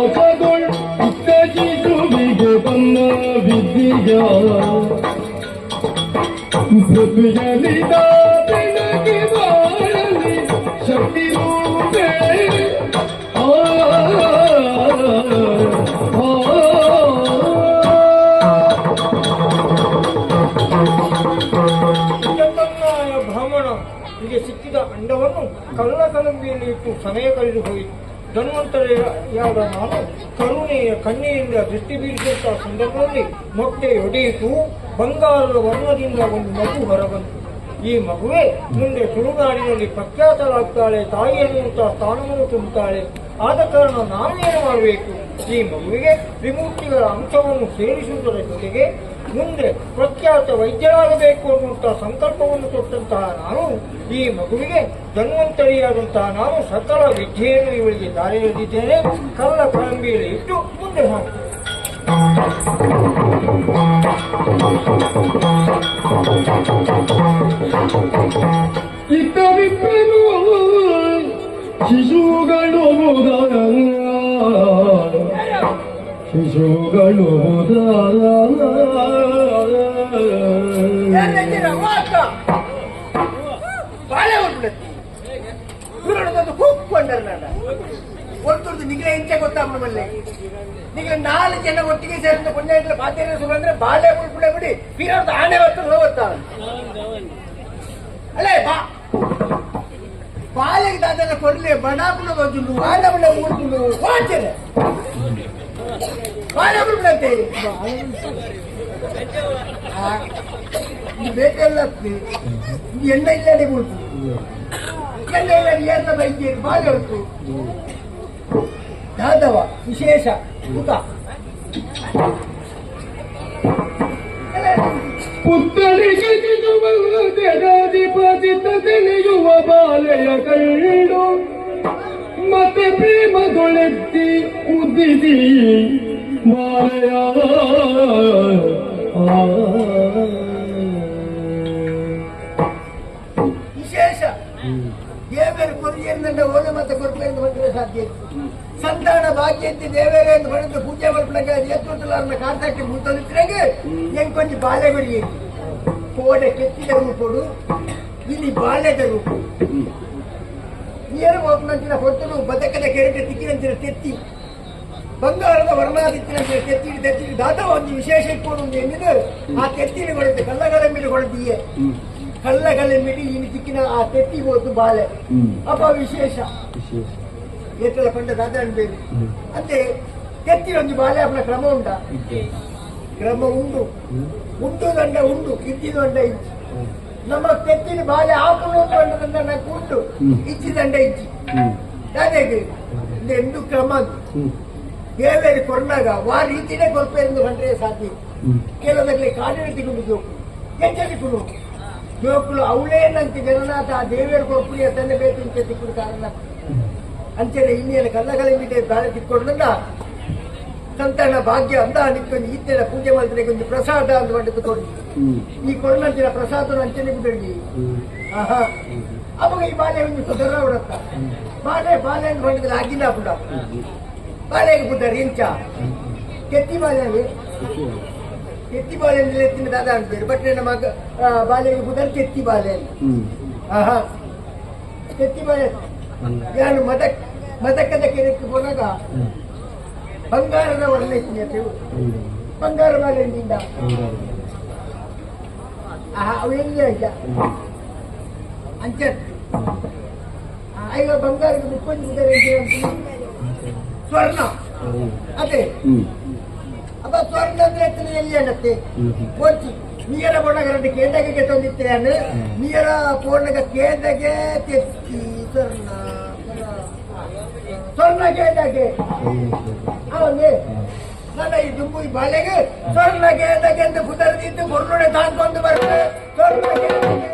ಆಶಗೊಳ್ ಇತ್ತೀಚೆಗೆ ಬಂದ ವಿದ್ಯೆಯ ಪೃಥ್ವಿಯಲ್ಲಿದ್ದ ಬೆಳಗ್ಗೆ ಬಾಳಲಿ ಶಕ್ತಿ ರೂಪೇ ಬ್ರಾಹ್ಮಣ ಹೀಗೆ ಸಿಕ್ಕಿದ ಅಂಡವನ್ನು ಕಲ್ಲಕಲಂಬಿಯಲ್ಲಿ ಇಟ್ಟು ಸಮಯ ಕಳೆದು ಹೋಯಿತು. ಧನ್ವಂತರಿಯಾದ ನಾನು ಕರುಣೆಯ ಕಣ್ಣೆಯಿಂದ ದೃಷ್ಟಿ ಬೀರಿಸುವಂತಹ ಸಂದರ್ಭದಲ್ಲಿ ಮೊಟ್ಟೆ ಒಡೆಯಿತು. ಬಂಗಾರದ ವರ್ಣದಿಂದ ಒಂದು ಮಗು ಹೊರಬಂತು. ಈ ಮಗುವೆ ಮುಂದೆ ಸುಡುಗಾಡಿನಲ್ಲಿ ಪ್ರಖ್ಯಾತಳಾಗ್ತಾಳೆ, ತಾಯಿ ಅನ್ನುವಂತಹ ಸ್ಥಾನವನ್ನು ತುಂಬುತ್ತಾಳೆ. ಆದ ಕಾರಣ ನಾನೇನು ಮಾಡಬೇಕು? ಈ ಮಗುವಿಗೆ ವಿಮೂರ್ತಿಗಳ ಅಂಶವನ್ನು ಸೇರಿಸುವುದರ ಜೊತೆಗೆ ಮುಂದೆ ಪ್ರಖ್ಯಾತ ವೈದ್ಯರಾಗಬೇಕು ಅನ್ನುವಂತಹ ಸಂಕಲ್ಪವನ್ನು ಕೊಟ್ಟಂತಹ ನಾನು ಈ ಮಗುವಿಗೆ ಧನ್ವಂತರಿಯಾದಂತಹ ನಾನು ಸಕಲ ವಿದ್ಯೆಯನ್ನು ಇವಳಿಗೆ ದಾರಿ ಎಳೆದಿದ್ದೇನೆ. ಕಲ್ಲ ಕಳಂಬಿಯಲ್ಲಿ ಇಟ್ಟು ಮುಂದೆ ಹೋಗ್ತೇನೆ. ಇದ್ದವಿಪ್ಪನು ಶಿಶುಗಳು ಶಿಶುಗಳು ಬಾಳೆ ಉಂಟು ಕೂತ್ಕೊಂಡರು ಒಂದು ನಿಗ್ರಹ ಇಂಚೆ ಗೊತ್ತಾಗ್ಬಲ್ಲೇ ಈಗ 4 ಜನ ಒಟ್ಟಿಗೆ ಸೇರಿದ ಪುಣ್ಯ ಬಾಧ್ಯತೆ ಶುರು ಅಂದ್ರೆ ಬಾಳೆ ಉಳ್ಬಿಡ ಬಿಡಿ ಫಿರೋದು ಆನೆ ಹೊತ್ತು ಹೋಗುತ್ತಾ ಅಲ್ಲೇ ಬಾಳೆಗೆ ದಾದನ ಕೊಡ್ಲಿ ಬಡಾಪುಲ ಹೋಗಿಲ್ಲ ಬಾಳೆಬುಳ ಉಳ್ಬಿಡು ಹೋಗ್ತೇನೆ ಬಾಳೆಬುಳ ಬಿಡಂತೆ ಬೇಕೆಲ್ಲ ಎಣ್ಣೆ ಇಲ್ಲದೆ ಉಳ್ತು ಎಣ್ಣೆ ಇಲ್ಲ ಏರ್ನ ಬೈಕಿ ಬಾಳೆ ಹೊತ್ತು ಯಾದವ ವಿಶೇಷ ಊಟ ಪುತ್ತಳಿಗೆ ತಿಳಿಯುವ ಬಾಲೆಯ ಕೈಡು ಮತ್ತೆ ಪ್ರೇಮದೊಳೆತ್ತಿ ಉದ್ದಿಸಿ ಬಾಲೆಯ ವಿಶೇಷ ದೇವರು ಕೊರಿಯನ್ನ ಓದ ಮತ್ತೆ ಕೊರಪೆ ಎಂದು ಬಂದರೆ ಸಾಧ್ಯ ಸಂತಾನ ಭಾಗ್ಯ ಎತ್ತಿ ದೇವೇರೆ ಎಂದು ಬರೆದು ಪೂಜೆ ಮಲ್ಪನಾಗ ನೇತೃತ್ವಲಾರನ್ನ ಕಾಂತಾಕ್ಟಿ ಮುಂತಂದ್ರೆ ಹೆಂಗ್ ಕೊಂಚ ಬಾಳೆ ಬರಿ ಕೋಡೆ ಕೆತ್ತಿದ ರೂಪಡು ಇಲ್ಲಿ ಬಾಳೆದ ರೂಪ ನೀರು ಹೋಗ್ನಂತಿನ ಹೊತ್ತಲು ಬದಕದ ಕೆರೆಗೆ ತಿಕ್ಕಿನಂತಿನ ತೆತ್ತಿ ಬಂಗಾರದ ವರ್ಣಾದಿತ್ತಿನಂತಿನ ತೆತ್ತಿ ದಾದ ಒಂದು ವಿಶೇಷ ಇಟ್ಕೊಂಡು ಏನಿದೆ ಆ ತೆತ್ತಿನ ಕೊಡುತ್ತೆ ಕಲ್ಲಗಳ ಮೇಲೆ ಕೊಡುತ್ತೀಯೇ ಕಲ್ಲಗಳ ಮೇಲೆ ಇಲ್ಲಿ ತಿಕ್ಕಿನ ಆ ತೆತ್ತಿ ಹೋದ್ದು ಬಾಳೆ ಅಪ್ಪ ವಿಶೇಷ ಏತಲ ಪಂಡ ದಾದ ಅನ್ಬೇಕು ಅಂತೆ ತೆತ್ತಿನ ಒಂದು ಬಾಳೆ ಅಪ್ಪನ ಕ್ರಮ ಉಂಟ ಕ್ರಮ ಉಂಟು ದಂಡ ಉಂಟು ಇದ್ದಿದ್ದು ದಂಡ ಇಚ್ಚಿ ನಮ್ಮ ತೆತ್ತಿನ ಬಾಳೆ ಹಾಕಲು ದಂಡ నాకు ಉಂಟು ಇಚ್ಚಿ ದಂಡ ಇಚ್ಚಿ ದಾದೆಗೆ ಎಂದು ಕ್ರಮ ದೇವೇರಿ ಕೊರನಾಗ ವಾ ರೀತಿನೇ ಕೊರಪೆ ಎಂದು ಕಂಡ್ರೆ ಸಾಧ್ಯ ಕೆಲವದಲ್ಲಿ ಕಾಡಿನ ತಿಗುಂಡು ಜೋಕು ಎಚ್ಚರಿಕುಳು ಜೋಕುಲು ಅವಳೇನಂತೆ ಜನನಾಥ ಆ ದೇವೇರಿ ಕೊರಪುಳಿಯ ತಂದೆ ಬೇಕು ಇಂಚೆ ತಿಕ್ಕುಡು ಕಾರಣ ಅಂಚೆನೆ ಇನ್ನೇನು ಕಲ್ಲಗಳಿಂದ ಬಾಳೆ ತಿಕ್ಕೊಂಡ ಸಂತಾನ ಭಾಗ್ಯ ಅಂದ ನಿಕ್ಕೊಂಡು ಈತನ ಪೂಜೆ ಮಾಡಿದ್ರೆ ಒಂದು ಪ್ರಸಾದ ಅಂತ ಮಾಡಿದ್ದು ಕೊಡಿ ಈ ಕೊಡನಂಚಿನ ಪ್ರಸಾದ ಅಂಚನೆ ಬಿಡಿ ಆಹಾ ಅವಾಗ ಈ ಬಾಳೆ ಒಂದು ದೊಡ್ಡ ಬಿಡತ್ತ ಬಾಳೆ ಅಂತ ಮಾಡಿದ್ರೆ ಆಗಿಲ್ಲ ಬಿಡ ಬಾಳೆಗೆ ಬಿಡ್ತಾರೆ ಇಂಚ ಕೆತ್ತಿ ಬಾಳೆ ಎತ್ತಿನ ದಾದ ಅಂತಾರೆ ಬಟ್ ನಮ್ಮ ಬಾಳೆಗೆ ಬುದ್ಧಾರ ಕೆತ್ತಿ ಬಾಳೆ ಆಹಾ ಕೆತ್ತಿ ಬಾಳೆ ಯಾರು ಮದಕದ ಕೆರೆಕ್ಕೆ ಹೋದಾಗ ಬಂಗಾರದ ವರ್ಣ ಇತ್ತು ಬಂಗಾರ ಬಾಳೆಯಿಂದ ಅವೆಲ್ಲ ಇಲ್ಲ ಅಂಚ ಈಗ ಬಂಗಾರದ ಮುಕ್ಕೊಂದು ಸ್ವರ್ಣ ಅದೇ ಅಪ್ಪ ಸ್ವರ್ಣ ಅಂದ್ರೆ ಎಲ್ಲಿ ಅನ್ನತ್ತೆ ಕೋಚಿ ನೀರ ಪೋಣಗರದ್ದು ಕೇಂದ್ರಕ್ಕೆ ತಂದಿತ್ತೆ ಅಂದ್ರೆ ನೀರ ಪೋಣಗ ಕೇಂದ್ರಕ್ಕೆ ತೆತ್ತಿ ಸ್ವರ್ಣ ಕೇಂದ್ರಕ್ಕೆ ಅವನಿಗೆ ನನ್ನ ಈ ದುಂಬು ಈ ಬಾಲೆಗೆ ಸ್ವರ್ಣ ಕೇಂದ್ರಕ್ಕೆ ಅಂತ ಕುದರ್ದಿದ್ದು ಕೊರ್ನೊಡೆ ತಾಂಡ್ಕೊಂಡು ಬರ್ತದೆ ಸ್ವರ್ಣ ಕೇಂದ್ರಕ್ಕೆ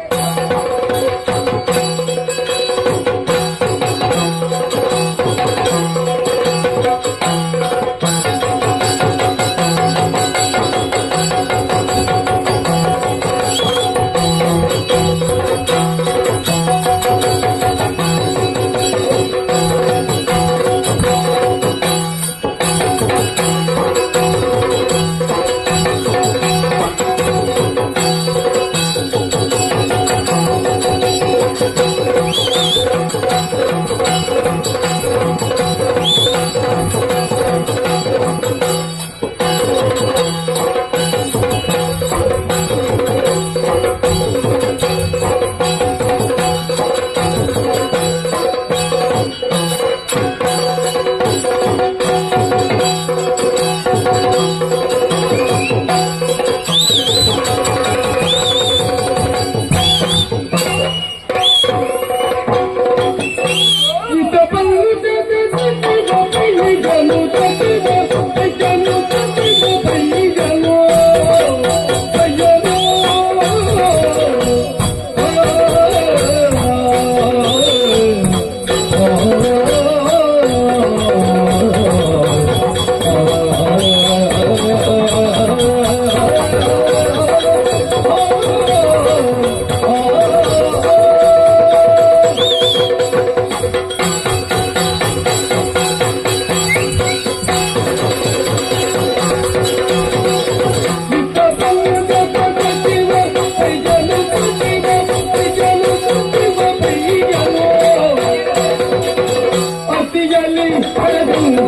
ಸೃಷ್ಟಿಯಲ್ಲಿ ಕಳೆದಂದು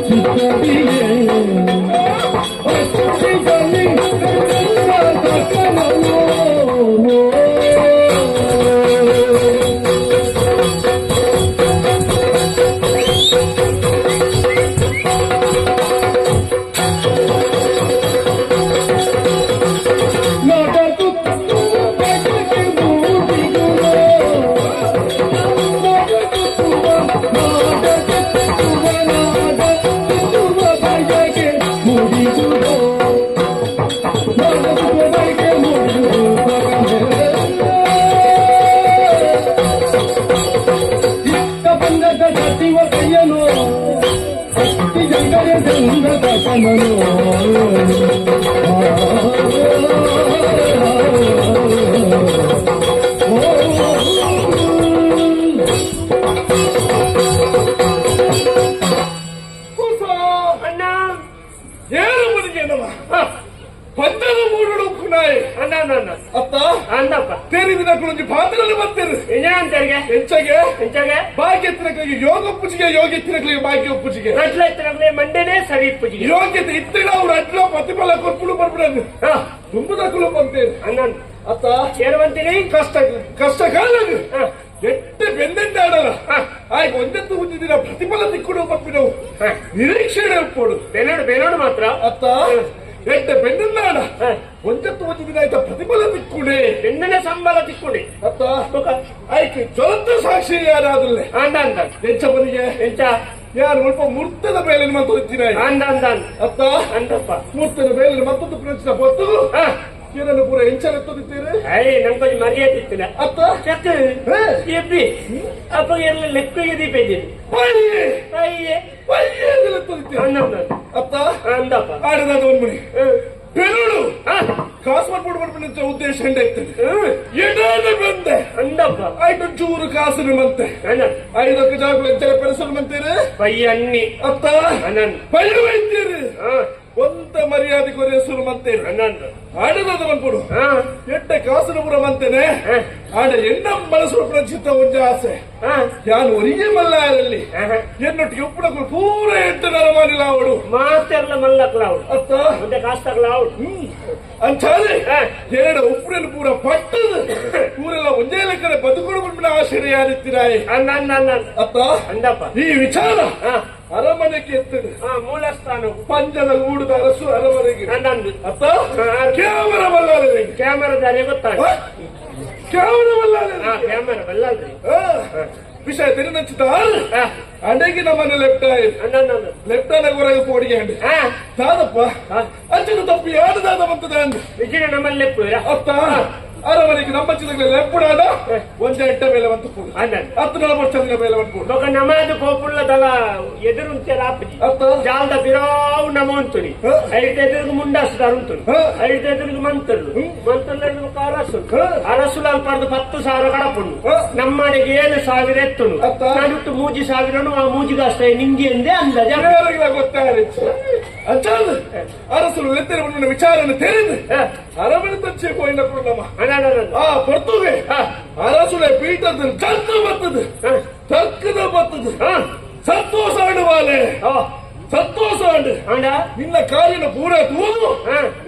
ಚಿತ್ತದಿಯೇ ಸೃಷ್ಟಿಯಲ್ಲಿ ಪಂಚದ ಮೂರು ಕುನಾಯಿ ಅತ್ತ ಅಂದಪ್ಪ ತೇರಿದಿನ ಕುಳಂಜಿ ಪಾತ್ರದಲ್ಲಿ ಬರ್ತೀರಿ ಎಂಚಗೆ ಎಂಚಗೆ ಎಂಚಗೆ ಭಾಗ್ಯತ್ತಿನಗಳಿಗೆ ಯೋಗ ಪೂಜೆಗೆ ಯೋಗ್ಯತ್ತಿನಗಳಿಗೆ ಭಾಗ್ಯ ಪೂಜೆಗೆ ಅಟ್ಲ ಇತ್ತಿನಗಳಿಗೆ ಮಂಡನೆ ಸರಿ ಪೂಜೆಗೆ ಯೋಗ್ಯತೆ ಇತ್ತಿನ ಅವ್ರು ಅಟ್ಲ ಪ್ರತಿಫಲ ಕೊಟ್ಟು ಬರ್ಬಿಡೋದು ತುಂಬದ ಕುಲು ಬಂತೇನೆ ಅಣ್ಣ ಅತ್ತ ಸೇರುವಂತೀನಿ ಕಷ್ಟ ಕಾಲಾಗ ಎಟ್ಟೆ ಬೆಂದೆಂಡಾಡಲ್ಲ ಆಯ್ತು ಒಂದೆತ್ತು ಉದ್ದಿನ ಪ್ರತಿಫಲ ತಿಕ್ಕೊಂಡು ಬರ್ಬಿಡವು ನಿರೀಕ್ಷಣೆ ಒಪ್ಪೋಡು ಬೇನೋಡು ಮಾತ್ರ ಅತ್ತ ಎಟ್ಟೆ ಬೆಂದೆಂಡಾಡ ಒಂದೆತ್ತು ಉದ್ದಿನ ಆಯ್ತಾ ಪ್ರತಿಫಲ ತಿಕ್ಕೊಂಡೆ ಬೆಂದನೆ ಸಂಬಳ ತಿಕ್ಕೊಂಡಿ ಅತ್ತ ಆಯ್ತು ಜ್ವಲಂತ ಸಾಕ್ಷಿ ಯಾರಾದ್ರಲ್ಲೇ ಅಂದ ಅಂದ ಎಂಚ ಬರಿಗೆ ಎಂಚ ಯಾರು ಸ್ವಲ್ಪ ಮೂರ್ತದ ಮೇಲೆ ಮಾತಾಡ್ತೀನಿ ಅಂದ ಅಂದ ಅತ್ತ ಅಂದಪ್ಪ ಮೂರ್ತದ ಮೇಲೆ ಮತ್ತೊಂದು ಪ್ರಶ್ನೆ ಬತ್ತು ಏನನ್ನು ಪೂರ ಎಂಚಲೆತ್ತದಿದ್ದೀರಿ ನಂಗೆ ಮರ್ಯಾದೆ ಇತ್ತಿಲ್ಲ ಅತ್ತ ಚಕ್ಕ ಎಬ್ಬಿ ಅಪ್ಪ ಎಲ್ಲ ಲೆಕ್ಕಗೆ ದೀಪ ಇದ್ದೀನಿ ಅತ್ತ ಅಂದಪ್ಪ ಆಡದಾದ ಒಂದ್ ಮಣಿ ಬೆರಳು ಕಾಸು ಮಾಡ್ಬಿಟ್ಟು ಬರ್ಬಿಟ್ಟು ಉದ್ದೇಶ ಹೆಂಡ ಇರ್ತದೆ ಎಡಾದ ಬಂದೆ ಅಂದಪ್ಪ ಆಯ್ತು ಚೂರು ಕಾಸಿನ ಮಂತೆ 5 ಜಾಗಗಳು ಎಂಚಲ ಪೆರಸಲು ಮಂತೀರಿ ಪಯ್ಯನ್ನಿ ಅತ್ತ ಪೈರು ಬೈತೀರಿ ಒಂದ ಮರ್ಯಾದೆ ಕೊರೆಸಲು ಮಂತೇನೆ ಆಡದಾದ ಬಂದ್ಬಿಡು ಎಟ್ಟೆ ಕಾಸಿನ ಪುರ ಮಂತೇನೆ ಆಡ ಎಣ್ಣ ಮನಸ್ಸು ಪ್ರಚಿತ ಒಂಜ ಆಸೆ ಯಾನು ಒರಿಗೆ ಮಲ್ಲಾರಲ್ಲಿ ಎನ್ನೊಟ್ಟಿಗೆ ಉಪ್ಪುಡಗಳು ಪೂರ ಎಟ್ಟು ನರಮಾನಿಲ್ಲ ಅವಳು ಮಾತೆಲ್ಲ ಮಲ್ಲಕ್ಲ ಅವಳು ಅತ್ತ ಮತ್ತೆ ಕಾಸ್ತಕ್ಲ ಅವಳು ಅಂಚಾದ್ರೆ ಎರಡು ಉಪ್ಪುಡನ್ನು ಪೂರ ಪಟ್ಟದು ಪೂರೆಲ್ಲ ಒಂದೇ ಲೆಕ್ಕದ ಬದುಕೊಂಡು ಬಂದ್ಬಿಡ ಆಶ್ಚರ್ಯ ಯಾರಿತ್ತಿರಾಯಿ ಅತ್ತ ಅಂದಪ್ಪ ಈ ವಿಚಾರ ಅರಮನೆಗೆ ಎತ್ತದು ಮೂಲ ಸ್ಥಾನ ಪಂಜದ ಗೂಡದ ಅರಸು ಅರಮನೆಗೆ ನಂದು ಅತ್ತ ಕ್ಯಾಮರಾ ಬಲ್ಲಾರೆ ಕ್ಯಾಮರಾದಾರೆ ಗೊತ್ತಾಗ ಕ್ಯಾಮರಾ ಬಲ್ಲಾರೆ ಕ್ಯಾಮರಾ ಬಲ್ಲಲ್ರಿ ವಿಷಯ ತಿರುನಚ್ಚಿತ ಅಡಗಿ ನಮ್ಮನೆ ಲೆಫ್ಟ್ ಹೊರಗೆ ಪೋಡಿಗೆ ಅಂಡಿ ದಾದಪ್ಪ ಅಂಚಿನ ತಪ್ಪಿ ಯಾರು ದಾದ ಬಂತದ ಅಂದು ವಿಜಯ ನಮ್ಮಲ್ಲಿ ಲೆಪ್ಪು ಅತ್ತ ಅರಮನೆಗೆ ನಮ್ಮ ಚಿತ್ರಗಳ ಲೆಪ್ಪುಡಾಡ ಒಂದೇ ಎಟ್ಟ ಮೇಲೆ ಬಂತು ಪೂಡು 10 ಮೇಲೆ ಬಂತು ఒక నమాజ్ కోపుల్ల దల ఎదురుంచే రాపి జాల్ద బిరావు నమోంతుని ఐదు ఎదురుకు ముండస్తారు ఉంటుని ఐదు ఎదురుకు మంత్రులు మంత్రులు ಅರಸುಲಾಲ್ ಪಡೆದು 10,000 ಕಡಪುಂಡು ನಮ್ಮನೆಗೆ 7,000 ಎತ್ತುನು ನಡುಟ್ಟು 3,000 ಆ ಮೂಜಿಗೆ ಅಷ್ಟೇ ನಿಂಗೆ ಎಂದೇ ಅಂದಾಜ ಗೊತ್ತಾಗ ಅರಸರು ಎತ್ತಿನ ವಿಚಾರವನ್ನು ತೆರೆದು ಅರಮನೆ ತಚ್ಚೆ ಹೋಯಿನ ಪೊರ್ತುವೆ ಅರಸುಲೆ ಪೀಠದ ಜಂತು ಬರ್ತದೆ ತರ್ಕದ ಬರ್ತದೆ ಸಂತೋಷ ಆಡುವಾಲೆ ಸಂತೋಷ ಆಡು ನಿನ್ನ ಕಾರ್ಯನ ಪೂರ ತೂದು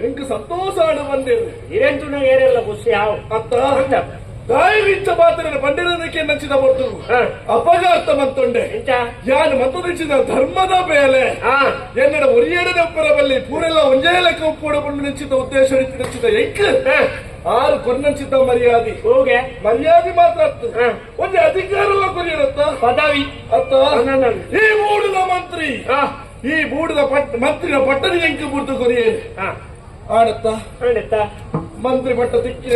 ನಿಂಗೆ ಸಂತೋಷ ಆಡು ಬಂದೇವೆ ಇರೆಂಟು ಏರೆಲ್ಲ ಖುಷಿ ಯಾವ ಅತ್ತ ದಾಯವಿಚ್ಚ ಮಾತ್ರ ಪಂಡಿತಕ್ಕೆ ನಚ್ಚಿದ ಬರ್ತು ಅಪಘಾತ ಮಂತೊಂಡೆ ಯಾನು ಮತ್ತೊಂದಿಚ್ಚಿದ ಧರ್ಮದ ಬೇಲೆ ಎನ್ನಡ ಒರಿಯಡನೊಬ್ಬರ ಬಲ್ಲಿ ಪೂರೆಲ್ಲ ಒಂಜೇ ಲೆಕ್ಕ ಒಪ್ಪೋಡ ಬಂದು ನೆಚ್ಚಿದ ಉದ್ದೇಶ ನಚ್ಚಿದ ಎಂಕ್ 6 ಕೊನ್ನಂಚಿದ್ದ ಮರ್ಯಾದೆ ಹೋಗೆ ಮರ್ಯಾದೆ ಮಾತ್ರ ಒಂದೇ ಅಧಿಕಾರ ಎಲ್ಲ ಕೊರಿಯರತ್ತ ಪದವಿ ಅತ್ತ ಈ ಮೂಡಿದ ಮಂತ್ರಿ ಈ ಮೂಡಿದ ಮಂತ್ರಿನ ಪಟ್ಟದ ಎಂಕ್ ಬುಡ್ದು ಕೊರಿಯರು ಆಡತ್ತ ಮಂತ್ರಿ ಪಟ್ಟ ತಿಕ್ಕಿ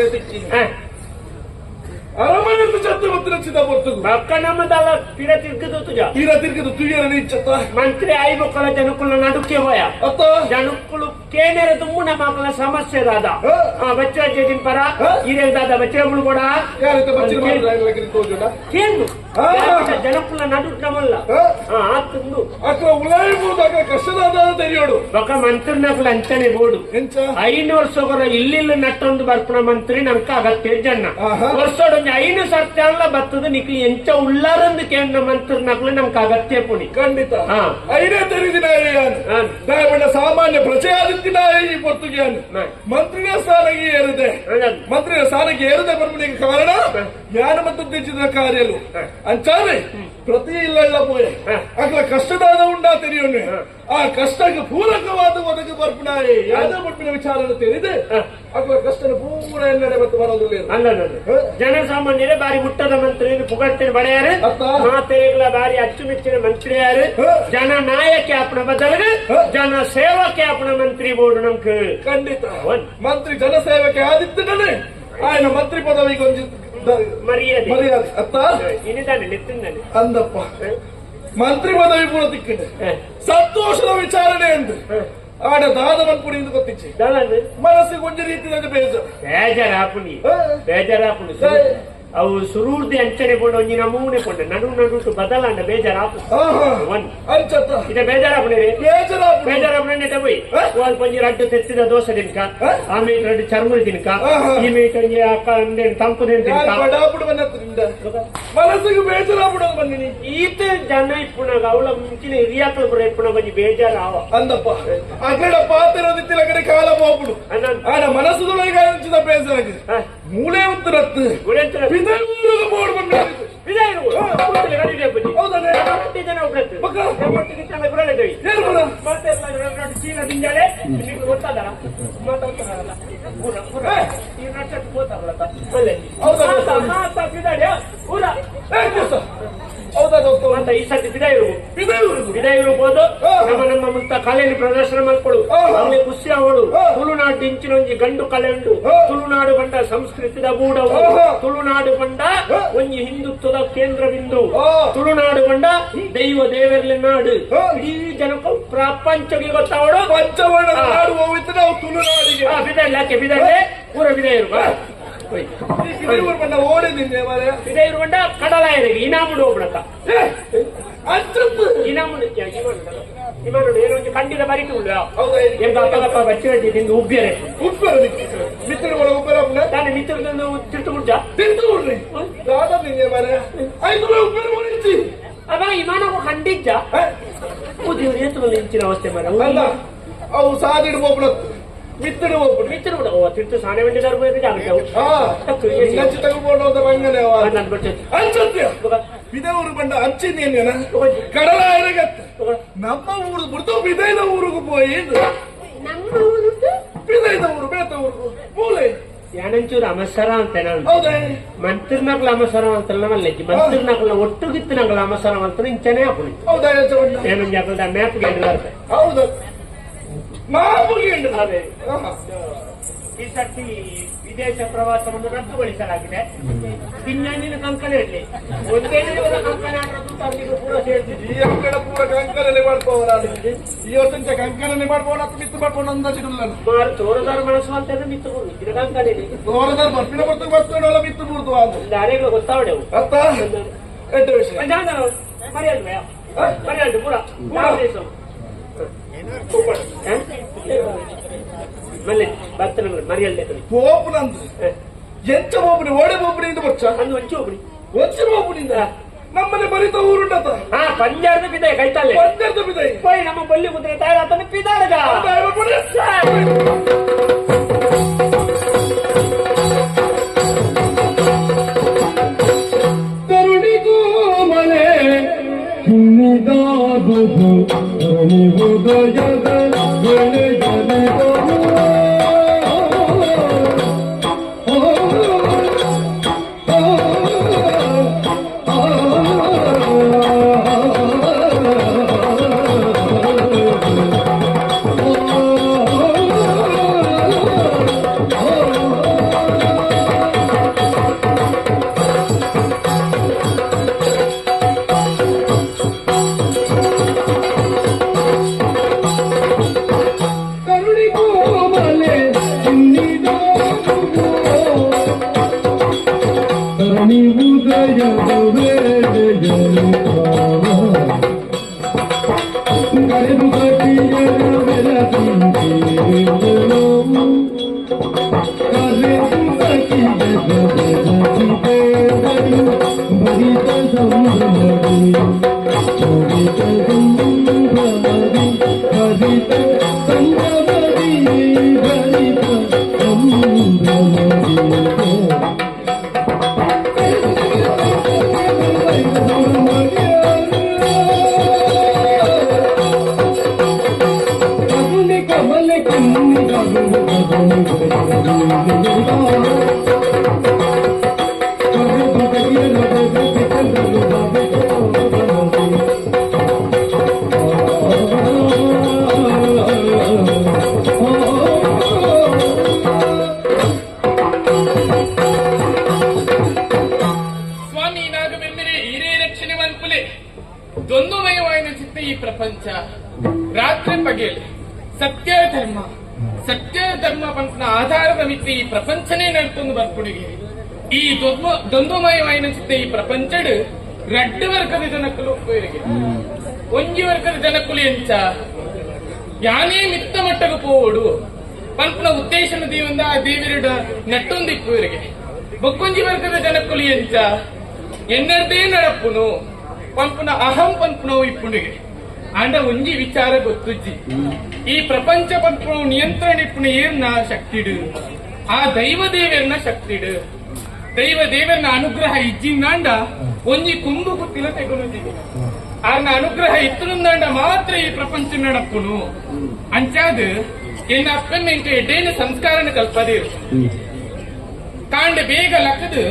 ಅರಮನೆ ಚತ್ತು ನಚ್ಚಿದ ಬರ್ತು ಅಕ್ಕ ನಮ್ಮದಲ್ಲ ತೀರ ತಿರ್ಗದು ತುಯ್ಯರ ನೀಚತ್ತ ಮಂತ್ರಿ ಆಯ್ ಮಕ್ಕಳ ಜನಕ್ಕಳ ನಡುಕ್ಕೆ ಹೋಯ ಅತ್ತ ಜನಕ್ಕಳು ಕೇನೇರ ತುಂಬ ನಮ್ಮ ಮಕ್ಕಳ ಸಮಸ್ಯೆ ದಾದ ಬಚ್ಚ ಜಜಿನ್ ಪರ ಹಿರಿಯ ದಾದ ಬಚ್ಚಗಳು ಕೂಡ ಕೇಳು ಜನಕ್ಕಳ ನಡು ನಮ್ಮಲ್ಲ ಆತಂದು అక్కడ ఉలాయిపోదు అక్కడ కష్టదాదాలు తెలియడు ఒక మంత్రి నాకు లంచనే ಬೋಡು ಎಂಚ 5 ವರ್ಷಗಳ ಇಲ್ಲಿ ನಟ್ಟೊಂದು ಬರ್ಪಣ ಮಂತ್ರಿ ನಮ್ಕ ಅಗತ್ಯ ಜನ್ನ ಆಹಾ. ವರ್ಷೋಡೊಂದು 5 ಸರ್ತ್ಯಾನ್ಲ ಬರ್ತದ ನಿಕ್ಲಿ ಎಂಚ ಉಳ್ಳಾರಂದು ಕೇಂದ್ರ ಮಂತ್ರಿ ನಕ್ಲು ನಮ್ಕ ಅಗತ್ಯ ಪುಣಿ ಖಂಡಿತ ಹಾ. అయినా తెలియదు ಹಾ. ದಯವಿಟ್ಟು ಸಾಮಾನ್ಯ ಪ್ರಜೆಯಾದಿತ್ತಿನ ಈ ಪೊರ್ತುಗಿಯಾನು ಹಾ. ಮಂತ್ರಿನ ಸ್ಥಾನಕ್ಕೆ ಏರಿದೆ ಹೌದೌದು. ಮಂತ್ರಿನ ಸ್ಥಾನಕ್ಕೆ ಏರಿದೆ ಬರ್ಮನಿಗೆ ಕಾರಣ ಜ್ಞಾನ ಮತ್ತು ಉದ್ದೇಶಿತ ಕಾರ್ಯಲು ಅಂಚಾರೆ ಪ್ರತಿ ಇಲ್ಲಲ್ಲ ಪೋಯೆ ಹಾ. ಅక్కడ ಕಷ್ಟದಾದ ಉಂಡಾ ತೆರೆಯೋನೆ ಆ ಕಷ್ಟಕ್ಕೆ ಪೂರಕವಾದ ಒದಗಿ ಬರ್ಪಣಾಯಿ ಯಾವ್ದೋ ಬರ್ಪಿನ ವಿಚಾರ ತೆರೆದೆ ಹಾ. ಅక్కడ ಕಷ್ಟನ ಪೂರ ಎಲ್ಲೆಡೆ ಮತ್ತೆ ಬರೋದಿಲ್ಲ ಅಲ್ಲ ಜನಸಾಮಾನ್ಯರೇ ಬಾರಿ ಮುಟ್ಟದ ಮಂತ್ರಿ ಪುಗಡ್ತಿನ ಬಡೆಯಾರು ಅತ್ತ. ಮಾತೆಗಳ ಬಾರಿ ಅಚ್ಚುಮೆಚ್ಚಿನ ಮಂತ್ರಿ ಯಾರು ಹ. ಜನ ನಾಯಕ ಅಪ್ಪನ ಬದಲಿಗೆ ಹ. ಜನ ಸೇವಕ ಅಪ್ಪನ ಮಂತ್ರಿ ಬೋರ್ಡು ನಮ್ಕ ಖಂಡಿತ ಒಂದ್. ಮಂತ್ರಿ ಜನಸೇವಕ್ಕೆ ಆದಿತ್ತನೇ ఆయన ಮಂತ್ರಿ ಪದವಿಗೆ ಒಂದು ಮರ್ಯಾದೆ ಮರ್ಯಾದೆ ಅತ್ತ ಇನಿದಾನೆ ನಿತ್ತಿಂದಾನೆ ಅಂದಪ್ಪ ಮಂತ್ರಿ ಪದವಿ ಕೂಡ ತಿಕ್ಕಿದೆ ಸಂತೋಷದ ವಿಚಾರಣೆ ಎಂದು ಆಡ ದಾದವನ್ ಪುಡಿಯಿಂದ ಗೊತ್ತಿಚ್ಚೆ ಮನಸ್ಸಿಗೆ ಒಂದು ರೀತಿಯಲ್ಲಿ ಬೇಜಾರು ಬೇಜಾರಾಪುನಿ ಹ. ಬೇಜಾರಾಪುನಿ ಹ. ಅವು ಸುರೂರ್ದಿ ಅಂಚನೆ ಕೊಂಡು ಒಂಜಿ ನಮೂನೆ ಕೊಂಡು ನಡು ಬದಲಾಂಡ ಬೇಜಾರಾಪು ಆಹಾ. ಒಂದ್ ಅಂಚತ್ತ ಇದ ಬೇಜಾರಾಪುನಿ ಬೇಜಾರಾಪು ಬೇಜಾರಾಪುನೆ ಬೈ ಹ? ಒಂದು ಕೊಂಚ ರಡ್ಡು ತೆತ್ತಿದ ದೋಸೆ ತಿನ್ಕ ಹ? ಆಮೇಲೆ ರಡ್ಡು ಚರ್ಮುರಿ ತಿನ್ಕ ಆಹಾ. ಈ ಮೀಟ್ ಒಂಜಿ ಅಕ್ಕ ತಂಪುದೇನು ತಿನ್ಕ ಬಡಾಪುಡು ಬಂದ್ರಿಂದ ಮನಸ್ಸಿಗೆ ಬೇಜಾರಾಪುಡೋದು ಬಂದಿನಿ ಈತ ಜನ ಇಪ್ಪುನಾಗ ಅವಳ ಮುಂಚಿನ ಹಿರಿಯಾಕಳು ಕೂಡ ಇಪ್ಪುನ ಬಂಜಿ ಬೇಜಾರಾವ ಅಂದಪ್ಪ ಅಗಡ ಪಾತಿರೋದಿತ್ತಿಲ್ಲ ಕಡೆ ಕಾಲ ಹೋಗ್ಬಿಡು ಆಡ ಮನಸ್ಸುದೊಳಗೆ ಹಂಚಿದ ಬೇಜಾರಾಗಿದೆ ಮೂಳೆ ಉತ್ತು ರತ್ತು ಬಿದೂರಿಗೆ ಬೋರ್ಡ್ ಬಂದಿದೆ ಹೌದಾ ಜನ ಒಬ್ಬರತ್ತು ಪಕ್ಕ. ಏನು ಮಾಡ? ಮತ್ತೆ ಚೀಲ ಬಿಂಜಾಳೆ ನಿಮ್ಗೆ ಗೊತ್ತಾದಲ್ಲ ಮಾತಾಡ್ತಾರಲ್ಲ ಊರ ಊರ ಈ ನಕ್ಷತ್ರ ಗೊತ್ತಾಗಲ್ಲ ಹೌದಾ? ಊರ ಏ, ಕೂಸ. ಹೌದಾ ದೋಸ್ತ? ಅಂತ ಈ ಸರ್ತಿ ಬಿದಾಯಿರು ಬಿದೂರಿಗೆ. ಬಿದಾಯಿರ್ಬೋದು ಹಾ. ನಮ್ಮ ಮುಕ್ತ ಕಲೆಯನ್ನು ಪ್ರದರ್ಶನ ಮಾಡ್ಕೊಡು ಹಾ. ಅವಳೆ ಖುಷಿ ಅವಳು ಹಾ. ತುಳುನಾಡು ಇಂಚಿನೊಂಜಿ ಗಂಡು ಕಲೆ ಉಂಡು ಹಾ. ತುಳುನಾಡು ಬಂಡ ಸಂಸ್ಕೃತಿದ ಬೂಡವು ಹಾ. ತುಳುನಾಡು ಬಂಡ ಹಾ. ಒಂಜಿ ಹಿಂದುತ್ವದ ಕೇಂದ್ರ ಬಿಂದು ಹಾ. ತುಳುನಾಡು ಬಂಡ ದೈವ ದೇವರ್ಲೆ ನಾಡು ಹಾ. ಇಡೀ ಜನಕ್ಕೂ ಪ್ರಪಂಚಕ್ಕೆ ಗೊತ್ತಾವಡು ಪಂಚವರ್ಣದ ನಾಡು ಹೋಗಿತ್ತು ನಾವು ತುಳುನಾಡಿಗೆ ಬಿದಳ್ಳೆ ಆಕೆ ಬಿದಳ್ಳೆ ಊರ ಬಿದಾಯಿರು ಬಿದೂರು ಬಂದ ಓಡಿದ್ದೀನಿ ಮಾರ್ರೆ. ಬಿದಾಯಿರು ಬಂಡ ಕಡಲಾಯರಿಗೆ ಇನಾಮುಡು ಹೋಗ್ಬಿಡತ್ತ ಏ, ಅಂಚತ್ತು. ಇನಾಮುಡು ಇಮಾನುಡು ಏನೋ ಒಂದು ಖಂಡಿತ ಬರಿತು ಉಳ್ಳ ಹೌದಾ? ಎಂಬ ಅಪ್ಪಗಪ್ಪ ಬಚ್ಚಿ ತಿಂದು ಉಬ್ಬಿಯರೆ ಉಪ್ಪರ ಮಿತ್ರ ಒಳ ಉಪ್ಪರ ತಾನು ಮಿತ್ರದನ್ನು ತಿರ್ತು ಮುಡ್ಜ ತಿಂದು ಬಿಡ್ರಿ ದಾದ ನಿನ್ನೆ ಮಾರ್ರೆ. 5 ರೂಪಾಯಿ ಉಪ್ಪರ ಮುಡಿಸಿ ಅವ ಇಮಾನವು ಖಂಡಿತ ಉದ್ಯೋಗ ಏತುಗಳು ಇಂಚಿನ ಅವಸ್ಥೆ ಮರ ಅಲ್ಲ ಅವು ಸಾದಿಡು ಹೋಗ್ಬಿಡತ್ತು ಮಿತ್ತಡು ಹೋಗ್ಬಿಡು ಮಿತ್ರ ಬಿಡ ಓ ತಿರ್ತು ಸಾನೆ ವೆಂಡಿ ದಾರು ಜಾಗ್ರತೆ ಹಾ ಇಂಗಂಚಿ ತಗೊಂಡು ಹೋದ ಮಂಗನೆ ಅವ ನಾನು ಬರ್ತೇನೆ ಅಂಚತ್ಯ ಬಿದವರು ಬಂಡ ಅಂಚಿನೇನ ಕಡಲ ಇರಗತ್ತ ನಮ್ಮ ಊರು ಬಿಡ್ತು ಬಿದೈದ ಊರಿಗೆ ಹೋಯಿ ಬಿದೈದ ಊರು ಬೇತ ಊರು ಮೂಲೆ ಯಾನಂಚೂರು ಅಮಸರ ಅಂತ ನಾನು ಹೌದೇ ಮಂತ್ರಿನಕ್ಲ ಅಮಸರ ಅಂತ ನಮ್ಮಲ್ಲಿ ಮಂತ್ರಿನಕ್ಲ ಒಟ್ಟುಗಿತ್ತಿನಕ್ಲ ಅಮಸರ ಅಂತ ಇಂಚನೆ ಹಾಕುಳಿ ಹೌದಾ ಯಜಮಾನ? ಏನೊಂದು ಹಾಕದ ಮ್ಯಾಪ್ಗೆ ಎಡ್ಗಾರ್ತೆ ಹೌದು ಮಾಮೂಲಿ ಉಂಟು. ಅದೇ ಆಹಾ. ಈ ಸರ್ತಿ ವಿದೇಶ ಪ್ರವಾಸವನ್ನು ರದ್ದುಗೊಳಿಸಲಾಗಿದೆ ಪಿಂಜಾನಿನ ಕಂಕಣ ಇರಲಿ ಒಂದೇ ದಿನದ ಕಂಕಣ ಆಡೋದು ತರಲಿಗೂ ಪೂರ ಸೇರ್ತಿದ್ವಿ ಈ ಅಂಕಣ ಪೂರ ಕಂಕಣನೆ ಮಾಡ್ಕೋರ ಈ ವರ್ಷ ಕಂಕಣನೆ ಮಾಡ್ಬೋದು ಅಥವಾ ಮಿತ್ತು ಮಾಡ್ಕೊಂಡು ಅಂದಾಜಿಲ್ಲ ಮಾರು ತೋರದಾರ ಮನಸ್ಸು ಅಂತ ಮಿತ್ತಬಹುದು ಇದ್ರ ಕಂಕಣ ತೋರದ ಬರ್ಪಿನ ಬರ್ತು ಬರ್ಕೊಂಡು ಮಿತ್ತು ಬಿಡ್ತು ಅದು ದಾರಿಗಳು ಗೊತ್ತಾವಡೆವು ಅತ್ತ ಎಂಟ ವಿಷಯ ಮರೆಯಲ್ವೇ ಮರೆಯಲ್ದು ಪೂರ ಮಲ್ಲೆ ಭಕ್ತನ ಮರೆಯಲ್ದೆ ಪೋಪುನಂದು ಎಂಚ ಪೋಪುನಿ ಓಡೆ ಪೋಪುನಿಂದ ಬಚ್ಚ ಅಂದು ಒಂಚು ಒಬ್ಬಡಿ వచ్చి పోపునిందా ನಮ್ಮನೆ ಬರಿತ ಊರುಂಟತ ಹಾ ಪಂಜಾರದ ಬಿದೆ ಕೈತಲ್ಲೇ ಪಂಜರದ ಬಿದೆ పోయి ನಮ್ಮ ಬಲ್ಲಿ ಮುದ್ರೆ ತಾಯಿ ಆತನ ಪಿದಾಳಗ ಕರುಣಿಗೂ ಮನೆ ಹುಣ್ಣಿದಾದುದು ಉದಯದ ಚಿತ್ತ ಈ ಪ್ರಪಂಚ ರಾತ್ರಿ ಪಗೇಲಿ ಸತ್ಯ ಧರ್ಮ ಪಂಪನ ಆಧಾರದ ಮಿತ್ತ ಈ ಪ್ರಪಂಚನೇ ನಡ್ಕೊಂಡು ಬರ್ಪುಡಿಗೆ ಈ ದ್ವಂದ್ವಮಯವಾಯಿನ ಚಿತ್ತ ಈ ಪ್ರಪಂಚಡ್ ರಡ್ಡು ವರ್ಗದ ಜನಕ್ಕಲು ಒಪ್ಪುವರಿಗೆ ಒಂಜಿ ವರ್ಗದ ಜನಕ್ಕಲು ಎಂಚ ಯಾನೇ ಮಿತ್ತ ಮಟ್ಟಕ್ಕೆ ಪೋವಡು ಪಂಪನ ಉದ್ದೇಶನ ದೀವಂದ ಆ ದೇವಿರಡ ನಟ್ಟೊಂದಿಪ್ಪುವರಿಗೆ ಬೊಕ್ಕೊಂಜಿ ವರ್ಗದ ಜನಕ್ಕಲು ಎಂಚ ಎನ್ನಡದೇ ನಡಪ್ಪುನು ಪಂಪನ ಅಹಂ ಪಂಪನವು ಇಪ್ಪುಣಿಗೆ ಅಂಡ ಒಂಜಿ ವಿಚಾರ ಗೊತ್ತುಜ್ಜಿ ಈ ಪ್ರಪಂಚ ಪಂಪನವು ನಿಯಂತ್ರಣ ಇಪ್ಪುಣ ಏರ್ನ ಶಕ್ತಿಡು ಆ ದೈವ ದೇವರನ್ನ ಶಕ್ತಿಡು ದೈವ ದೇವರನ್ನ ಅನುಗ್ರಹ ಇಜ್ಜಿಂದಾಂಡ ಒಂಜಿ ಕುಂಬು ಕುತ್ತಿಲ ತೆಗೊಳ್ಳುತ್ತೀವಿ ಆರ್ನ ಅನುಗ್ರಹ ಇತ್ತುಂದಾಂಡ ಮಾತ್ರ ಈ ಪ್ರಪಂಚ ನಡಪ್ಪುನು ಅಂಚಾದ ಎನ್ನ ಅಪ್ಪನ ಎಂಕ ಎಡ್ಡೇನ ಸಂಸ್ಕಾರನ ಕಲ್ಪದೇ ಕಾಂಡ ಬೇಗ ಲಕ್ಕದು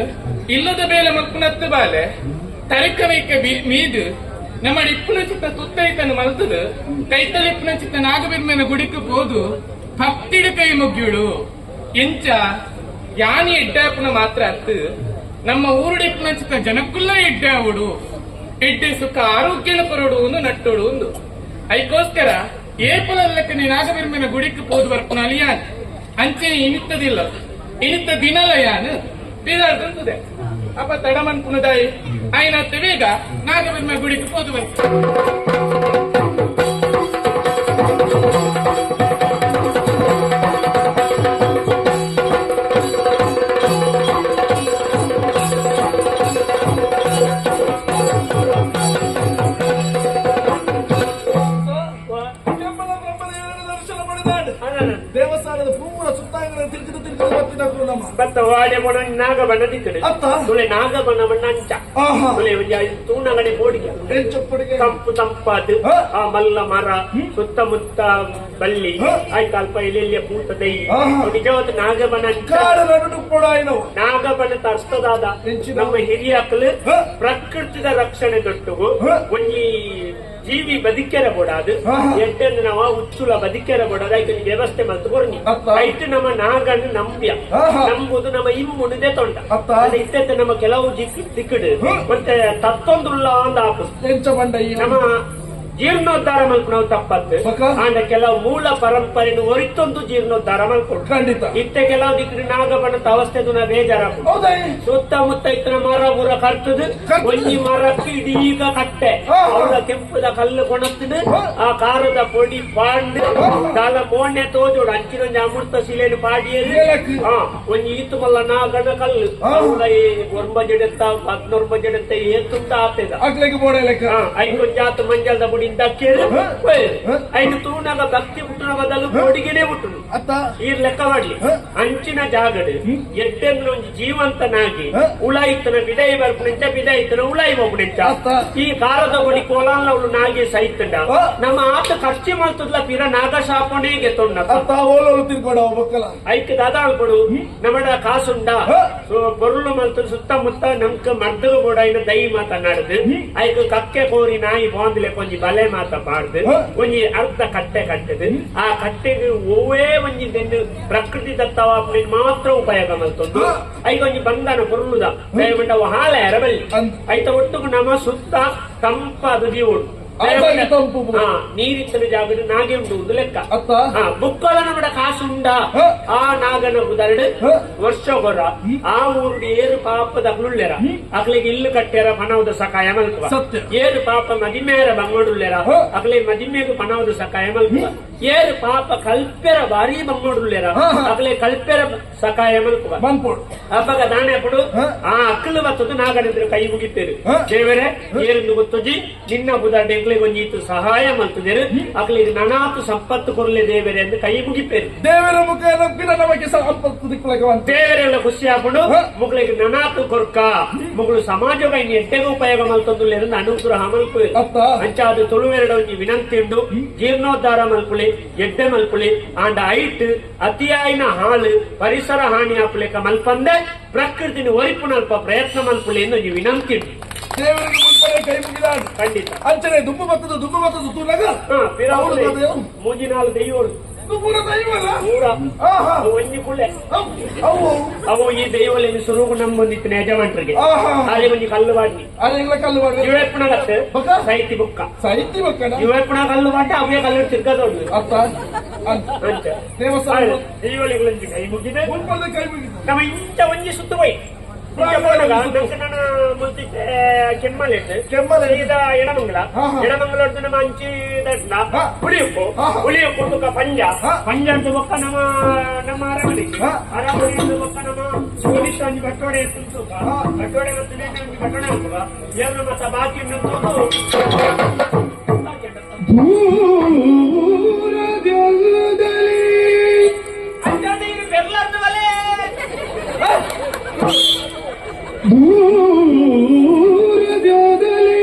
ಇಲ್ಲದ ಬೇಲೆ ಮಕ್ಕನತ್ತು ಬಾಲೆ ತರಿಕವೈಕ ಮೀದು ನಮ್ಮ ಇಪ್ಪನ ಚಿತ್ತ ತುತ್ತೈತನ್ನು ಮಲ್ತದು ಕೈತಲ್ ಇಪ್ಪನ ಚಿತ್ತ ನಾಗಬಿರ್ಮೇನ ಗುಡಿக்கு போது ಭಕ್ತಿಡು ಕೈ ಮುಗ್ಗಿಡು ಎಂಚ ಯಾನಿ ಎಡ್ಡಾಪನ ಮಾತ್ರ ಅತ್ತು ನಮ್ಮ ಊರುಡಿಪ್ಪನ ಚಿತ್ತ ಜನಕ್ಕುಲ್ಲ ಎಡ್ಡಾವುಡು ಎಡ್ಡೆ ಸುಖ ಆರೋಗ್ಯನ ಪರಡು ಒಂದು ನಟ್ಟೋಡು ಒಂದು ಅದಕ್ಕೋಸ್ಕರ ಏಪಲಕ್ಕ ನೀ ನಾಗಬಿರ್ಮೇನ ಗುಡಿக்கு போது ಬರ್ಪನಲಿ ಯಾನ್ ಅಂಚೆ ಇನಿತ್ತದಿಲ್ಲ ಇನಿತ್ತ ದಿನಲ ಯಾನ್ ಬೀದಾರ್ದಂತದೆ ಅಪ್ಪ ತಡಮನ್ ಪುನದಾಯಿ ಆಯ್ನತ್ತೆ ಬೇಗ ನಾಗಬಿರ್ಮ ಗುಡಿಗೆ ಹೋದು ಬರ್ತಾರೆ ದೇವಸ್ಥಾನದ ಪೂರ ಸುತ್ತಾಂಗಣ ತಿರುಗಿದು ಬರ್ತಿದ್ರು ನಮ್ಮ ಬತ್ತ ವಾಡೆ ಮೊಡ ನಾಗಬಣ್ಣ ತಿಕ್ಕಡೆ ಅತ್ತ ತುಳೆ ನಾಗಬಣ್ಣ ಬಣ್ಣ ಅಂಚ ತುಳೆ ತೂನಗಡೆ ಬೋಡಿಗೆ ಚಪ್ಪಡಿಗೆ ತಂಪು ತಂಪಾದ ಆ ಮಲ್ಲ ಮರ ಸುತ್ತಮುತ್ತ ಬಳ್ಳಿ ಆಯ್ತು ಅಲ್ಪ ಎಲೆಯ ಪೂತ ದೈ ನಿಜವಾದ ನಾಗಬಣ್ಣ ನಾಗಬಣ್ಣ ತರ್ಸ್ತದಾದ ನಮ್ಮ ಹಿರಿಯ ಅಕ್ಕಲು ಪ್ರಕೃತಿದ ರಕ್ಷಣೆ ದೊಟ್ಟುಗು ಒಂಜಿ ಜೀವಿ ಬದುಕೆರ ಬೋಡಾದು ಎಡ್ಡೆಂದು ನಾವು ಉಚ್ಚುಲ ಬದುಕೆರ ಬೋಡಾದು ಆಯ್ತು ವ್ಯವಸ್ಥೆ ಮತ್ತು ಕೊರ್ನಿ ಆಯ್ತು ನಮ್ಮ ನಾಗನ್ನು ನಂಬ್ಯ ನಂಬುದು ನಮ್ಮ ಇಮ್ಮುಣಿದೆ ತೊಂಡ ಇತ್ತೆ ನಮ್ಮ ಕೆಲವು ದಿಕ್ಕಡು ಮತ್ತೆ ತತ್ತೊಂದುಲ್ಲ ಅಂದ ಹಾಕುದು ನಮ್ಮ ಜೀರ್ಣೋದ್ಧಾರ ಮಲ್ಪು ನಾವು ತಪ್ಪತ್ತು ಆಂಡ ಕೆಲವು ಮೂಲ ಪರಂಪರೆಯನ್ನು ಒರಿತೊಂದು ಜೀರ್ಣೋದ್ಧಾರ ಮಲ್ಕೊಂಡು ಖಂಡಿತ ಇತ್ತೆ ಕೆಲವು ದಿಕ್ಕಡಿ ನಾಗಬಣ್ಣದ ಅವಸ್ಥೆದು ನಾ ಬೇಜಾರಾಗ ಸುತ್ತಮುತ್ತ ಇತ್ತನ ಮರ ಬುರ ಕರ್ತದು ಒಂಜಿ ಮರಕ್ಕೆ ಇದೀಗ ಕಟ್ಟೆ ಅವರ ಕೆಂಪುದ ಕಲ್ಲು ಕೊಣತ್ತದು ಆ ಕಾರದ ಪೊಡಿ ಪಾಂಡು ಕಾಲ ಮೋಣೆ ತೋಜೋಡು ಅಂಚಿನೊಂದು ಅಮೃತ ಶಿಲೆಯನ್ನು ಪಾಡಿಯಲ್ಲಿ ಒಂಜಿ ಈತು ಮಲ್ಲ ನಾಗನ ಕಲ್ಲು ಒಂಬ ಜಡೆತ್ತ 14 ಜಡೆತ್ತ ಏತುಂತ ಆತದ ಐಕೊಂಜಾತು ಮಂಜಲ್ದ ಬುಡಿ ಐದು ತೂನಾಗ ಭಕ್ತಿ ಹುಟ್ಟಿನ ಬದಲು ಬೋಡಿಗೆನೆ ಹುಟ್ಟುದು ಈ ಲೆಕ್ಕ ಮಾಡ್ಲಿ ಅಂಚಿನ ಜಾಗಡು ಎಡ್ಡೆಂದು ಒಂದು ಜೀವಂತನಾಗಿ ಉಳಾಯಿತನ ಬಿಡೈ ಬರ್ಪುಣೆಂಚ ಬಿಡಾಯಿತನ ಉಳಾಯಿ ಹೋಗ್ಬಿಡೆಂಚ ಈ ಕಾರದ ಬಡಿ ಕೋಲಾಲ ಅವಳು ನಾಗಿ ಸಹಿತಂಡ ನಮ್ಮ ಆತ ಖರ್ಚಿ ಮಾಡ್ತದ್ಲ ಪಿರ ನಾಗ ಶಾಪಣೆಗೆ ತೊಂಡ ಐಕ್ ದಾದ ಅನ್ಕೊಡು ನಮ್ಮಡ ಕಾಸುಂಡ ಬರುಳು ಮಲ್ತ ಸುತ್ತಮುತ್ತ ನಮ್ಕ ಮರ್ದಗ ಬೋಡಾಯಿನ ದೈ ಮಾತನಾಡುದು ಐಕ್ ಕಕ್ಕೆ ಕೋರಿ ನಾಯಿ ಬಾಂದ್ಲೆ ಕೊಂಜಿ ಬಲೆ ಮಾತ ಪಾಡ್ದು ಒಂಜಿ ಅರ್ಧ ಕಟ್ಟೆ ಕಟ್ಟದು ಆ ಕಟ್ಟೆಗೆ ಓವೇ ಒಂಜಿ ಪ್ರಕೃತಿ ದತ್ತವಾಪನೆ ಮಾತ್ರ ಉಪಯೋಗ ಮಲ್ತೊಂದು ಐಗ ಒಂಜಿ ಬಂಧನ ಬರುಳುದ ದಯವಿಟ್ಟು ಹಾಳ ಎರಬಲ್ಲಿ ಐತ ಒಟ್ಟಿಗೆ ನಮ್ಮ ಸುತ್ತ ತಂಪಾದ ಜೀವೋಡು ನೀರಿತ್ತನ ಜಾಗದ ನಾಗೆ ಉಂಟು ಒಂದು ಲೆಕ್ಕ ಬುಕ್ಕಲ ನಮ್ಮಡ ಕಾಸುಂಡ ಆ ನಾಗನ ಉದರಡು ವರ್ಷ ಹೊರ ಆ ಊರುಡು ಏರು ಪಾಪದ ಅಗ್ಳುಳ್ಳೆರ ಅಕ್ಲಿಗೆ ಇಲ್ಲು ಕಟ್ಟೆರ ಪನವದ ಸಕಾಯ ಮಲ್ಪುವ ಏರು ಪಾಪ ಮದಿಮೇರ ಬಂಗೋಡುಳ್ಳೆರ ಅಕ್ಲಿ ಮದಿಮೆಗೂ ಪನವದ ಸಕಾಯ ಮಲ್ಪುವ ಏರು ಪಾಪ ಕಲ್ಪೆರ ಬಾರಿ ಬಂಗೋಡುಳ್ಳೆರ ಅಕ್ಲಿ ಕಲ್ಪೆರ ಸಕಾಯ ಮಲ್ಪುವ ಅಪ್ಪಗ ದಾಣೆ ಪಡು ಆ ಅಕ್ಕಲು ಬತ್ತದು ನಾಗನಿದ್ರೆ ಕೈ ಮುಗಿತೇರು ದೇವರೇ ಏರು ಗೊತ್ತುಜಿ ನಿನ್ನ ಬುದ ಒಂಜೀತು ಸಹಾಯ ಮಲ್ತದೇರು ಅಕ್ಲಿಗೆ ನನಾತು ಸಂಪತ್ತು ಕೊರ್ಲೆ ದೇವರೇ ಎಂದು ಕೈ ಮುಗಿಪೇರು ದೇವರ ಮುಖ ನಮಗೆ ಸಂಪತ್ತು ದೇವರೆಲ್ಲ ಖುಷಿ ಹಾಕೊಂಡು ಮುಗ್ಳಿಗೆ ನನಾತು ಕೊರ್ಕ ಮುಗಳು ಸಮಾಜಗ ಇನ್ನು ಎಟ್ಟೆಗೂ ಉಪಯೋಗ ಮಲ್ತೊಂದು ಅನುಗ್ರಹ ಮಲ್ಪೇರು ಅಂಚಾದು ತುಳುವೆರಡ ಒಂಜಿ ವಿನಂತಿ ಉಂಡು ಜೀರ್ಣೋದ್ಧಾರ ಮಲ್ಪುಳಿ ಎಡ್ಡೆ ಮಲ್ಪುಳಿ ಆಂಡ ಐಟ್ ಅತಿಯಾಯಿನ ಹಾಳು ಪರಿಸರ ಹಾನಿ ಹಾಪುಲೇಕ ಮಲ್ಪಂದೆ ಪ್ರಕೃತಿನ ಒರಿಪುನಲ್ಪ ಪ್ರಯತ್ನ ಮಲ್ಪುಳಿ ಎಂದು ಒಂಜಿ ವಿನಂತಿ ಉಂಟು ದೇವರಿಗೆ ಮುನ್ಪಡೆ ಕೈ ಮುಗಿದಾಡು ಖಂಡಿತ ಅಂಚನೆ ದುಬ್ಬು ಬತ್ತದು ತೂಲಾಗ ಮೂಜಿನಾಳು ದೈವೋಡು ಇದು ಪೂರ ದೈವಲ್ಲ ಪೂರ ಆಹಾ ಒಂಜಿ ಕುಳ್ಳೆ ಅವು ಅವು ಈ ದೈವಲೆಯನ್ನು ಸುರುಗು ನಂಬೊಂದಿತ್ತಿನ ಯಜಮಾನ್ರಿಗೆ ಆಹಾ ಅಲ್ಲಿ ಒಂಜಿ ಕಲ್ಲು ಬಾಡ್ನಿ ಅರೆಂಗ್ಲ ಕಲ್ಲು ಮಾಡಿ ಇವಪ್ಪಣಗತ್ತೆ ಬೊಕ್ಕ? ಸೈತಿ ಬುಕ್ಕ ಸಾಹಿತ್ಯ ಬಕ್ಕಣ ಇವಪ್ಪಣ ಕಲ್ಲು ಬಾಟ ಅವೇ ಕಲ್ಲು ತಿರ್ಗದೋಡು ಅರ್ಥ ಅಂತ ಅಂತ ದೇವಸ್ಥಾನ ದೈವಲೆಗಳಂಜಿ ಕೈ ಮುಗಿದೆ ಮುನ್ಪದ ಕೈ ಮುಗಿತು ನಮ್ಮ ಇಂಚ ಒಂಜಿ ಸುತ್ತು ಹೋಯ್ ನನ್ನ ಮುಲ್ತಿದ್ದೆ ಕೆಮ್ಮಲೆಟ್ಟು ಕೆಮ್ಮಲೆ. ಈಗ ಎಡಮಂಗಲ ಹಾ, ಹಾ. ಎಡಮಂಗಲ ನಮ್ಮ ಅಂಚಿ ದಟ್ಲ ಹಾ. ಹುಳಿಯಪ್ಪು ಹಾ, ಹಾ. ಹುಳಿಯಪ್ಪು ತುಕ ಪಂಜ ಹಾ. ಪಂಜ ಅಂತ ಬೊಕ್ಕ ನಮ್ಮ ಅರಮನೆ ಹಾ. ಅರಮನೆ ಅಂತ ಬೊಕ್ಕ ನಮ್ಮ ಪೊಲೀಸ್ ಅಂಜಿ ಕಟ್ಟೋಡೆ ತುಂತುಕ ಹಾ. ಕಟ್ಟೋಡೆ ಮತ್ತು ಅಂಜಿ ಕಟ್ಟೋಡೆ ಅಂತುಕ ಎರಡು ಮತ್ತ ಬಾಕಿ ನಿಂತು ಅಂಜಾದ ಇದು ಬೆರ್ಲಾರ್ದು ಬಲೆ ದೂರದಲ್ಲಿ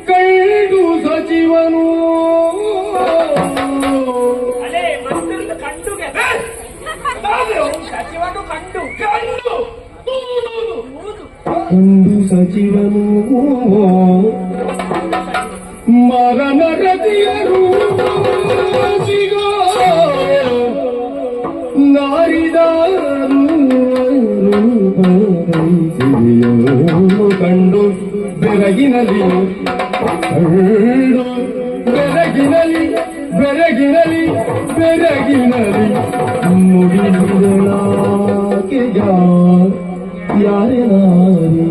ಕಂಡು ಸಚಿವನು ಅದೇ ಮಂತ್ರದ ಕಂಡುಗೆ ಸಚಿವನು ಕಂಡು ಕಂಡು ಕಂಡು ಸಚಿವನು ಮರನಗತಿಯರು ನಾರಿದಾರು ಕಂಡು ಬೆರಗಿನಲಿ ಕಂಡು ಬೆರಗಿನಲಿ ಬೆರಗಿನಲಿ ಬೆರಗಿನಲಿ ಮುಡಿದಳಾಕೆ ಯಾರೆ ನಾರಿ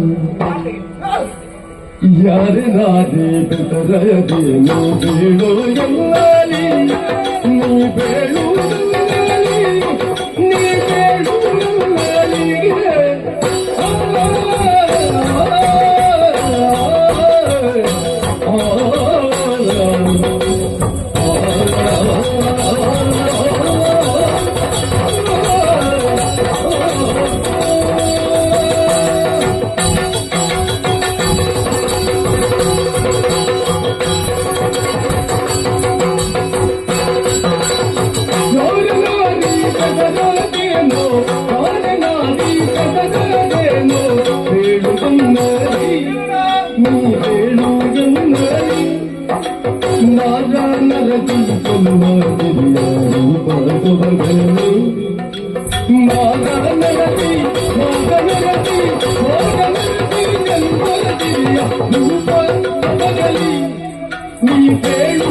ಯಾರೆ ನಾರಿ ಬೆದರದೇನು ಬೇಡೋ ಎಲ್ಲಾಲಿ ನೀ ಬೇಡು ನೀ ಬೇಡು ನೀ ಬೇಡು ಎಲ್ಲಲಿ ನೀ ಬೇಡು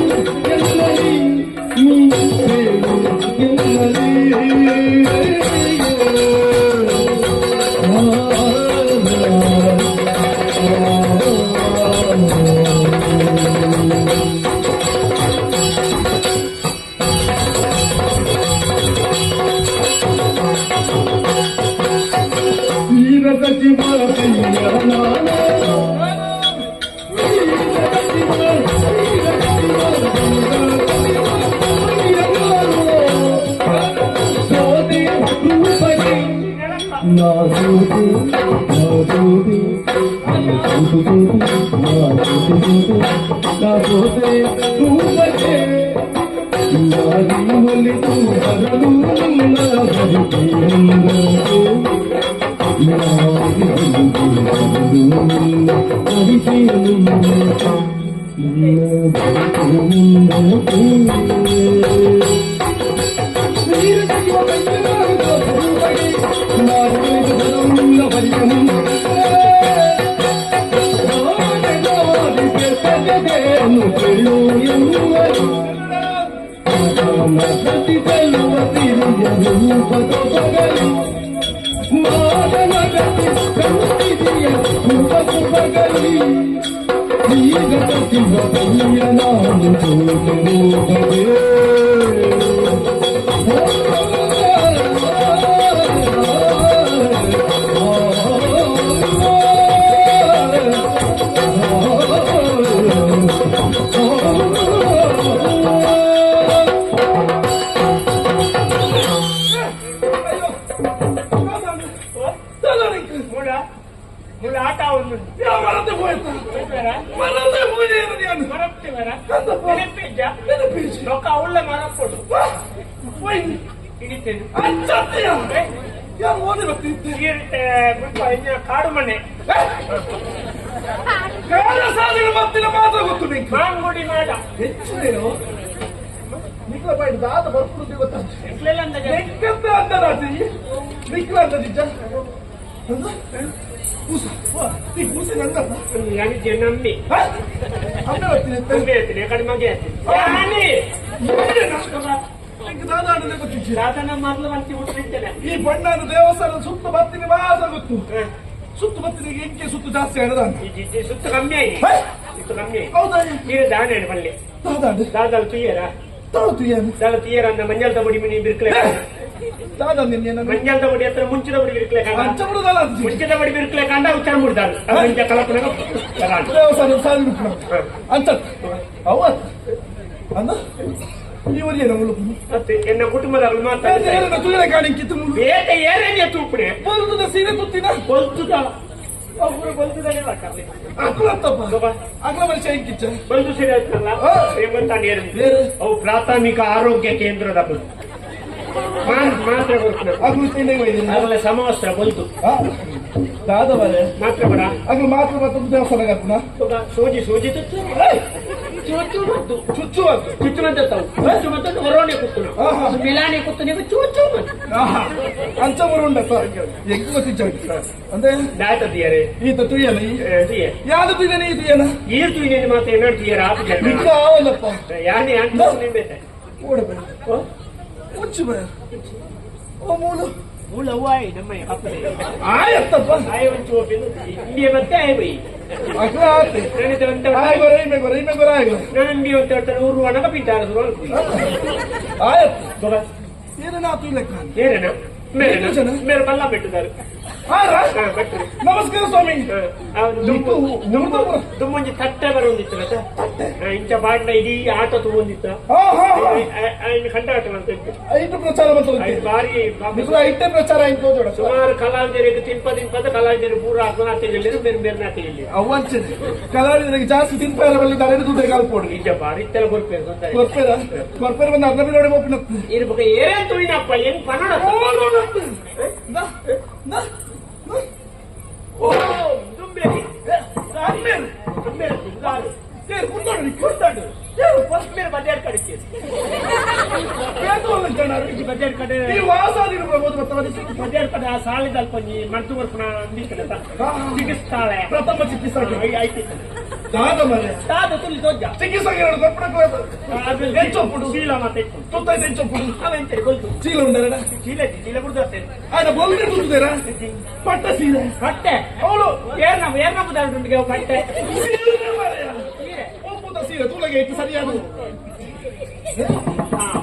ವೀರ ಸಚಿವ ಮುಳ್ಳ ಆಟ ಒಂದು ಮರತೆ ಹೋಯ್ತು ಮರತೆ ಹೋಯ್ತು ರೊಕ್ಕ ಉಳ್ಳ ಮರ ಕೊಡು ಹಿಡಿತೇನೆ ಯಾರು ಓದಿ ಬರ್ತಿದ್ದೆ ಕಾಡು ಮನೆ ಸಾಲಿನ ಮತ್ತಿನ ಮಾತ್ರ ಗೊತ್ತು ನಿಂಗೆ ಮಾಂಗುಡಿ ಮಾಡ ಹೆಚ್ಚಿನೇನು ನಿಂಗಳ ಬಾಯಿ ನೋಡಿ ದಾದ ಬರ್ಕೊಂಡು ಗೊತ್ತಾಗ್ತದೆ ಎಂಕ್ಲೆಲ್ಲ ಅಂದಾಜ ಬೆಕ್ಕಂತ ಅಂದರಾತಿ ನಿಕ್ಲ ಅಂತ ನಿಜ ಕೂಸ ಈ ಕೂಸಿನ ಅಂದಪ್ಪ ಯಾನಿದ್ದೆ ನಮ್ಮಿ ಅನ್ನ ಬರ್ತೀನಿ ಅಂತ ಕಮ್ಮಿ ಹೇಳ್ತೀನಿ ಕಡಿಮೆಗೆ ಹೇಳ್ತೀನಿ ಯಾನಿ ದಾದ ಆಡೋದೇ ಗೊತ್ತಿದ್ದೀರ ರಾಧನ ಮೊದಲು ಮಂತಿ ಹುಟ್ಟಿರ್ತೇನೆ ಈ ಬಣ್ಣನ ದೇವಸ್ಥಾನದ ಸುತ್ತ ಬರ್ತೀನಿ ಮಾತ್ರ ಗೊತ್ತು ಸುತ್ತು ಬರ್ತೀನಿ ಎಂಕೆ ಸುತ್ತು ಜಾಸ್ತಿ ಆಡದ ಈ ಸುತ್ತ ಕಮ್ಮಿ ಆಗಿ ಸುತ್ತ ಕಮ್ಮಿ ಆಗಿ ಹೌದಾ ನೀರು ದಾನೆ ಬಲ್ಲೆ ದಾದಾಡು ದಾದಾಲು ತುಯ್ಯರ ತಾಳು ಏನು ದಾದ ತುಯ್ಯರ ಅಂದ ಮಂಜಲ್ ತಬಡಿ ಮನಿ ಬಿರ್ಕಲೆ ದಾದ ನಿನ್ನೆ ಮಂಜಲ್ ತಬಡಿ ಹತ್ರ ಮುಂಚಿನ ಬಡಿ ಬಿರ್ಕಲೆ ಕಾಂಡ ಅಂಚ ಬಿಡುದಲ್ಲ ಮುಂಚಿನ ಬಡಿ ಬಿರ್ಕಲೆ ಕಾಂಡ ಉಚ್ಚಾರ ಮುಡ್ದಾರು ಮಂಜ ಕಲಪನ ದೇವಸ್ಥಾನ ಸಾಲಿ ಬಿಟ್ಟು ಅಂತ ಅವ ಅಂದ ಇವರೇನು ಮತ್ತೆ ಎನ್ನ ಕುಟುಂಬದವರು ಮಾತಾಡ್ತಾರೆ ತುಳಿದ ಕಾಣಿಕ್ಕಿತ್ತು ಬೇಟ ಏನೇನೆ ತೂಪಣೆ ಬರುದ ಸೀರೆ ತುತ್ತಿನ ಬಲ್ತುದ ಒಬ್ಬರು ಬಲ್ತುದಾನೆ ಮಾತಾಡ್ಲಿ ಅಕ್ಕಲತ್ತಪ್ಪ ಅಕ್ಕಲ ಮನುಷ್ಯ ಹೆಂಗಿಚ್ಚ ಬಲ್ತು ಸೀರೆ ಆಯ್ತಲ್ಲ ಎಂಬತ್ತಾನೆ ಅವು ಪ್ರಾಥಮಿಕ ಆರೋಗ್ಯ ಕೇಂದ್ರದ ಮಾತ್ರ ಬರ್ತೀನಿ ಅಗ್ಲು ತಿಂಡಿ ಒಯ್ದಿನ ಆಗಲೇ ಸಮವಸ್ತ್ರ ಬಲ್ತು ದಾದ ಬರೆ ಮಾತ್ರ ಬರ ಅಗ್ಲು ಮಾತ್ರ ಮತ್ತೊಂದು ದೇವಸ್ಥಾನ ಕರ್ತನ ಸೋಜಿ ಸೋಜಿ ತುತ್ತು ಚೂಚು ಮತ್ತು ಚುಚ್ಚು ಅಂತ ಚುಚ್ಚು ಅಂತ ಚುಚ್ಚು ಮತ್ತು ಹೊರೋಣೆ ಕುತ್ತು ಮಿಲಾನೆ ಕುತ್ತು ನೀವು ಚೂಚು ಅಂಚ ಬರುಂಡಪ್ಪ ಹೆಂಗ್ ಗೊತ್ತಿಚ್ಚ ಅಂದ್ರೆ ದಾಯ್ತದಿಯಾರೆ ಈತ ತುಯ್ಯಲ್ಲ ತುಯ್ಯ ಯಾವ್ದು ತುಯ್ಯನ ಈ ತುಯ್ಯನ ಈ ತುಯ್ಯನೆ ಮಾತ್ರ ಏನಾರು ತುಯ್ಯರ ನಿಕ್ಕ ಆವಲ್ಲಪ್ಪ ಯಾನೆ ಅಂತ ನಿಂಬೆತೆ ಓಡಬೇಡ ಮುಚ್ಚು ಬರ ಓ ಮೂಲು ಮೂಲ ಹೂವಾಯಿ ನಮ್ಮ ಕಪ್ಪದೆ ಆಯತ್ತಪ್ಪ ಆಯ ಒಂದು ಇಂಡಿಯ ಮತ್ತೆ ಆಯ ಬೈ ಅಗ್ಲ ಆತೆ ಆಯ್ ಗೊರ ಇಮೆ ಗೊರ ಆಯ್ತು ನಾನು ಇಂಡಿಯ ಅಂತ ಹೇಳ್ತಾರೆ ಊರು ಒಣಗ ಪಿಂಟಾರ ಆಯತ್ತು ಏನು ನಾ ತುಯ್ಲಕ್ಕ ಏನೇನ ಮೇರೆ ಬಲ್ಲ ಬಿಟ್ಟಿದ್ದಾರೆ ಬೆಟ್ಟರು ನಮಸ್ಕಾರ ಸ್ವಾಮಿ ತುಂಬೊಂಜಿ ತಟ್ಟೆ ಬರೋಂದಿತ್ತು ಇಂಚ ಬಾಂಡ ಇಡೀ ಆಟ ತುಂಬೊಂದಿತ್ತ ಕಂಡ ಆಟ ಅಂತ ಇತ್ತು ಐದು ಪ್ರಚಾರ ಬಾರಿ ಐಟೆ ಪ್ರಚಾರ ಆಯ್ತು ಜೋಡ ಸುಮಾರು ಕಲಾವಿದರಿಗೆ ತಿಂಪದ ಕಲಾವಿದರು ಪೂರ ಅಗ್ನಾತಿಯಲ್ಲಿ ಬೇರೆ ಬೇರೆ ನಾತಿಯಲ್ಲಿ ಅವಂಚನೆ ಕಲಾವಿದರಿಗೆ ಜಾಸ್ತಿ ತಿಂಪಾರ ಬಲ್ಲಿದ್ದಾರೆ ದುಡ್ಡೆ ಕಾಲ್ಪೋಡು ನಿಜ ಬಾರಿ ಇತ್ತೆಲ್ಲ ಗೊರ್ಪೇರು ಕೊರ್ಪೇರ ಬಂದು ಅರ್ಧ ನೋಡಿ ಒಪ್ಪಿನ ಇರ್ಬೇಕು ಏನ್ ತುಳಿನಪ್ಪ ಏನ್ ಕನ್ನಡ ಬಜೆಟ್ ಕಡಿತೀರಿ ಬಜೆಟ್ ಕಡೆ ಬಜೆಟ್ ಕಡೆ ಸಾಲಿದಲ್ಲಿ ಕೊಂಚಿ ಮಂತು ಬರ್ಪಣ ಅಂದಿಕ್ಕದ ಚಿಕಿತ್ಸಾಲಯ ಪ್ರಥಮ ಚಿಕಿತ್ಸಾ ಆಯ್ತು ತಾದ ತುಳಿ ದೊಡ್ಡ ಚಿಕಿತ್ಸೆಗೆ ಶೀಲ ಮತ್ತೆ ತುತ್ತೈತೆ ಹೆಚ್ಚೊಪ್ಪುಡು ಅವೆಂತೇಳಿ ಗೊತ್ತು ಚೀಲ ಉಂಡಾರ ಚೀಲ ಬಿಡ್ತಾರೆ ಆಯ್ನ ಬೋಲ್ಗೆ ತುತ್ತೇರ ಪಟ್ಟ ಸೀರೆ ಕಟ್ಟೆ ಅವಳು ಏರ್ನ ಬುದಾಡುಂಡಿಗೆ ಕಟ್ಟೆ ಒಪ್ಪುದ ಸೀರೆ ತುಳಗೆ ಇಟ್ಟು ಸರಿಯಾದ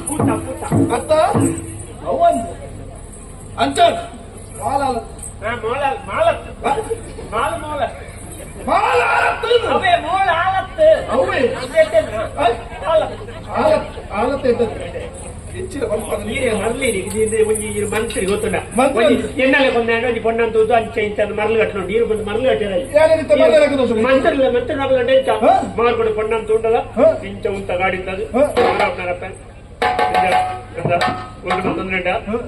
ಕೂತ ಅತ್ತ ಅವಂದು ಅಂಚ ಮಾಲಾಲ ಅವೇ ಮೋಳ ಆಲತ್ತು ಅವೇ ಆಲತ್ತೆ ಹೆಚ್ಚಿನ ಮರಳಿ ಮನುಷ್ಯರಿಗೆ ಗೊತ್ತುಂಡ ಎನ್ನಲೆ ಕೊಂದು ಪೊಣ್ಣಂತೂ ಅಂಚ ಇಂಚ ಮರಳು ಕಟ್ಟಣ ನೀರು ಬಂದು ಮರಳು ಕಟ್ಟಿರ ಮಂತ್ರ ಮರಳು ಗಂಟೆ ಮಾರ್ಕೊಂಡು ಪೊಣ್ಣಂತ ಉಂಟಲ್ಲ ಇಂಚ ಉಂಟ ಗಾಡಿ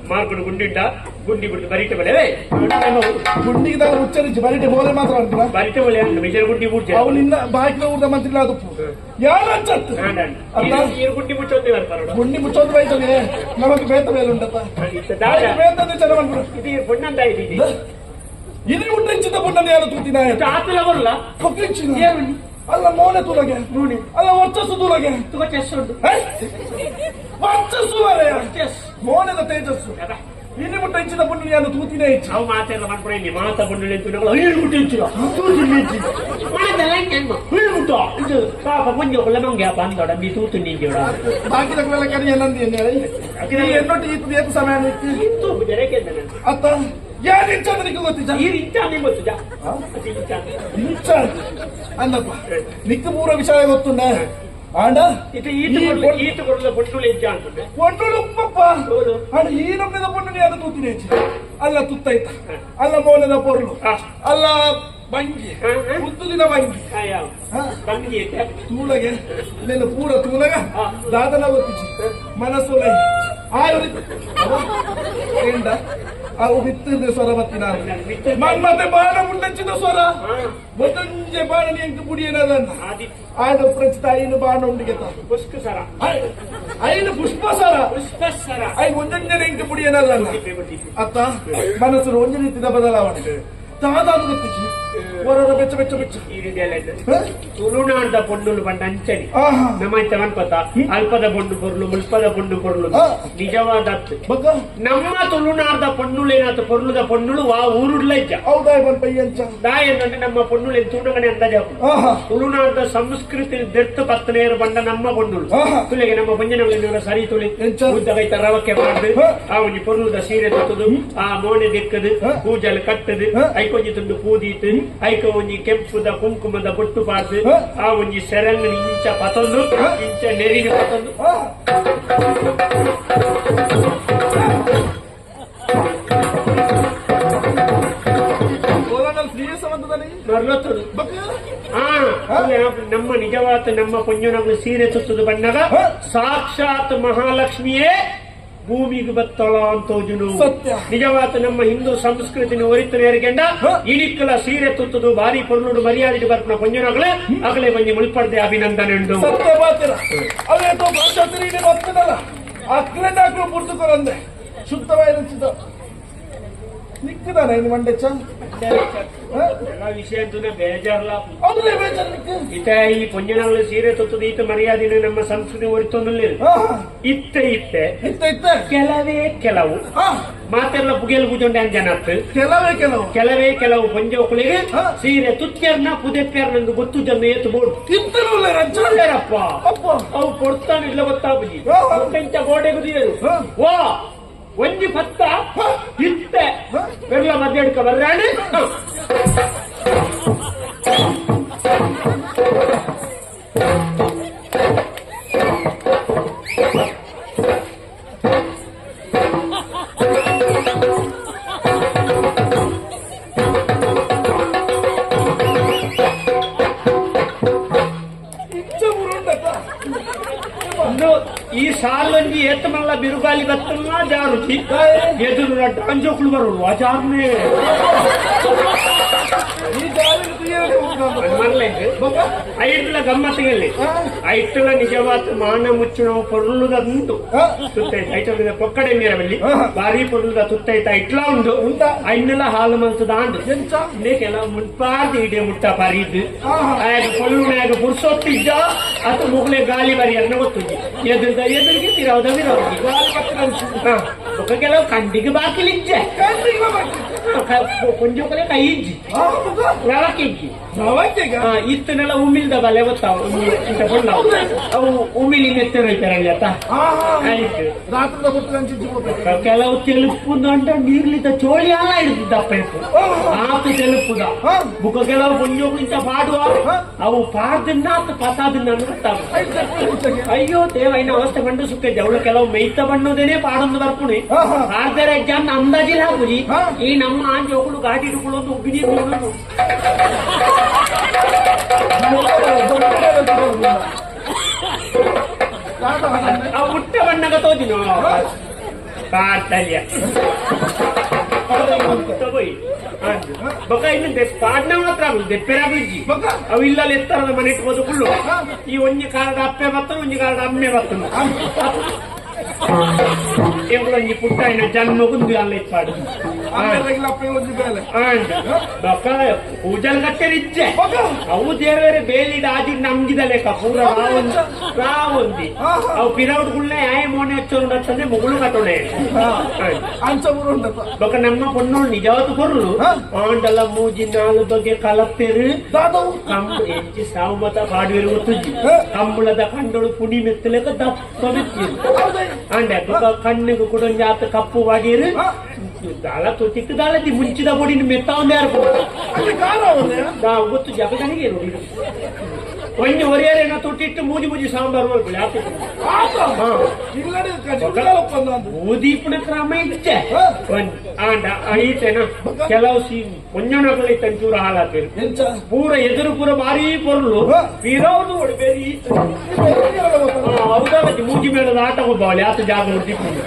ಮಾರ್ಕೊಂಡು ಗುಂಡಿಟ್ಟ ಗುಂಡಿ ಬಿಟ್ಟು ಬರಿಟ ಬೆಳೆ ಗುಂಡಿಗೆ ಉಚ್ಚರಿಸಿ ಬರಿಟೆ ಬೋಲೆ ಮಾತ್ರ ಬರಿಟ ಬೆಳೆ ಮೆಜರ್ ಗುಂಡಿ ಮುಚ್ಚ ಅವನಿನ್ನ ಬಾಕಿನ ಊರ್ದ ಮಂತ್ರಿ ಅದು ಯಾರಂಚತ್ತು ಗುಂಡಿ ಮುಚ್ಚೋದೇ ಬರ್ತಾರ ಗುಂಡಿ ಮುಚ್ಚೋದು ಬೈತದೆ ನಮಗೆ ಬೇತ ಮೇಲೆ ಉಂಟಪ್ಪ ಬೇತದೆ ಚೆನ್ನ ಬಂದ್ಬಿಡು ಇದು ಪೊಣ್ಣಂತ ಇದ್ದೀವಿ ಇದು ಉಂಟಿಂಚಿದ ಪುಣ್ಣನ ಯಾರು ತೂತಿನ ಆತಲ ಬರಲ್ಲ ಕೊಕ್ಕಿಂಚಿನ ಅಲ್ಲ ಮೋನೆ ತೂಲಗೆ ನೋಡಿ ಅಲ್ಲ ವರ್ಚಸ್ಸು ತೂಲಗೆ ತುಂಬ ಚೆಸ್ ಉಂಟು ವರ್ಚಸ್ಸು ಮೋನದ ತೇಜಸ್ಸು ಇಲ್ಲಿ ಮುಟ್ಟ ಹೆಚ್ಚಿನ ಪುಣ್ಯ ತೂತಿನೇ ಹೆಚ್ಚು ನಾವು ಮಾತೆಲ್ಲ ಮಾಡ್ಕೊಂಡು ಮಾತಾ ಪುಣ್ಯ ಇದು ಪಾಪ ಮುಂಜೆ ಒಳ್ಳೆ ಮಂಗೆ ಬಂದೋಡ ಬಿ ತೂತು ನೀಜೋಡ ಬಾಕಿ ತಗೊಳ್ಳ ಕರಿ ಏನಂದಿ ಎನ್ನೊಟ್ಟು ಈತು ಏತು ಸಮಯ ಇತ್ತು ಜರಕ್ಕೆ ಅತ್ತ ಯಾರು ಇಂಚ ನಿನಗೆ ಗೊತ್ತಿದ್ದ ಈ ಇಂಚ ನಿಮ್ಗೆ ಗೊತ್ತಿದ್ದ ಇಂಚ ಅಂದಪ್ಪ ನಿಕ್ಕ ಪೂರ ವಿಷಯ ಗೊತ್ತುಂಡ ಆಂಡ ಈತು ಕೊಡಲ ಪೊಟ್ಟುಳು ಹೆಚ್ಚ ಅಂತಂದೆ ಪೊಣ್ಣುಳು ಉಪ್ಪಪ್ಪ ಆಂಡ ಈ ನಮ್ಮೆದ ಪೊಣ್ಣು ಅದು ತೂತಿನ ಹೆಚ್ಚು ಅಲ್ಲ ತುತ್ತೈತ ಅಲ್ಲ ಮೋನದ ಪೊರ್ಲು ಅಲ್ಲ ಬಂಗಿ ಉದ್ದುದಿನ ಬಂಗಿ ಬಂಗಿ ತೂಳಗೆ ಇಲ್ಲೆಲ್ಲ ಪೂರ ತೂಲಗ ದಾದನ ಗೊತ್ತಿಚ್ಚಿ ಮನಸ್ಸು ಆಯುರ್ವೇದ ಅವು ಬಿತ್ತಿದ ಸ್ವರ ಬತ್ತಿನ ಮತ್ತೆ ಬಾಣ ಮುಂಡಚ್ಚಿದ ಸ್ವರ ಮೊದಲಂಜೆ ಬಾಣ ಎಂಟು ಪುಡಿ ಏನದನ್ನ ಆದ ಪ್ರಚಿತ ಐನು ಬಾಣ ಉಂಡಿಗೆ ಪುಷ್ಪ ಸರ ಐನು ಪುಷ್ಪ ಸರ ಪುಷ್ಪಸರ ಐ ಒಂದೊಂಜನೆ ಎಂಟು ಪುಡಿ ಏನದನ್ನ ಅತ್ತ ಮನಸ್ಸು ಒಂದು ರೀತಿಯ ಬದಲಾವಣೆ ತಾದಾದು ಗೊತ್ತಿಚ್ಚಿ ಹೊರ ಬೆಚ್ಚ ಬೆಚ್ಚ ಬೆಚ್ಚ ಈ ರೀತಿಯಲ್ಲ ತುಳುನಾಡದ ಪೊಂಡುಲು ಬಂಡ ಅಂಚನಿ ಆಹಾ ನಮ್ಮಂತ ಅನ್ಪತ ಅಲ್ಪದ ಬೊಂಡು ಕೊರ್ಲು ಮುಲ್ಪದ ಬೊಂಡು ಕೊರ್ಲು ನಿಜವಾದ ಬಗ್ಗ ನಮ್ಮ ತುಳುನಾಡದ ಪೊಂಡುಳು ಏನಾಯ್ತು ಕೊರ್ಲುದ ಪೊಂಡುಳು ವಾ ಊರುಡ್ಲ ಇಜ್ಜ ಹೌದಾ ಬಂದ್ ಪಯ್ಯಂಚ ದಾಯ ಏನಂದ್ರೆ ನಮ್ಮ ಪೊಂಡುಳು ತೂಟಗಣೆ ಅಂದಾಜ ಆಹಾ ತುಳುನಾಡದ ಸಂಸ್ಕೃತಿ ದೆರ್ತು ಪತ್ತನೇರು ಬಂಡ ನಮ್ಮ ಪೊಂಡುಳು ಆಹಾ ತುಳಿಗೆ ನಮ್ಮ ಪಂಜನಗಳ ಸರಿ ತುಳಿ ಎಂಚ? ಉದ್ದಗೈತ ರವಕ್ಕೆ ಮಾಡ್ದು ಆ ಒಂಜಿ ಪೊರ್ಲುದ ಸೀರೆ ತೊತ್ತದು ಆ ಮೋಣೆ ದಿಕ್ಕದು ಪೂಜಲ್ ಕಟ್ಟದು ಐಕೊಂಜಿ ತುಂಡು ಪೂದೀತು ಐಕ ಒಂಜಿ ಕೆಂಪುದ ಕುಂಕುಮದ ಬೊಟ್ಟು ಪಾಡ್ದು ಆ ಒಂಜಿ ಸೆರಂಗ್ ಇಂಚ ಪತೊಂದು ಇಂಚ ನೆರಿನ ಪತೊಂದು ಬರ್ಲತ್ತದು ನಮ್ಮ ನಿಜವಾದ ನಮ್ಮ ಪುಂಜನಗಳು ಸೀರೆ ಸುತ್ತದು ಬಣ್ಣಗ ಸಾಕ್ಷಾತ್ ಮಹಾಲಕ್ಷ್ಮಿಯೇ ಭೂಮಿಗೆ ಬತ್ತಳ ಅಂತೋಜುನು ಸತ್ಯ. ನಿಜವಾದ ನಮ್ಮ ಹಿಂದೂ ಸಂಸ್ಕೃತಿನ ಒರಿತನೇರಿಗೆಂಡ ಇಳಿಕ್ಕಲ ಸೀರೆ ತುತ್ತದು ಬಾರಿ ಪೊರ್ಲುಡು ಮರ್ಯಾದೆ ಬರ್ಪನ ಪುಂಜನಗಳೇ ಅಗಲೇ ಬಂದು ಮುಳ್ಪಡ್ದೆ ಅಭಿನಂದನೆ ಉಂಡು ಸತ್ಯ ಬಾತಿರ ಅವೇ ಭಾಷಾ ತಿರುಗಿ ಬರ್ತದಲ್ಲ ಅಕ್ಲೆಂಡಾಕ್ಲು ಪುರ್ತುಕೊರಂದೆ ಶುದ್ಧವಾದ ನಿಕ್ಕದಾನ ಇನ್ನು ಮಂಡೆಚ್ಚ ಎಲ್ಲ ವಿಷಯ ಅಂತೂ ಬೇಜಾರ್ಲ ಅದೇ ಬೇಜಾರು ನಿಕ್ಕ ಇತ ಈ ಪುಂಜನಗಳು ಸೀರೆ ತುತ್ತದು ಈತ ಮರ್ಯಾದಿನ ನಮ್ಮ ಸಂಸ್ಕೃತಿ ಒರಿತೊಂದಿಲ್ಲ ಇತ್ತೆ ಇತ್ತೆ ಇತ್ತ ಇತ್ತ ಕೆಲವೇ ಕೆಲವು ಮಾತೆಲ್ಲ ಬುಗೆಲ್ ಬುಜೊಂಡೆ ಅಂಜನತ್ತು ಕೆಲವೇ ಕೆಲವು ಕೆಲವೇ ಕೆಲವು ಪಂಜೋಕುಳಿಗೆ ಸೀರೆ ತುತ್ಯರ್ನ ಪುದೆಪ್ಯರ್ ನಂದು ಗೊತ್ತು ಜನ ಏತು ಬೋರ್ಡ್ ಇತ್ತಲೂ ರಂಜಾರಪ್ಪ ಅಪ್ಪ ಅವು ಕೊಡ್ತಾನೆ ಇಲ್ಲ ಗೊತ್ತಾಬುಜಿ ಕೆಂಚ ಗೋಡೆ ಗುದಿಯರು ವಾ ಒಂಜಿ ಪತ್ತ ಇತ್ತೆ ಬೆರ್ಲ ಮಧ್ಯಾಡ್ಕ ಬರ್ರಾಣೆ ಈ ಸಾಲಂಜಿ ಎತ್ತ ಮಲ್ಲ ಬಿರುಗಾಲಿ ಬತ್ತಲ್ಲ ಜಾರುಚಿ ಎದುರು ಡಾಂಜೋಕ್ಳು ಬರೋಳು ಆ ಜಾರ್ನೆ ಐಟ್ಲ ಗಮ್ಮತ್ತಿಗೆಲ್ಲಿ ಐಟ್ಲ ನಿಜವಾದ ಮಾನ ಮುಚ್ಚುಣ ಪೊರ್ಲುದ ಉಂಟು ತುತ್ತೈತ ಐಟ್ಲ ಪೊಕ್ಕಡೆ ಮೀರವಲ್ಲಿ ಬಾರಿ ಪೊರ್ಲುದ ತುತ್ತೈತ ಇಟ್ಲ ಉಂಟು ಐನೆಲ್ಲ ಹಾಲು ಮಲ್ತದ ಆಂಡು ಕೆಲ ಮುನ್ಪಾರ್ದು ಇಡೀ ಮುಟ್ಟ ಪಾರಿದ್ದು ಆಗ ಪೊಲ್ಲುನಾಗ ಪುರ್ಸೊತ್ತಿದ್ದ ಅದು ಮುಗ್ಲೆ ಗಾಲಿ ಬಾರಿ ಅನ್ನ ಗೊತ್ತಿದ್ದಿ ಎದುರಿಗೆ ತಿರವದ ಕೆಲವು ಕಂಡಿಗೆ ಬಾಕಿಲಿಜ್ಜೆ ಕೊಂಜೋಕಲೆ ಕೈ ಇಜ್ಜಿ ರವಕ್ಕಿಜ್ಜಿ ಇತ್ತನೆಲ್ಲ ಉಮಿಲ್ದ ಬಲೆ ಗೊತ್ತಾವ ಇಂತ ಕೊಂಡ ಅವು ಉಮಿಲಿ ನೆತ್ತರೈತಾರಲ್ಲ ಆಯ್ತು ಕೆಲವು ತೆಲುಪುದ ಅಂತ ನೀರ್ಲಿದ್ದ ಚೋಳಿ ಅಲ್ಲ ಹಿಡಿದಿದ್ದಪ್ಪ ಇತ್ತು ಆತು ತೆಲುಪುದ ಬುಕ್ಕ ಕೆಲವು ಕೊಂಜೋಕು ಇಂತ ಪಾಡುವ ಅವು ಪಾಡ್ದನ್ನ ಆತು ಪಸಾದನ್ನ ಗೊತ್ತಾವ ಅಯ್ಯೋ ದೇವ ಇನ್ನ ಅವಸ್ಥೆ ಬಂಡು ಸುಕ್ಕಿದ್ದೆ ಅವಳು ಕೆಲವು ಮೈತ ಬಣ್ಣದೇನೆ ಪಾಡೊಂದು ಬರ್ಪುಣಿ ಆರ್ದರೆ ಜನ ಅಂದಾಜಿಲ್ಲ ಹಾಕುಜಿ ಈ ನಮ್ಮ ಆಂಜೋಗಳು ಗಾಡಿ ಹಿಡ್ಕೊಳ್ಳೋದು ಉಬ್ಬಿನಿ ಆ ಮುಟ್ಟ ಬಣ್ಣಗ ತೋದಿನ ಕಾರ್ತಲ್ಯ ಬೊಕ ಇನ್ನು ಪಾಡ್ನ ಮಾತ್ರ ಆಗುದು ದೆಪ್ಪೆರಾಗಿಜ್ಜಿ ಅವು ಇಲ್ಲಲ್ಲಿ ಎತ್ತರದ ಮನೆ ಇಟ್ಬೋದು ಕುಳ್ಳು ಈ ಒಂಜಿ ಕಾಲದ ಅಪ್ಪೆ ಬರ್ತನು ಒಂಜಿ ಕಾಲದ ಅಮ್ಮೆ ಬರ್ತನು ಒಂಜಿ ಪುಟ್ಟಾಯಿನ ಜನ್ಮ ಕುಂದು ಅಲ್ಲ ಇಪ್ಪಾಡು ಪೂಜಲ್ ಕಟ್ಟೆರಿಜ್ಜೆ ಅವು ದೇವರೇ ಬೇಲಿದ ಆದಿ ನಮ್ಗಿದ ಲೆಕ್ಕ ಪೂರ ರಾವೊಂದಿ ಅವು ಪಿರೌಡ್ಗುಳ್ನೆ ಆಯ ಮೋನೆ ಹಚ್ಚೋಂದ್ರೆ ಮುಗುಳು ಕಟ್ಟೋಣೆ ಬೊಕ ನಮ್ಮ ಪೊಣ್ಣು ನಿಜವಾದ ಕೊರ್ಲು ಆಂಡಲ ಮೂಜಿ ನಾಲು ಬಗ್ಗೆ ಕಲಪ್ಪೆರು ಎಂಚಿ ಸಾವುಮತ ಪಾಡುವೆರು ಗೊತ್ತುಜ್ಜಿ ಕಂಬಳದ ಕಂಡಳು ಪುಡಿ ಮೆತ್ತಲೆಕ ದಪ್ಪ ಮೆತ್ತಿರು ಅಂಡೆ ಕಣ್ಣಿಗೂ ಕೂಡ ಜಾತ ಕಪ್ಪು ಬಾಡಿರು ದಾಳ ತೊಟ್ಟಿಟ್ಟು ದಾಳದಿ ಮುಂಚಿದ ಬೋಡಿನ ಮೆತ್ತಾವಂದೇ ನಾವು ಗೊತ್ತು ಜಗದನಿಗೆ ನೋಡಿ ಒಂಜಿ ಒರಿಯರೇನ ತೊಟ್ಟಿಟ್ಟು ಮೂಜಿ ಮೂಜಿ ಸಾಂಬಾರು ಊದೀಪನ ಕ್ರಮ ಇಚ್ಚೆ ಆಂಡ ಈತೇನ ಕೆಲವು ಒಂಜನಗಳು ತಂಚೂರ ಹಾಳಾತಿರು ಪೂರ ಎದುರು ಪೂರ ಭಾರಿ ಪೊರ್ಲು ಇರೋದು ಬೇರೆ ಹೌದಾ ಮೂಜಿ ಮೇಳದ ಆಟ ಹೋಗ್ಬಾವಳಿ ಆತ ಜಾಗ ಹೊಡ್ತಿಕೊಂಡು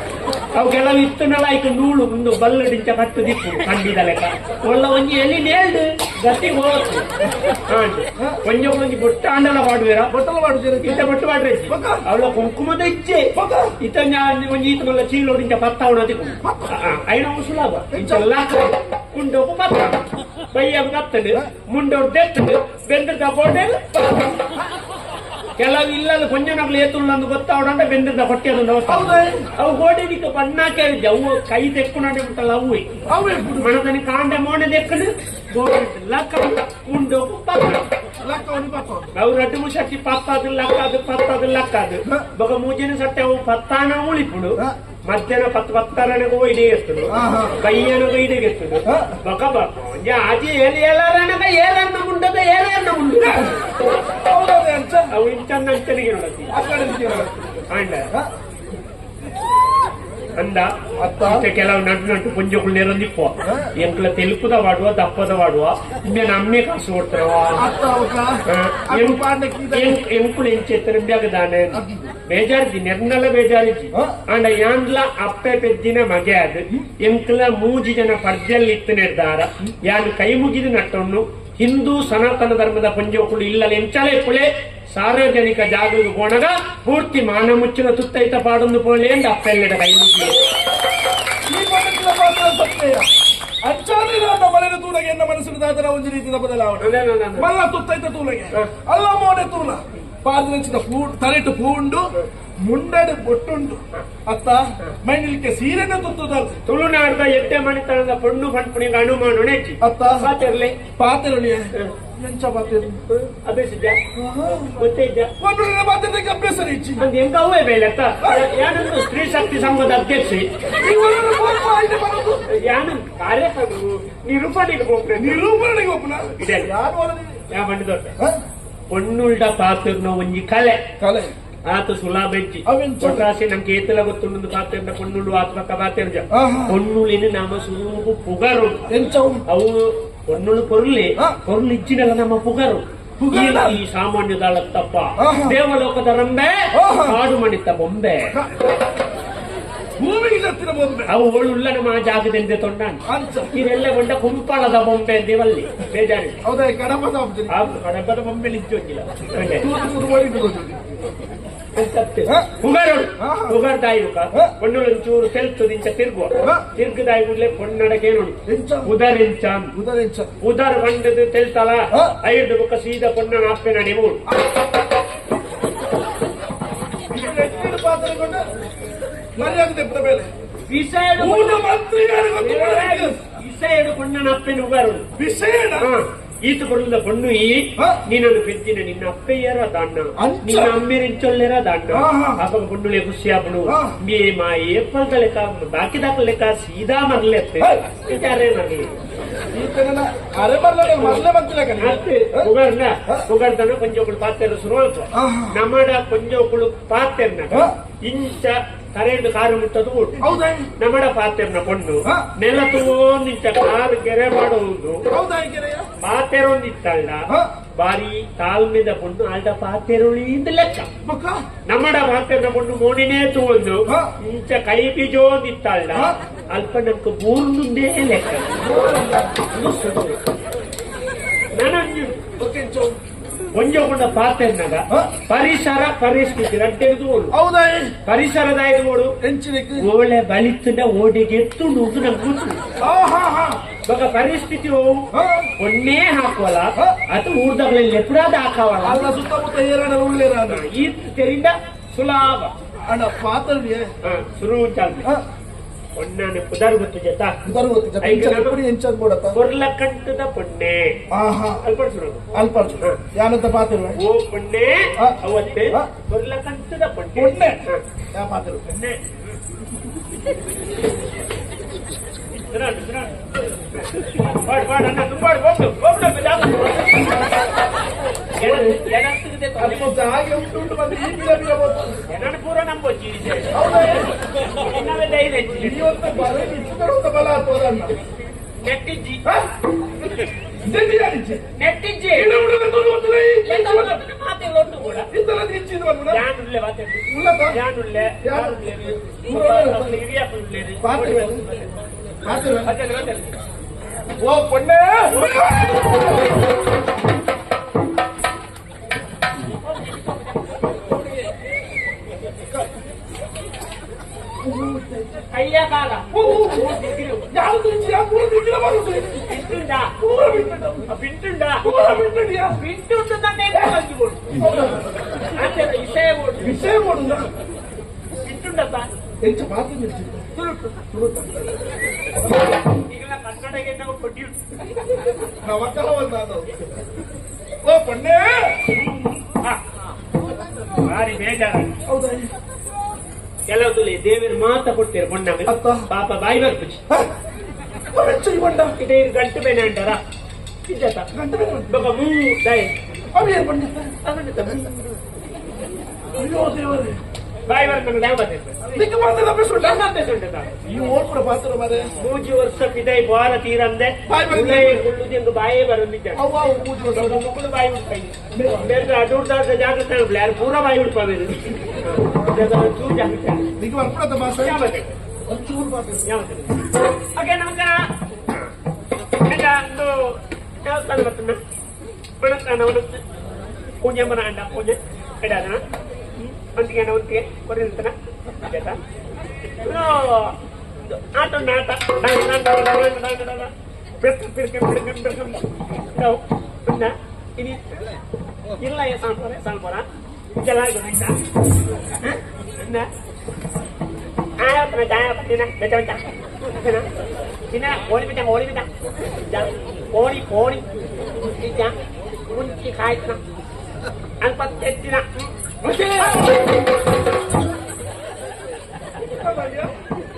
ಅವು ಕೆಲವು ಇತ್ತನಲ್ಲ ಈಗ ನೂಳು ಒಂದು ಬಲ್ಲಡಿಂಚ ಕಟ್ಟದಿತ್ತು ಕಂಡಿದ ಲೆಕ್ಕ ಒಳ್ಳ ಒಂಜಿ ಎಲ್ಲಿ ನೇಲ್ಡು ಗತಿ ಹೋಗ್ತು ಒಂಜಿ ಬೊಟ್ಟ ಅಂಡಲ ಮಾಡುವೇರ ಬಟ್ಟಲು ಮಾಡುತ್ತೀರ ಇತ್ತ ಬೊಟ್ಟು ಮಾಡ್ರೆ ಅವಳ ಕುಂಕುಮದ ಇಚ್ಛೆ ಇತ್ತ ಒಂಜಿ ಈತನಲ್ಲ ಚೀಲೋಡಿಂಚ ಪತ್ತಾವಣದಿ ಐನ ಸುಲಭ ಇಂಚಲ್ಲ ಕುಂಡೋಕು ಪತ್ತ ಬೈಯ ಕತ್ತದು ಮುಂಡೋಡು ತೆತ್ತದು ಬೆಂದ ಬೋಟೆ ಕೆಲವು ಇಲ್ಲದ ಕೊಂಚ ನಗಲು ಏತುಲ್ಲಂದು ಗೊತ್ತಾವಡ ಬೆಂದಿದ್ದ ಹೊಟ್ಟೆದು ಅವು ಗೋಡೆದಿಕ್ಕ ಬಣ್ಣ ಕೇಳಿದ್ದೆ ಅವು ಕೈ ತೆಕ್ಕೊಂಡು ಬಿಟ್ಟಲ್ಲ ಅವು ಅವೇ ಮಣದನಿ ಕಾಂಡೆ ಮೋಣೆ ತೆಕ್ಕಡು ಲಕ್ಕ ಉಂಡು ಲಕ್ಕವನಿ ಪಕ್ಕ ಅವು ರಡ್ಡು ಮುಷಕ್ಕಿ ಪತ್ತಾದು ಲಕ್ಕಾದು ಬೊಕ ಮೂಜಿನ ಸಟ್ಟೆ ಅವು ಪತ್ತಾನ ಉಳಿಪುಡು ಮಧ್ಯಾಹ್ನ ಪತ್ತಾರಣಗೂ ಇಡೀ ಎತ್ತದು ಕೈಯನಗೂ ಇಡಿಗೆ ಎತ್ತದು ಬೊಕ ಬಕ ಆಜಿ ಎಲ್ಲಿ ಎಲ್ಲಾರಣಗ ಏರನ್ನ ಮುಂಡದ ಏರನ್ನ ಮುಂಡು ಅವು ಇಂಚನ್ನ ಅಂಚನಿಗೆ ನೋಡತಿ ಅಂಡ ಅಂದ ಅತ್ತ ಕೆಲವು ನಟ್ಟು ಪುಂಜಗಳು ನೆರಂದಿಪ್ಪ ಎಂಕ್ಲ ತೆಲುಪುದ ವಾಡುವ ದಪ್ಪದ ವಾಡುವ ಇನ್ನೇನು ಅಮ್ಮೆ ಕಾಸು ಕೊಡ್ತಾರವ ಎಂಕುಳು ಎಂಚೆತ್ತನ ಬ್ಯಾಗದಾನೆ ಬೇಜಾರಿದ್ದಿ ನೆರ್ನಲ್ಲ ಬೇಜಾರಿದ್ದಿ ಅಂಡ ಯಾಂಡ್ಲ ಅಪ್ಪೆ ಪೆದ್ದಿನ ಮಗೆ ಅದು ಎಂಕ್ಲ ಮೂಜಿ ಜನ ಪರ್ಜಲ್ಲಿ ಇತ್ತು ನಿರ್ಧಾರ ಯಾನ್ ಕೈ ಮುಗಿದು ನಟ್ಟನ್ನು ಹಿಂದೂ ಸನಾತನ ಧರ್ಮದ ಪಂಜೋಕುಳು ಇಲ್ಲಲ್ಲ ಎಂಚಲೇ ಪುಳೆ ಸಾರ್ವಜನಿಕ ಜಾಗೃತಿ ಗೋಣಗ ಪೂರ್ತಿ ಮಾನ ಮುಚ್ಚಿನ ತುತ್ತೈತ ಪಾಡೊಂದು ಪೋಳಿ ಎಂದು ಅಪ್ಪೆಲ್ಲದ ಕೈ ಮುಗಿ ಅಚ್ಚಾಲಿನ ಮನೆಯ ತೂಲಗೆ ಎನ್ನ ಮನಸ್ಸಿನ ದಾದನ ಒಂದು ರೀತಿಯ ಬದಲಾವಣೆ ಮಲ್ಲ ತುತ್ತೈತ ತೂಲಗೆ ಅಲ್ಲ ಮೋಡೆ ತೂಲ ಪಾದನೆಚ್ಚಿದ ತಲೆಟ್ಟು ಪೂಂಡು ಮುಂಡಡು ಬೊಟ್ಟುಂಡು ಅತ್ತ ಮೈನಿಲ್ಕೆ ಸೀರೆನ ತುತ್ತುದಲ್ಲ ತುಳುನಾಡದ ಎಟ್ಟೆ ಮಣಿತನದ ಪೊಣ್ಣು ಪಂಪುಣಿಗೆ ಅನುಮಾನ ನೆಚ್ಚಿ ಅತ್ತ ಪಾತೆರ್ಲೆ ಪಾತೆರಳಿಯ ಎಂಚ ಪಾತೆರು ಅಭ್ಯಾಸಿದ್ದ ಗೊತ್ತಿದ್ದ ಒಂದು ಪಾತ್ರೆಗೆ ಅಭ್ಯಾಸ ಇಚ್ಚಿ ಅಂದ್ ಎಂಕ ಅವೇ ಬೇಲೆ ಅತ್ತ ಯಾನಂದು ಸ್ತ್ರೀ ಶಕ್ತಿ ಸಂಘದ ಅಧ್ಯಕ್ಷೆ ಯಾನು ಕಾರ್ಯಕ್ರಮ ನಿರೂಪಣೆಗೆ ಹೋಗ್ತೇನೆ ನಿರೂಪಣೆಗೆ ಒಪ್ಪನ ಇದೆ ಯಾರು ಯಾ ಬಂಡಿ ದೊಡ್ಡ ಪೊಣ್ಣುಲ್ಡ ಪಾತಿರ್ನ ಒಂಜಿ ಕಲೆ ಕಲೆ ಆತ ಸುಲಾಭೆಚ್ಚಿ ಕೊಟ್ರಾಸಿ ನಮ್ಗೆ ಏತಲ ಗೊತ್ತುಂಡು ಪಾತ್ರೆಂದ ಪೊಣ್ಣುಳು ಆತ್ಮಕ ಪಾತ್ರೆಂಜ ಪೊಣ್ಣುಳಿನ ನಮ್ಮ ಸುರುಗು ಪುಗರು ಎಂಚವು ಅವು ಪೊಣ್ಣುಳು ಪೊರ್ಲಿ ಇಚ್ಚಿನಲ್ಲ ನಮ್ಮ ಪುಗರು ಈ ಸಾಮಾನ್ಯ ದಾಳತ್ತಪ್ಪ ದೇವಲೋಕದ ರಂಬೆ ಕಾಡು ಮಣಿತ ಬೊಂಬೆ ಭೂಮಿಗೆ ಹತ್ತಿರ ಬೊಂಬೆ ಅವು ಒಳ್ಳುಲ್ಲ ನಮ್ಮ ಜಾಗದಿಂದ ತೊಂಡಾಣ ಇವೆಲ್ಲ ಕೊಂಡ ಕುಂಪಾಳದ ಬೊಂಬೆ ದೇವಲ್ಲಿ ಬೇಜಾರಿ ಹೌದಾ ಕಡಪದ ಕಡಪದ ಬೊಂಬೆ ನಿಂಚೋಗಿಲ್ಲ ಉಗರ್ದಾಯುಕ ಪೊಣ್ಣುಳು ಚೂರು ತೆಲ್ತುದಿಂಚ ತಿರುಗುವ ತಿರ್ಗದಾಯಿ ಕೂಡಲೇ ಪೊನ್ನಡಕೇನು ಉದರಿಂಚ ಉದರ್ ಬಂಡದು ತೆಲ್ತಲ ಐದು ಬುಕ್ಕ ಸೀದಾ ಪೊನ್ನ ಆಪೆ ನಡೆವು ಪಾತ್ರೆಗೊಂಡು ಮರ್ಯಾದೆ ತೆಪ್ಪ ಮೇಲೆ ವಿಷಯಡು ಪೊಣ್ಣನ ಅಪ್ಪೆನ ಉಗಾರು ವಿಷಯ ಈತ ಬರುದ ಪೊಣ್ಣು ಈ ನೀನನ್ನು ಪೆದ್ದಿನ ನಿನ್ನ ಅಪ್ಪೆಯರ ದಾಣ್ಣ ನಿನ್ನ ಅಮ್ಮೆರಿಂಚೊಲ್ಲೆರ ದಾಣ್ಣ ಅಪ್ಪ ಪೊಣ್ಣುಲೆ ಖುಷಿ ಆಪಡು ಮಾ ಏಪಲ್ದ ಲೆಕ್ಕ ಬಾಕಿ ದಾಖಲೆ ಲೆಕ್ಕ ಸೀದಾ ಮರ್ಲೆ ಅತ್ತೆ ಮರ್ಲಿ ಅರೆ ಬರ್ಲ ಮೊದಲೇ ಬಂತಿಲ್ಲ ಉಗರ್ದನ ಕೊಂಜೋಕುಳು ಪಾತ್ರೆರ ಶುರುವಾತ ನಮ್ಮಡ ಕೊಂಜೋಕುಳು ಪಾತ್ರೆನ ಇಂಚ ಕರೆಂಟ್ ಕಾರು ಮುಟ್ಟದು ಹೌದಾ ನಮ್ಮಡ ಪಾತ್ರೆನ ಪೊಣ್ಣು ನೆಲ ತಗೊಂಡಿಂಚ ಕಾರು ಗೆರೆ ಮಾಡುವುದು ಹೌದಾ ಪಾತೆರೊಂದಿತ್ತಲ್ಲ ಬಾರಿ ತಾಳ್ಮೆದ ಪೊಣ್ಣು ಆಲ್ದ ಪಾತೆರೊಳಿಂದ ಲೆಕ್ಕ ನಮ್ಮಡ ಪಾತ್ರೆನ ಪೊಣ್ಣು ಮೋಣಿನೇ ತಗೊಂಡು ಇಂಚ ಕೈ ಬೀಜೋಂದಿತ್ತಲ್ಲ ಅಲ್ಪ ನಮ್ಗೆ ಬೂರ್ನುಂದೇ ಲೆಕ್ಕ ನಾನು ಒಂಜೊಂಡ ಪಾತ್ರೆನಾಗ ಪರಿಸರ ಪರಿಸ್ಥಿತಿ ರಡ್ಡೆದು ಹೌದಾ ಪರಿಸರದ ಓಡು ಓಳೆ ಬಲಿತದ ಓಡಿಗೆ ಎತ್ತುಂಡು ನಂಗೆ ಗೊತ್ತು ಇವಾಗ ಪರಿಸ್ಥಿತಿ ಒನ್ನೇ ಹಾಕುವಲ್ಲ ಅದು ಊರ್ದಗಳಲ್ಲಿ ಎಪ್ಪಡಾದ ಹಾಕವಲ್ಲ ಅಲ್ಲ ಸುತ್ತಮುತ್ತ ಏರಾಡ ಉಳ್ಳೇರ ಈ ತೆರಿಂದ ಸುಲಭ ಅಣ್ಣ ಪಾತ್ರೆ ಶುರು ಚಾಲ್ತಿ ಒಣ್ಣಾನೆ ಪುದಾರ್ ಗೊತ್ತು ಜೊತಾ ಎಂಚದ್ ಕೊಡತ್ತ ಕೊರ್ಲ ಕಂಟದ ಪೊಣ್ಣೆ ಅಲ್ಪ ಯಾನಂತ ಪಾತ್ರೆ ಓ ಪೊಣ್ಣೆ ಅವತ್ತೇ ಕೊರ್ಲ ಕಂಟದ ಪೊಣ್ಣೆ ಪೊಣ್ಣೆ ಯಾ ಪಾತ್ರೆ ಪೊಣ್ಣೆ ಹಾಗೆ ಉಂಟು ಬಂದು ಪೂರ ನಂಬೊಚ್ಚಿ ಬಲ ಆಗ್ತದನ್ನ ನೆಟ್ಟಿಜ್ಜಿ ನೆಟ್ಟಿಜ್ಜಿ ನೆಟ್ಟಿಜ್ಜಿ ಮಾತೆ ಲೊಟ್ಟು ಕೂಡ ಇಂತಲ್ಲ ಹೆಚ್ಚಿಂದ ಬಂದ ಯಾನುಳ್ಳೆ ಮಾತಾಡಿ ಉಳ್ಳತ ಯಾನುಳ್ಳೆ ಓ ಪೊಣ್ಣೆ ಕೈಯ ಕಾಲ ಯಾವ್ದು ಪೂರ ದಿಕ್ಕಿನ ಬರುದು ಬಿಟ್ಟುಂಡಾ ಪೂರ ಬಿಟ್ಟು ಬಿಟ್ಟುಂಡಾ ಪೂರ ಬಿಟ್ಟಿದ್ಯಾ ಬಿಟ್ಟುಂಟು ವಿಷಯ ವಿಷಯ ಮಾಡುದ ಬಿಟ್ಟುಂಡಪ್ಪ ಹೆಚ್ಚು ಮಾತು ನಿಲ್ಸಿದ್ದು ಈಗೆಲ್ಲ ಕನ್ನಡಗೆ ನಾವು ಕೊಟ್ಟಿವಿ ನಾವು ಅಕ್ಕಲ ಬಂದ ಓ ಪೊಣ್ಣೆ ಭಾರಿ ಬೇಜಾರ ಹೌದಾ ಕೆಲವು ದೇವರು ಮಾತ ಕೊಡ್ತೀರ ಬಣ್ಣಾಗ ಅತ್ತ. ಪಾಪ ಬಾಯಿ ಬರ್ಪುಜಿ ಹೆಚ್ಚು ಬಂಡ ಇದೇ ಗಂಟು ಬೇನೆ ಅಂಟಾರ ಇದ್ದತ ಗಂಟೆ ಮೇಲೆ ಬೊಕ ಮೂ ದಯ ಅವು ಏನು ಬಂದಿತ್ತ ಅಯ್ಯೋ ದೇವರೇ ಬಾಯಿ ಬರ್ಕೊಂಡು ಯಾವ ಬರ್ತೈತೆ ನಿಕ್ಕೆ ಮಾತ್ರ ಅಭ್ಯಾಸ ಈ ಓಡ್ಬಿಡ ಪಾತ್ರ ಮರೆ 3 ವರ್ಷ ಪಿದೈ ಬಾರ ತೀರಂದೆ ಬಾಯಿ ಬಂದಿದೆ. ಉಳ್ಳೇ ಉಳ್ಳುದೆಂದು ಬಾಯೇ ಬರೋದಿದ್ದೆ ಅವ್ವ ಮೂಜಿ ಮುಕ್ಕಳು ಬಾಯಿ ಉಡ್ತಾಯಿ ಬೇರೆ ಅದೂರ್ದಾದ ಜಾಗ್ರತೆ ಯಾರು ಪೂರ ಬಾಯಿ ಉಡ್ಪಾವೇನು ಚೂರು ಜಾಗ್ರತೆ ನಿಕ್ಕೆ ಬರ್ಬಿಡತ್ತ ಮಾಸ ಯಾವ ಬರ್ತೈತೆ ಒಂಚೂರು ಮಾತ್ರ ಯಾವತ್ತು ಓಕೆ ನಮಸ್ಕಾರ ಈಗ ಒಂದು ದೇವಸ್ಥಾನ ಬರ್ತನ ಪಣಸ್ಥಾನ ಒಂದು ಪೂಜೆ ಮನ ಅಂಡ ಪೂಜೆ ಇಡಾದನ ಒಂತಿಗೆ ಒಂತಿಗೆ ಕೊರಿಲ್ತನ ಆಯ್ತಾ ಆಟ ಉಂಡ ಆಟ ఇది ಇಲ್ಲ ಸಾಂಬಾರ ಇದೆಲ್ಲ ತಿನ್ನ ಓಡಿ ಬಿಟ್ಟ ಓಡಿ ಮುಂಚಿ ಕಾಯ್ತನ ಅಲ್ಪ ತೆತ್ತಿನ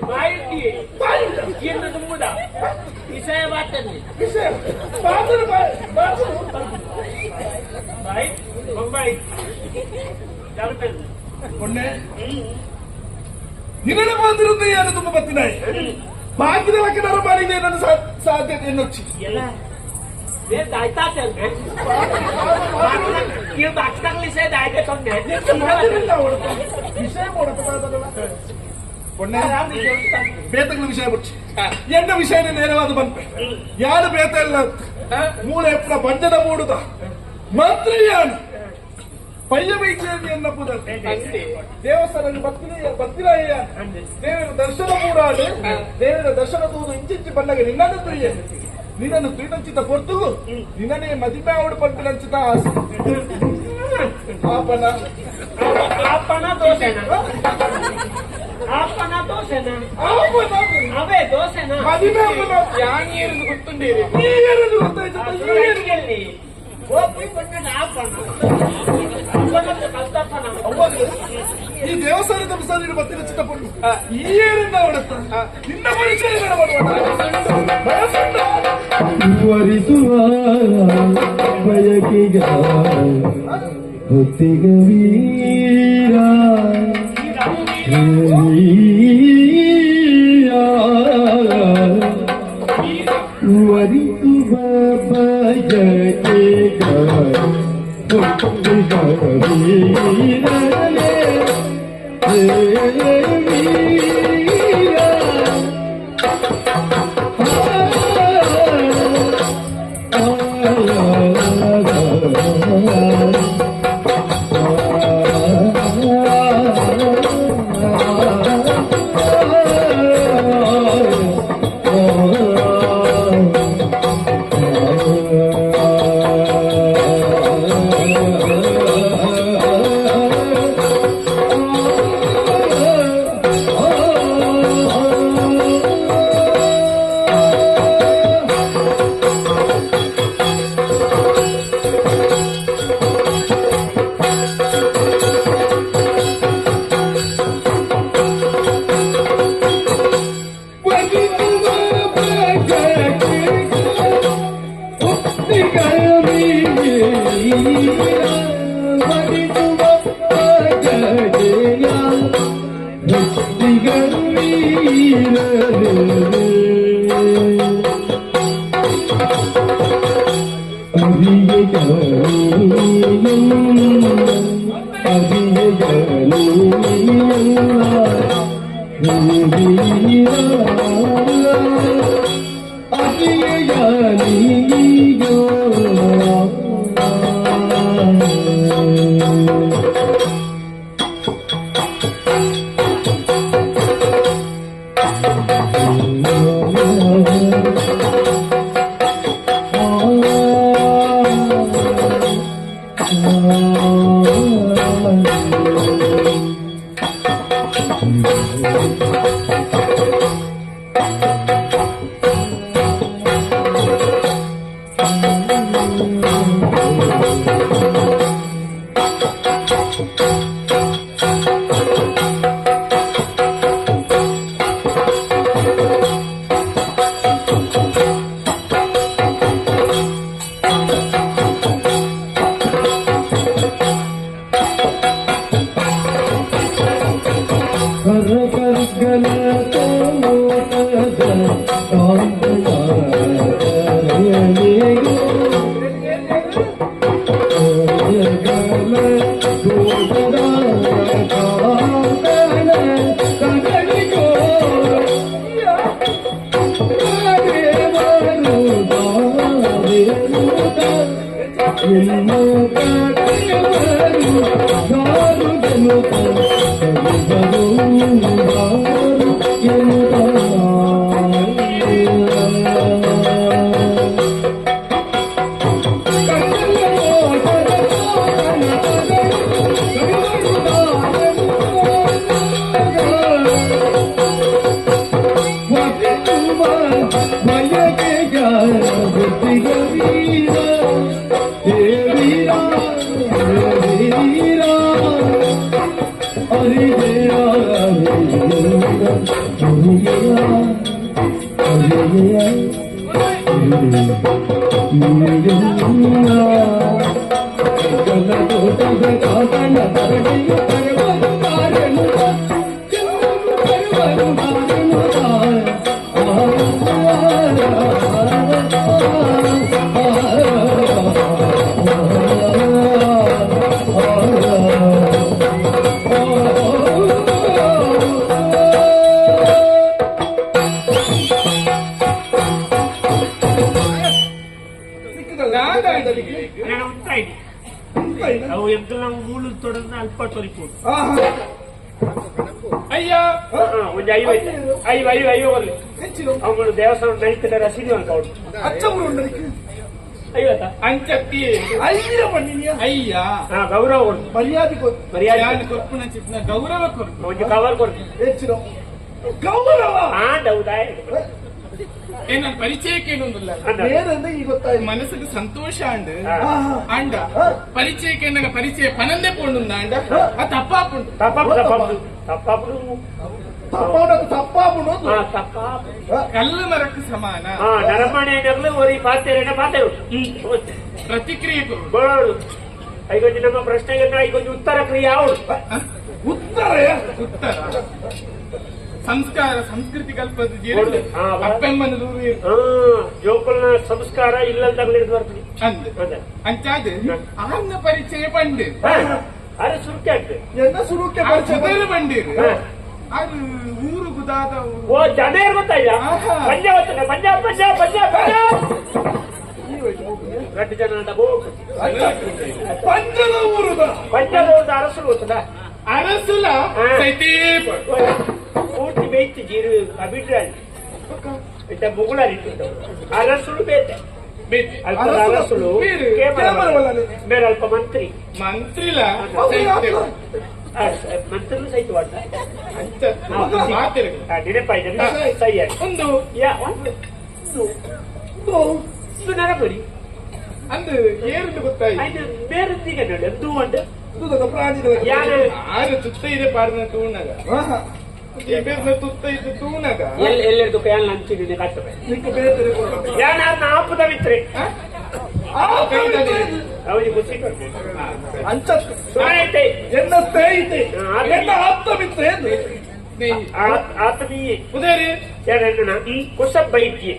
ಬಾಯಿ ಏನು ತುಂಬುದ ವಿಷಯ ಮಾತಲ್ಲಿ ವಿಷಯ ಮಾತ್ರ ಬಾಯಿ ಬೊಂಬಾಯಿ ಜಾಗ್ರತೆ ಪೊಣ್ಣೆ ನಿನ್ನ ಮಾತಿರುತ್ತ ಏನು ತುಂಬ ಬತ್ತಿನಾಯಿ ಬಾಕಿದ ಲಕ್ಕನರ ಮಾಡಿದೆ ನನ್ನ ಸಾಧ್ಯತೆ ಎನ್ನೊಚ್ಚಿ ಎಲ್ಲ ಆಯ್ತಾ ಇದು ಅಕ್ಷರಲಿ ಸೇದ ಆಯ್ತೆ ತೊಂದೆ ವಿಷಯ ಪೊಣ್ಣೆ ಬೇತಗಳ ವಿಷಯ ಬಿಡ್ಚಿ ಎನ್ನ ವಿಷಯನೇ ನೇರವಾದ ಬಂತು ಯಾರು ಬೇತ ಇಲ್ಲ ಮೂಳೆ ಎಪ್ಪನ ಬಂಜದ ಮೂಡುದ ಮಂತ್ರಿಯಾನು ಪಯ್ಯ ವೈದ್ಯರಲ್ಲಿ ಎನ್ನಪ್ಪುದ ದೇವಸ್ಥಾನದಲ್ಲಿ ಬತ್ತಿರಾಯ ದೇವರ ದರ್ಶನ ಮೂಡಾಡು ದೇವರ ದರ್ಶನ ತೂದು ಇಂಚಿಂಚಿ ಬಂದಾಗ ನಿನ್ನನ್ನು ತುಯ್ಯ ನಿನ್ನನ್ನು ತುಯ್ದಂಚಿತ ಹೊರತು ನಿನ್ನನೇ ಮದಿಮೆ ಅವಡು ಪಂಪಿನಂಚಿತ ಆಸೆ ಪಾಪನ ಆಪನ ದೋಸೆನ ಆಪನ ದೋಸೆನ ಅವೇ ದೋಸೆನ ಮದಿಮೆ ಅವನ ಯಾನಿಯರನ್ನು ಗೊತ್ತುಂಡೇರಿ ನೀರೇನು ಗೊತ್ತಾಯ್ತು ಎಲ್ಲಿ ಹೋಗಿ ಬಂದ ಆಪನ ಕಲ್ತಪ್ಪನ ಈ ದೇವಸ್ಥಾನದ ಪ್ರಸಾದ ಬತ್ತಿನ ಚಿತ್ತಪಟ್ಟು ಈ ಏನಿಂದ ಹೊಡೆತ ನಿನ್ನ ಪರಿಚಯ ವರಿಸುವ ಬಯಕಿಗ ಹೊತ್ತಿಗ ವೀರ ವರಿಸುವ ಬಯಕಿಗ ಹೊತ್ತಿಗ ವೀರ ಅವು ಎಂಕಲ್ ಮೂಳು ತೊಡದ ಅಲ್ಪ ತೊರಿಪೋದು ಅಯ್ಯ ಒಂದು 5 ಬರ್ಲಿ ಅವನು ದೇವಸ್ಥಾನ ನಡೀತಿದ್ದಾರೆ ರಸೀದಿ ಅಂತ ಅವ್ರು ಅಚ್ಚವರು 50 ಅಂಚತ್ತಿ ಅಯ್ಯ ಗೌರವ ಕೊಡ್ತು ಮರ್ಯಾದೆ ಮರ್ಯಾದೆ ಕೊರ್ಪುನ ಚಿತ್ನ ಗೌರವ ಕೊರ್ಪು ಒಂದು ಕವರ್ ಕೊಡ್ತು ಹೆಚ್ಚಿನ ಗೌರವ ಹೌದಾ ನನ್ನ ಪರಿಚಯಕ್ಕೆ ಏನೊಂದಿಲ್ಲ ಬೇರೆ ಈಗ ಗೊತ್ತಾಯ್ತು ಮನಸ್ಸಿಗೆ ಸಂತೋಷ ಅಂಡ ಪರಿಚಯಕ್ಕೆ ನನ್ನ ಪರಿಚಯ ಪನಂದೆ ಪೋಂಡು ಅಂಡ ತಪ್ಪಾಪುಂಡು ತಪ್ಪಾಪುಡು ಕಲ್ಲು ಮರಕ್ಕೆ ಸಮಾನ ನರಮಣೆಗಳು ಒರಿ ಪಾತೆರಣ್ಣ ಪಾತೆರು ಪ್ರತಿಕ್ರಿಯೆ ಗೋಳು ಐಗೊಂದು ನಮ್ಮ ಪ್ರಶ್ನೆಗೆ ಐಗೊಂದು ಉತ್ತರ ಕ್ರಿಯೆ ಯಾವುದು ಉತ್ತರ ಸಂಸ್ಕಾರ ಸಂಸ್ಕೃತಿ ಕಲ್ಪದ ಅಪ್ಪೆಮ್ಮನ ದೂರ ಜೋಕುಲ್ನ ಸಂಸ್ಕಾರ ಇಲ್ಲಂತಾಗ್ಲಿದ್ದು ಬರ್ತದೆ ಅಂಚಾದ ಆನ್ನ ಪರಿಚಯ ಬಂಡಿ ಅರೆ ಸುರುಕಿ ಆಗ್ತದೆ ಎಲ್ಲ ಸುರುಕ್ಕೆ ಬಂದಿರು ಅದು ಊರು ಗುದಾದ ಓ ಜನೇರ್ ಗೊತ್ತಾಯ್ತ ಪಂಜಾಬ್ ಗಟ್ಟು ಜನ ಪಂಚದ ಊರುದ ಪಂಜಾಬ್ ಅರಸರು ಗೊತ್ತದ ಅರಸುಲ ಪೂರ್ತಿ ಬೇಯ್ತು ಜೀರು ಬಿಟ್ರೆ ಮುಗುಳಾರಿಟ್ಟು ಅರಸುಲು ಬೇತೆ ಅಲ್ಪ ಅರಸುಲು ಬೇರೆ ಅಲ್ಪ ಮಂತ್ರಿ ಮಂತ್ರಿಲ ಮಂತ್ರಿಲು ಸಹಿತ ವಾಟ ಮಾತಿರ ನೆನಪಾಯ್ತು ಸರಿಯಾಗಿ ಒಂದು ಇದು ನೆನಪಡಿ ಅಂದು ಏರುಂದು ಗೊತ್ತಾಯ್ತು ಬೇರೆ ನೋಡಿ ಅದು ಉಂಟು ಪ್ರಾಣಿಗಳ ಆರು ತುತ್ತ ಇದೆ ಪಾರ್ನ ತೂಣಗ ತುತ್ತ ಇದು ತೂಣಗ ಎಲ್ಲೆರದು ಕೈಯಲ್ಲಿ ಹಂಚಿದ್ದೀನಿ ಕಟ್ಟbe ಆಪದ ಮಿತ್ರೆ ಅವನಿಗೆ ಖುಷಿ ಅಂಚತ್ತೆ ಎನ್ನ ಸ್ನೇಹಿತೆ ಎನ್ನ ಆಪ್ತ ಮಿತ್ರ ಆತನಿಯೇ ಉದರಿ ಯಾರನ್ನ ಕುಸ ಬೈದ್ಯೆ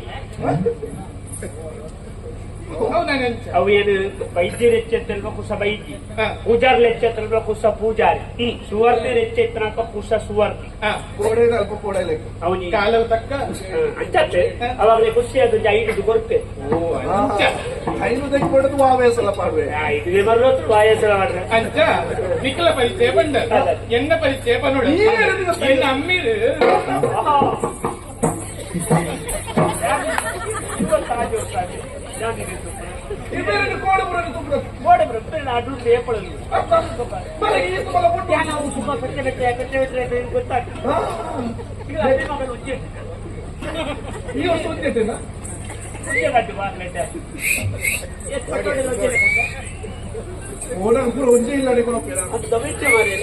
ಅವನಂಚ ಅವು ಏನು ವೈದ್ಯರು ಹೆಚ್ಚೆತ್ತಲ್ವ ಕುಸ ವೈದ್ಯ, ಹಾ. ಪೂಜಾರ್లు ಹೆಚ್ಚೆತ್ತಲ್ವ ಕುಸ ಪೂಜಾರಿ, ಸುವರ್ಣರು ಹೆಚ್ಚೆತ್ತನಕ ಕುಸ ಸುವರ್ಣಿ. ಕೋಡೆನ ಅಲ್ಪ ಕೋಡೆ ಲೆಕ್ಕ. ಅವನಿಗೆ ಕಾಲವು ತಕ್ಕ ಅಂಚತ್ತೆ ಅವಾಗಲೇ ಖುಷಿ ಅದು ಐದು ಕೊಡ್ತೆ. ಅಂಚ ಐದು ತೆಗೆದು ಆವೇಸಲ್ಲ ಪಾಡ್ವೆ. ಐದು ಬರಲೋತ್ರ ವಾಯಸಲ ಮಾಡ್ರೆ ಅಂಚ ನಿಖಲ ಪರಿಚಯ ಬಂದ ಎನ್ನ ಪರಿಚಯ ಪನ್ನೋಡು ಎನ್ನ ಅಮ್ಮೀರು ಇವೆರಡು ಕೋಡೆ ಬರೋದು ತುಂಬ ಅದು ಸೇಪಳಲ್ಲಿ ಬಲೆ ಈತು ಬಲ ಕೊಟ್ಟು ನಾವು ಸುಮ್ಮ ಕಟ್ಟೆ ಗೊತ್ತಾಗ್ತದೆ. ಈಗ ಅದೇ ಮಗನ ಉಜ್ಜೆ ಈ ವರ್ಷ ಒಂದೇಟೇನಾ ಉಜ್ಜೆ ಕಟ್ಟು ಬಾಗ್ಲೈತೆ ಓಡಾಡ ಕೂಡ ಒಂದೇ ಇಲ್ಲ ಕೊಡೋಣ. ಅದು ದಮಿಟ್ರೆ ಮಾರಿ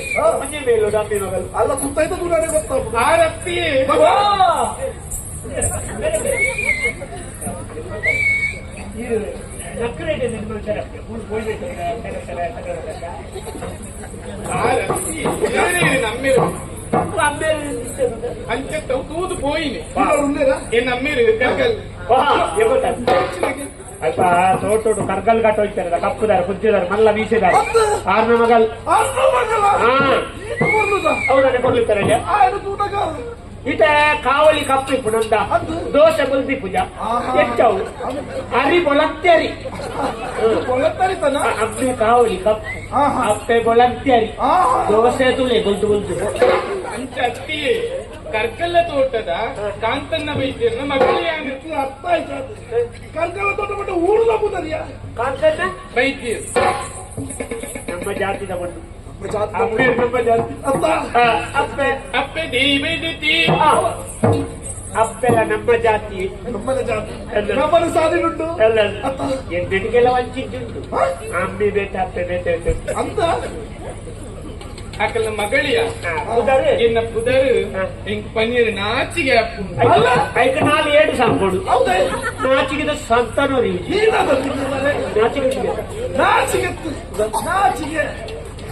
ಮಂಜೆ ಮೇಲೂ ಡಾಂಬಿ ಮಗಲು ಅಲ್ಲ ಸುತ್ತಾಯ್ತು ದೂರನೇ ಗೊತ್ತಾಗ್ತದೆ. ಆ ರಪ್ಪಿ ನಕ್ಕರೇಟೆ ನಿನ್ನ ಸರಕ್ಕೆ ಹೋಗ್ಬೇಕು. ಆ ರಪ್ಪಿ ನಮ್ಮಿರು ಅಮ್ಮೇಲೆ ಅಂಚ ತೂದು ಪೋಯಿನಿ ఉండేదా ಎನ್ನ ಅಮ್ಮೀರು ಕರ್ಕಲ್ ಅಲ್ಪ ತೋಟೋಟು ಕರ್ಗಲ್ ಕಟ್ಟು ಹೋಗ್ತಾರಲ್ಲ ಕಪ್ಪುದಾರ ಕುದ್ದಿದಾರ ಮಲ್ಲ ಬೀಸಿದಾರ ಆರ್ನ ಮಗಲ್ ಅವರನ್ನೇ ಕೊಡ್ಲಿರ್ತಾರೆ ಈತ ಕಾವಲಿ ಕಪ್ಪಿ ಪುಣಂದ ದೋಸೆ ಬಲ್ದಿ ಪೂಜ ಹೆಚ್ಚವು ಅರಿ ಬೊಳಂತ್ಯರಿ ಅಪ್ಪೆ ಕಾವಲಿ ಕಪ್ಪು ಅಪ್ಪೆ ಬೊಳಂತ್ಯರಿ ದೋಸೆ ತುಳೆ ಬಲ್ದು ಬಲ್ದು ಅಂಚ ಅತ್ತಿ ಕರ್ಕಲ್ಲ ತೋಟದ ಕಾಂತನ್ನ ವೈದ್ಯರನ್ನ ಮಗಳೇ ಅರ್ಥ ಆಯ್ತು. ಕರ್ಕಲ್ಲ ತೋಟ ಬಿಟ್ಟು ಊರ್ಲ ಕೂತದ್ಯಾ ಕಾಂತಣ್ಣ ವೈದ್ಯರು ನಮ್ಮ ಜಾತಿದ ಮಣ್ಣು ಜಾತಿ ಅಪ್ಪೆ ನಮ್ಮ ಜಾತಿ ಅರ್ಥ ಅಪ್ಪೆ ಅಪ್ಪೆ ದೇವೈದತಿ ಅಪ್ಪೆಲ್ಲ ನಮ್ಮ ಜಾತಿ ನಮ್ಮನೆ ಜಾತಿ ನಮ್ಮನೆ ಸಾಲಿನುಂಟು ಎಲ್ಲ ಎಂಟಿಗೆಲ್ಲ ವಂಚಿದ್ದುಂಟು ಅಮ್ಮಿ ಬೇಟ ಅಪ್ಪೆ ಬೇಟ ಅಂತ ಆಕಲ್ಲ ಮಗಳಿಯ ಉದಾರೆ ಎನ್ನ ಪುದರು ಹೆಂಗ್ ಪನ್ನೀರ್ ನಾಚಿಗೆ ಅಪ್ಪು ಐದು ನಾಲ್ ಏಳು ಸಂಕೊಡು ಹೌದಾ ನಾಚಿಗಿದ ಸಂತಾನೋರಿ ನಾಚಿಗೆ ನಾಚಿಗೆ ನಾಚಿಗೆ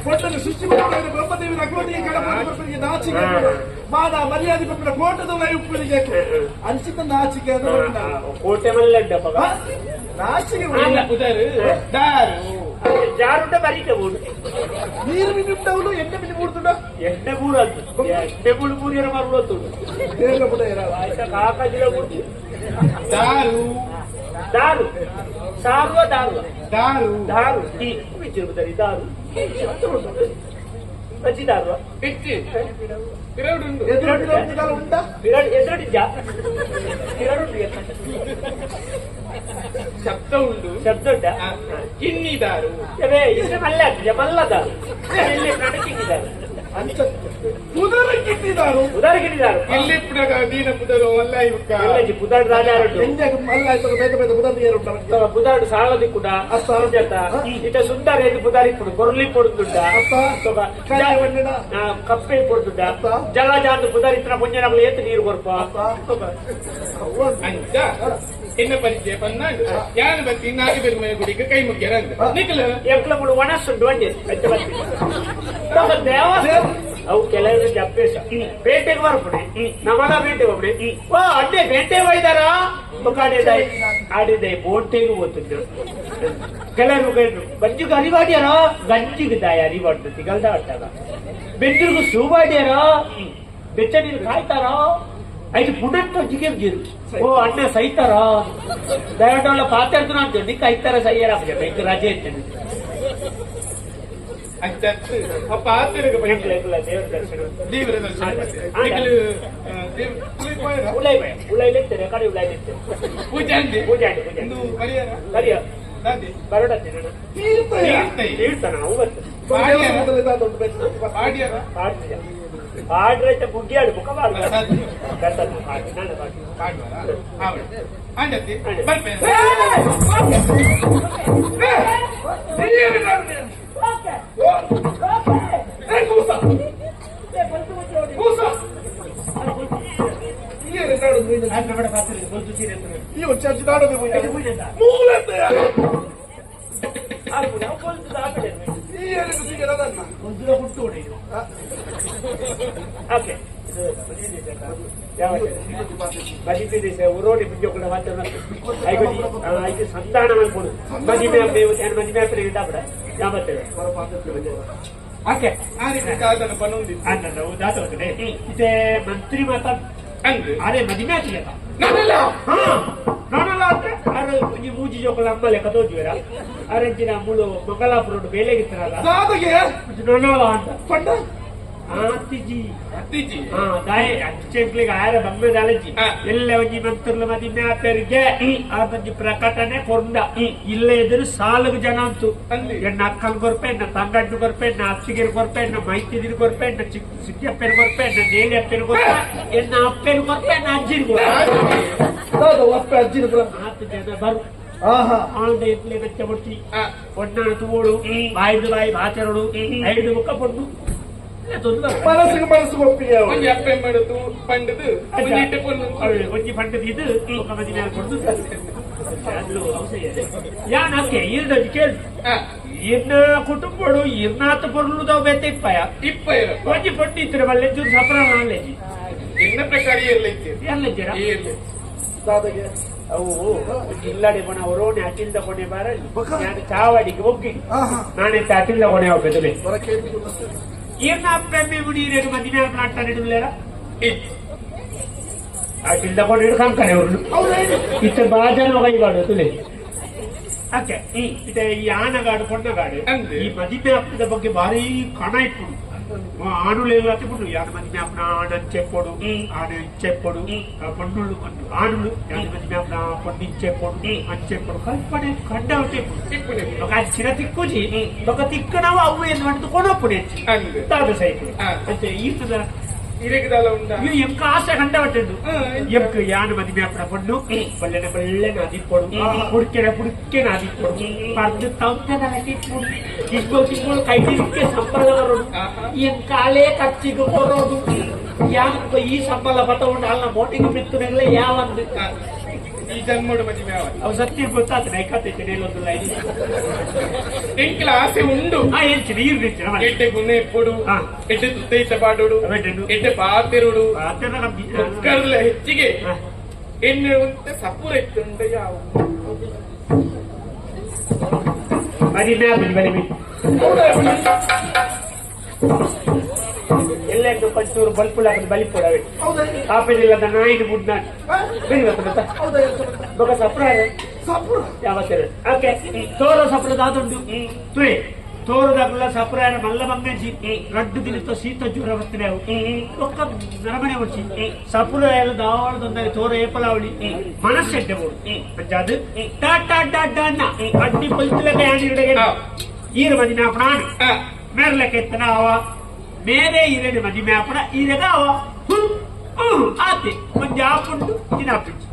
ಕೊಟ್ಟನ್ನು ಸೃಷ್ಟಿ ಮಾಡಿದ ಬ್ರಹ್ಮದೇವಿ ನಗೋಟಿಗೆ ಕಡಪರಿಗೆ ನಾಚಿಕೆ ಮಾನ ಮರ್ಯಾದೆ ಪಪ್ಪಿನ ಕೋಟದ ಉಪ್ಪಿಗೆ ಅಂಚಿತ ನಾಚಿಕೆ ಕೋಟೆ ಮಲ್ಲಡ್ಡ ನಾಚಿಕೆ ಪುದರು ದಾರು ಜಾರುಂಡ ಬರೀತೆ ಬೋಡು ನೀರು ಮಿನಿಟ್ಟವನು ಎಣ್ಣೆ ಮಿನಿ ಮೂಡ್ತುಂಡ ಎಣ್ಣೆ ಮೂರದ್ದು ಎಣ್ಣೆ ಮೂರು ಮೂರಿಯರ ಮರಲೋತುಂಡು ದೇಗ ಪುಟ ಇರಲ್ಲ ಆಯ್ತಾ ಕಾಕಾಜಿಲ ಮೂರ್ತಿ ದಾರು ದಾರು ಸಾರುವ ದಾರುವ ದಾರು ದಾರು ಈ ವಿಚಿರುವುದರಿ ದಾರು ಅಜ್ಜಿ ದಾರುವ ಹೆಚ್ಚಿ ಪಿರವುಡುಂಡು ಎದುರು ಉಂಟ ಎದುರಡಿದ್ದ ಎರಡುಂಟು ಶಬ್ದ ಉಂಡು ಶಬ್ದ ಉಂಟ ಕಿನ್ನಿ ದಾರು ಇದ್ರೆ ಮಲ್ಲ ಆಗ್ತಿದೆ ಮಲ್ಲ ದಾರು ಇಲ್ಲಿ ನಡಕಿದ್ದಾರೆ ಅಂಚ ಕುದುರ ಕಿಟ್ಟಿದಾರು ಉದಾರಿಗಿದ್ದಾರೆ ಇಲ್ಲಿ ಪುಡಗ ದೀನ ಪುದರು ಅಲ್ಲ ಇವಕ್ಕ ಬುಧಾಡ್ ರಾಜಾರು ಎಂಜ ಮಲ್ಲ ಆಯ್ತು ಬೇಗ ಬೇಗ ಬುಧದ ಏರು ಉಂಟ ಬುಧಾಡ್ ಸಾಲದಿ ಕೂಡ ಅಸ್ತಾಜತ ಇತ ಸುಂದರ ಎಂದು ಬುಧಾರಿ ಪುಡು ಕೊರ್ಲಿ ಪೊಡುದುಂಡ ಕಪ್ಪೆ ಪೊಡುದುಂಡ ಜಲ ಜಾಂದು ಬುಧಾರಿತ್ರ ಮುಂಜಾನೆ ಏತು ನೀರು ಕೊರ್ಪ ಅಂಚ ಎನ್ನ ಪರಿಚಯ ಪನ್ನಾಂಡು ಯಾನ ಬತ್ತಿ ನಾಗಿ ಬೆರುಮನೆ ಗುಡಿಗೆ ಕೈ ಮುಗ್ಯರಂತ ನಿಖಲು ಎಕ್ಲ ಮುಡು ಒಣಸುಂಡು ಒಂದೇ ದೇವಾಸ ಅವು ಕೆಲವರು ಅಭ್ಯಾಸ ಬೇಟೆಗೆ ಬರ್ಬಿಡಿ ನಮ್ಮಳ ಬೇಟೆಗೆ ಹೋಗ್ಬಿಡಿ ಅಡ್ಡೆ ಬೇಟೆ ಒಯ್ದಾರ ಆಡಿದಾಯ್ ಆಡಿದಾಯ್ ಬೋಟೆಗೂ ಓದ್ತಿದ್ರು ಕೆಲವರು ಬಂಜಿಗೆ ಅರಿವಾಡ್ಯಾರ ಗಂಜಿಗೆ ದಾಯ ಅರಿವಾಡ್ದು ತಿಗಲ್ದ ಆಡ್ತಾರ ಬೆಂದ್ರಿಗೂ ಸೂಬಾಡ್ಯಾರ ಬೆಚ್ಚ ನೀರು ಕಾಯ್ತಾರ ಐದು ಪುಡಂತ ಜಿಗಿರು ಓ ಅಣ್ಣ ಸೈತಾರ ದಯವಿಟ್ಟು ಪಾತ್ರದ ಅಂತ ನಿಕ್ಕ ಐತಾರ ಸೈಯರ ಬೆಂಕ ರಜೆ ಇರ್ತೇನೆ ಅಂಚ ಅಪ್ಪ ಆತಿರಗ ದೇವರ ದರ್ಶನ ದೇವರ ದರ್ಶನ ನಿಖಲು ಉಳೈಲಿರ್ತೇನೆ ಕಡೆ ಉಳೈಲಿರ್ತೇನೆ ಪೂಜೆ ಅಂದೆ ಪೂಜೆ ಆಡಿ ಪೂಜೆ ಒಂದು ಪರಿಹಾರ ಕರಿಯ ದಾದಿ ಬರೋಡತ್ತೆ ನಾನು ತೀರ್ತಾನ ಅವು ಬರ್ತಾನೆ ಆಡ್ಯಾರ ಆಡ್ತಿದ್ದ ಆಡ್ರೈತೆ ಬುಗ್ಗಿ ಆಡು ಮುಖ ಬಾರ್ದು ನಾನು ಆಡ್ವಾರ ಆವಡ ಅಂಡತಿ ಬರ್ಪೆ ಮದುವೆ ದೇಶ ಉರೋಡಿ ಮುಂಜೆ ಕೂಡ ಐದು ಸಂತಾನ ಮಾಡ್ಕೊಡು ಮದುವೆ ಮದುವೆ ಹತ್ರ ಇದ್ದಾಬಿಡ ಯಾವತ್ತೇವೆ ಓಕೆ ದಾತವೇ ಇದೇ ಮಂತ್ರಿ ಮಾತಾ ಅರೆ ಮದುವೆ ಆಗ್ಲಿಲ್ಲ ನೋಡಲ್ಲ ಅಂದ್ರೆ ಅರೆ ಈ ಮೂಜಿ ಜೋಕಲ ಅಮ್ಮ ಲೆಕ್ಕ ತೋದಿವರ ಅರೆಂಚಿನ ಮುಳು ಮಂಗಲಾಪುರ ಬೇಲೆಗಿತ್ತಾರಲ್ಲ ನೋಡಲ್ಲ ಅಂತ ಪಂಡ ಅತ್ತಿಜಿ ಚೆಂಕ್ಲಿಗೆ ಆರ ಬಮ್ಮ ದಾಲಜಿ ಎಲ್ಲ ಒಂಜಿ ಮಂತ್ರಲು ಮದಿಮೆ ಆತರಿಗೆ ಆ ಒಂಜಿ ಪ್ರಕಟಣೆ ಕೊಂಡ ಇಲ್ಲ ಎದುರು ಸಾಲುಗು ಜನ ಅಂತು ಎನ್ನ ಅಕ್ಕಲ್ ಕೊರ್ಪೆ ಎನ್ನ ತಂಗಡ್ಡು ಕೊರ್ಪೆ ಎನ್ನ ಅತ್ತಿಗೆರು ಕೊರ್ಪೆ ಎನ್ನ ಮೈತಿದಿರು ಕೊರ್ಪೆ ಎನ್ನ ಸಿಕ್ಕಪ್ಪೆರು ಕೊರ್ಪೆ ಎನ್ನ ನೇಲಿ ಅಪ್ಪೆರು ಕೊರ್ಪೆ ಎನ್ನ ಅಪ್ಪೆರು ಕೊರ್ಪೆ ಎನ್ನ ಅಜ್ಜಿರು ಕೊರ್ಪೆ ಅಜ್ಜಿನ 10 ಜನ ಬರು ಆಂಡೆ ಇಟ್ಲೆ ಬೆಚ್ಚ ಮುಟ್ಟಿ ಒಣ್ಣಾಣ ತೂಡು ಬಾಯಿದು ಬಾಯಿ ಬಾಚರಡು ಐದು ಮುಖ ಪೊಂಡು ಮನಸ್ಸಿಗೆ ಮನಸ್ಸು ಒಪ್ಪಿಗೆ ಒಂಜಿ ಅಪ್ಪೆ ಮಾಡುದು ಪಂಡದು ಒಂಜಿ ಪಂಡದು ಇದು ಮುಖ ಮದಿ ಮೇಲೆ ಕೊಡು ಯಾನಕ್ಕೆ ಈರ್ಡಜ್ಜಿ ಕೇಳು ಇನ್ನ ಕುಟುಂಬಡು ಇರ್ನಾಥ ಪೊರ್ಲುದ ಬೆತ್ತ ಇಪ್ಪ ಒಂಜಿ ಪೊಟ್ಟಿ ಇದ್ರೆ ಬಲ್ಲೆ ಚೂರು ಸಪ್ರ ನಾಲೆಜಿ ಇನ್ನ ಪ್ರಕಾರ ಎಲ್ಲಜ್ಜರ ಅವು ಇಲ್ಲಡೆ ಕೊನೆ ಅವರೋನೆ ಅಟಿಲ್ದ ಕೊನೆ ಬಾರ ನಾನು ಚಾವಡಿಗೆ ಹೋಗಿ ನಾನೇ ಅಟಿಲ್ದ ಕೊನೆ ಹೋಗ್ಬೇಕಲೆ ಏನ ಪ್ರೇಮಿ ಮುಡಿರೇನು ಮದಿನ ನಾಟ ನಡೆಯಲ್ಲ ಅಟಿಲ್ದ ಕೊನೆ ಹಿಡ್ಕೊಂತಾರೆ ಅವರು ಇತ್ತ ಬಾಜನ ಕೈಗಾಡು ತುಲೆ ಓಕೆ ಇತ್ತೆ ಈ ಆನಗಾಡು ಕೊಂಡಗಾಡು ಈ ಮದಿಮೆ ಹಬ್ಬದ ಬಗ್ಗೆ ಭಾರಿ ಕಣ ಇಟ್ಬಿಡು ఆనులు ఎప్పుడు యాడ మంది మేపన ఆడని చెప్పాడు ఆడ చెప్పాడు పండుళ్ళు ఆనులు యాడ మంది మేపన పండు చెప్పాడు అని చెప్పాడు కల్పనే కండ ఇప్పుడు ఒక చిన్న తిక్కుచి ఒక తిక్కునవు అవ్వు ఏంటంటే కొనప్పుడు తాడు సైకిల్ అంటే ఈత ಎಂಕ ಆಸೆ ಕಂಡ ಹೊಟ್ಟೆಂದು ಎಂಕ ಯಾನ ಮದಿ ಮೇಪಡ ಪಂಡು ಬಲ್ಲೆನ ಬಲ್ಲೆನ ಅದಿಪ್ಪಡು ಪುಡ್ಕೆನ ಅದಿಪ್ಪಡು ಪರ್ದು ತಂತೆನ ಅದಿಪ್ಪಡು ಕಿಂಗೋಳು ಕೈ ತಿಕ್ಕೆ ಸಂಬಳ ಬರೋದು ಎಂಕಾಲೇ ಖರ್ಚಿಗೆ ಬರೋದು ಯಾಕ ಈ ಸಂಬಳ ಬತ್ತಕೊಂಡು ಅಲ್ಲ ಮೋಟಿಗೆ ಬಿತ್ತನೆಲ್ಲ ಯಾವಂದು ಈ ಜನ್ಮಡು ಮದಿ ಮೇವ ಅವು ಸತ್ಯ ಗೊತ್ತಾತ ನೈಕತ್ತೈತೆ ನೇಲೊಂದು ಲೈನ್ ಎಂಕ್ಲ ಆಸೆ ಉಂಡು ಎಂಚಿನ ಈರ್ದಿಚ್ಚಿನ ಎಡ್ಡೆ ಗುಣೆ ಎಪ್ಪಡು ಎಡ್ಡೆ ತುತ್ತೈತ ಪಾಡೋಡು ಎಡ್ಡೆ ಪಾತೆರುಡು ಕುಕ್ಕರ್ಲ ಹೆಚ್ಚಿಗೆ ಎಣ್ಣೆ ಉಂಟೆ ಸಪುರ ಎತ್ತುಂಡ ಯಾವ ಮದಿ ಬಲಿ ಎಲ್ಲ ಪಂಚೂರು ಬಲ್ಪುಳ ಬಲಿಪುಡವೆ ಕಾಪಿಲ್ಲ ನಾಯಿನ ಮುಡ್ನಾಡಿ ಬೆರಿ ಬೊಕ ಸಪ್ರ ಯಾವತ್ತೇಳು ಓಕೆ ತೋರ ಸಪ್ರದ ಆದುಂಡು ತುಳಿ ತೋರದಾಗಲ್ಲ ಸಪ್ರಾಯನ ಮಲ್ಲ ಬಂಗಂಜಿ ರಡ್ಡು ದಿನತ ಶೀತ ಜ್ವರ ಬರ್ತದೆ ಅವು ಒಕ್ಕ ನರಮನೆ ಹೊಡ್ಸಿ ಸಪುರ ಎಲ್ಲ ದಾವಳದೊಂದಾಗ ತೋರ ಏಪಲಾವಳಿ ಮನಸ್ಸೆಡ್ಡೆ ಬೋಡು ಅದು ಟಾಟಾ ಟಾಟಾ ಅನ್ನ ಅಡ್ಡಿ ಪಲ್ತಿಲಕ್ಕೆ ಯಾನಿರಡೆಗೆ ಈರ ಮದಿ ಮ್ಯಾಪಣ ಮೇರ್ಲೆಕ್ಕೆ ಎತ್ತನ ಅವ ಮೇರೆ ಈರೇನು ಮದಿ ಮ್ಯಾಪಣ ಈರೆಗ ಅವ ಆತೆ ಒಂದು ಆಪುಂಡು ತಿನ್ನಾಪಿಂಚು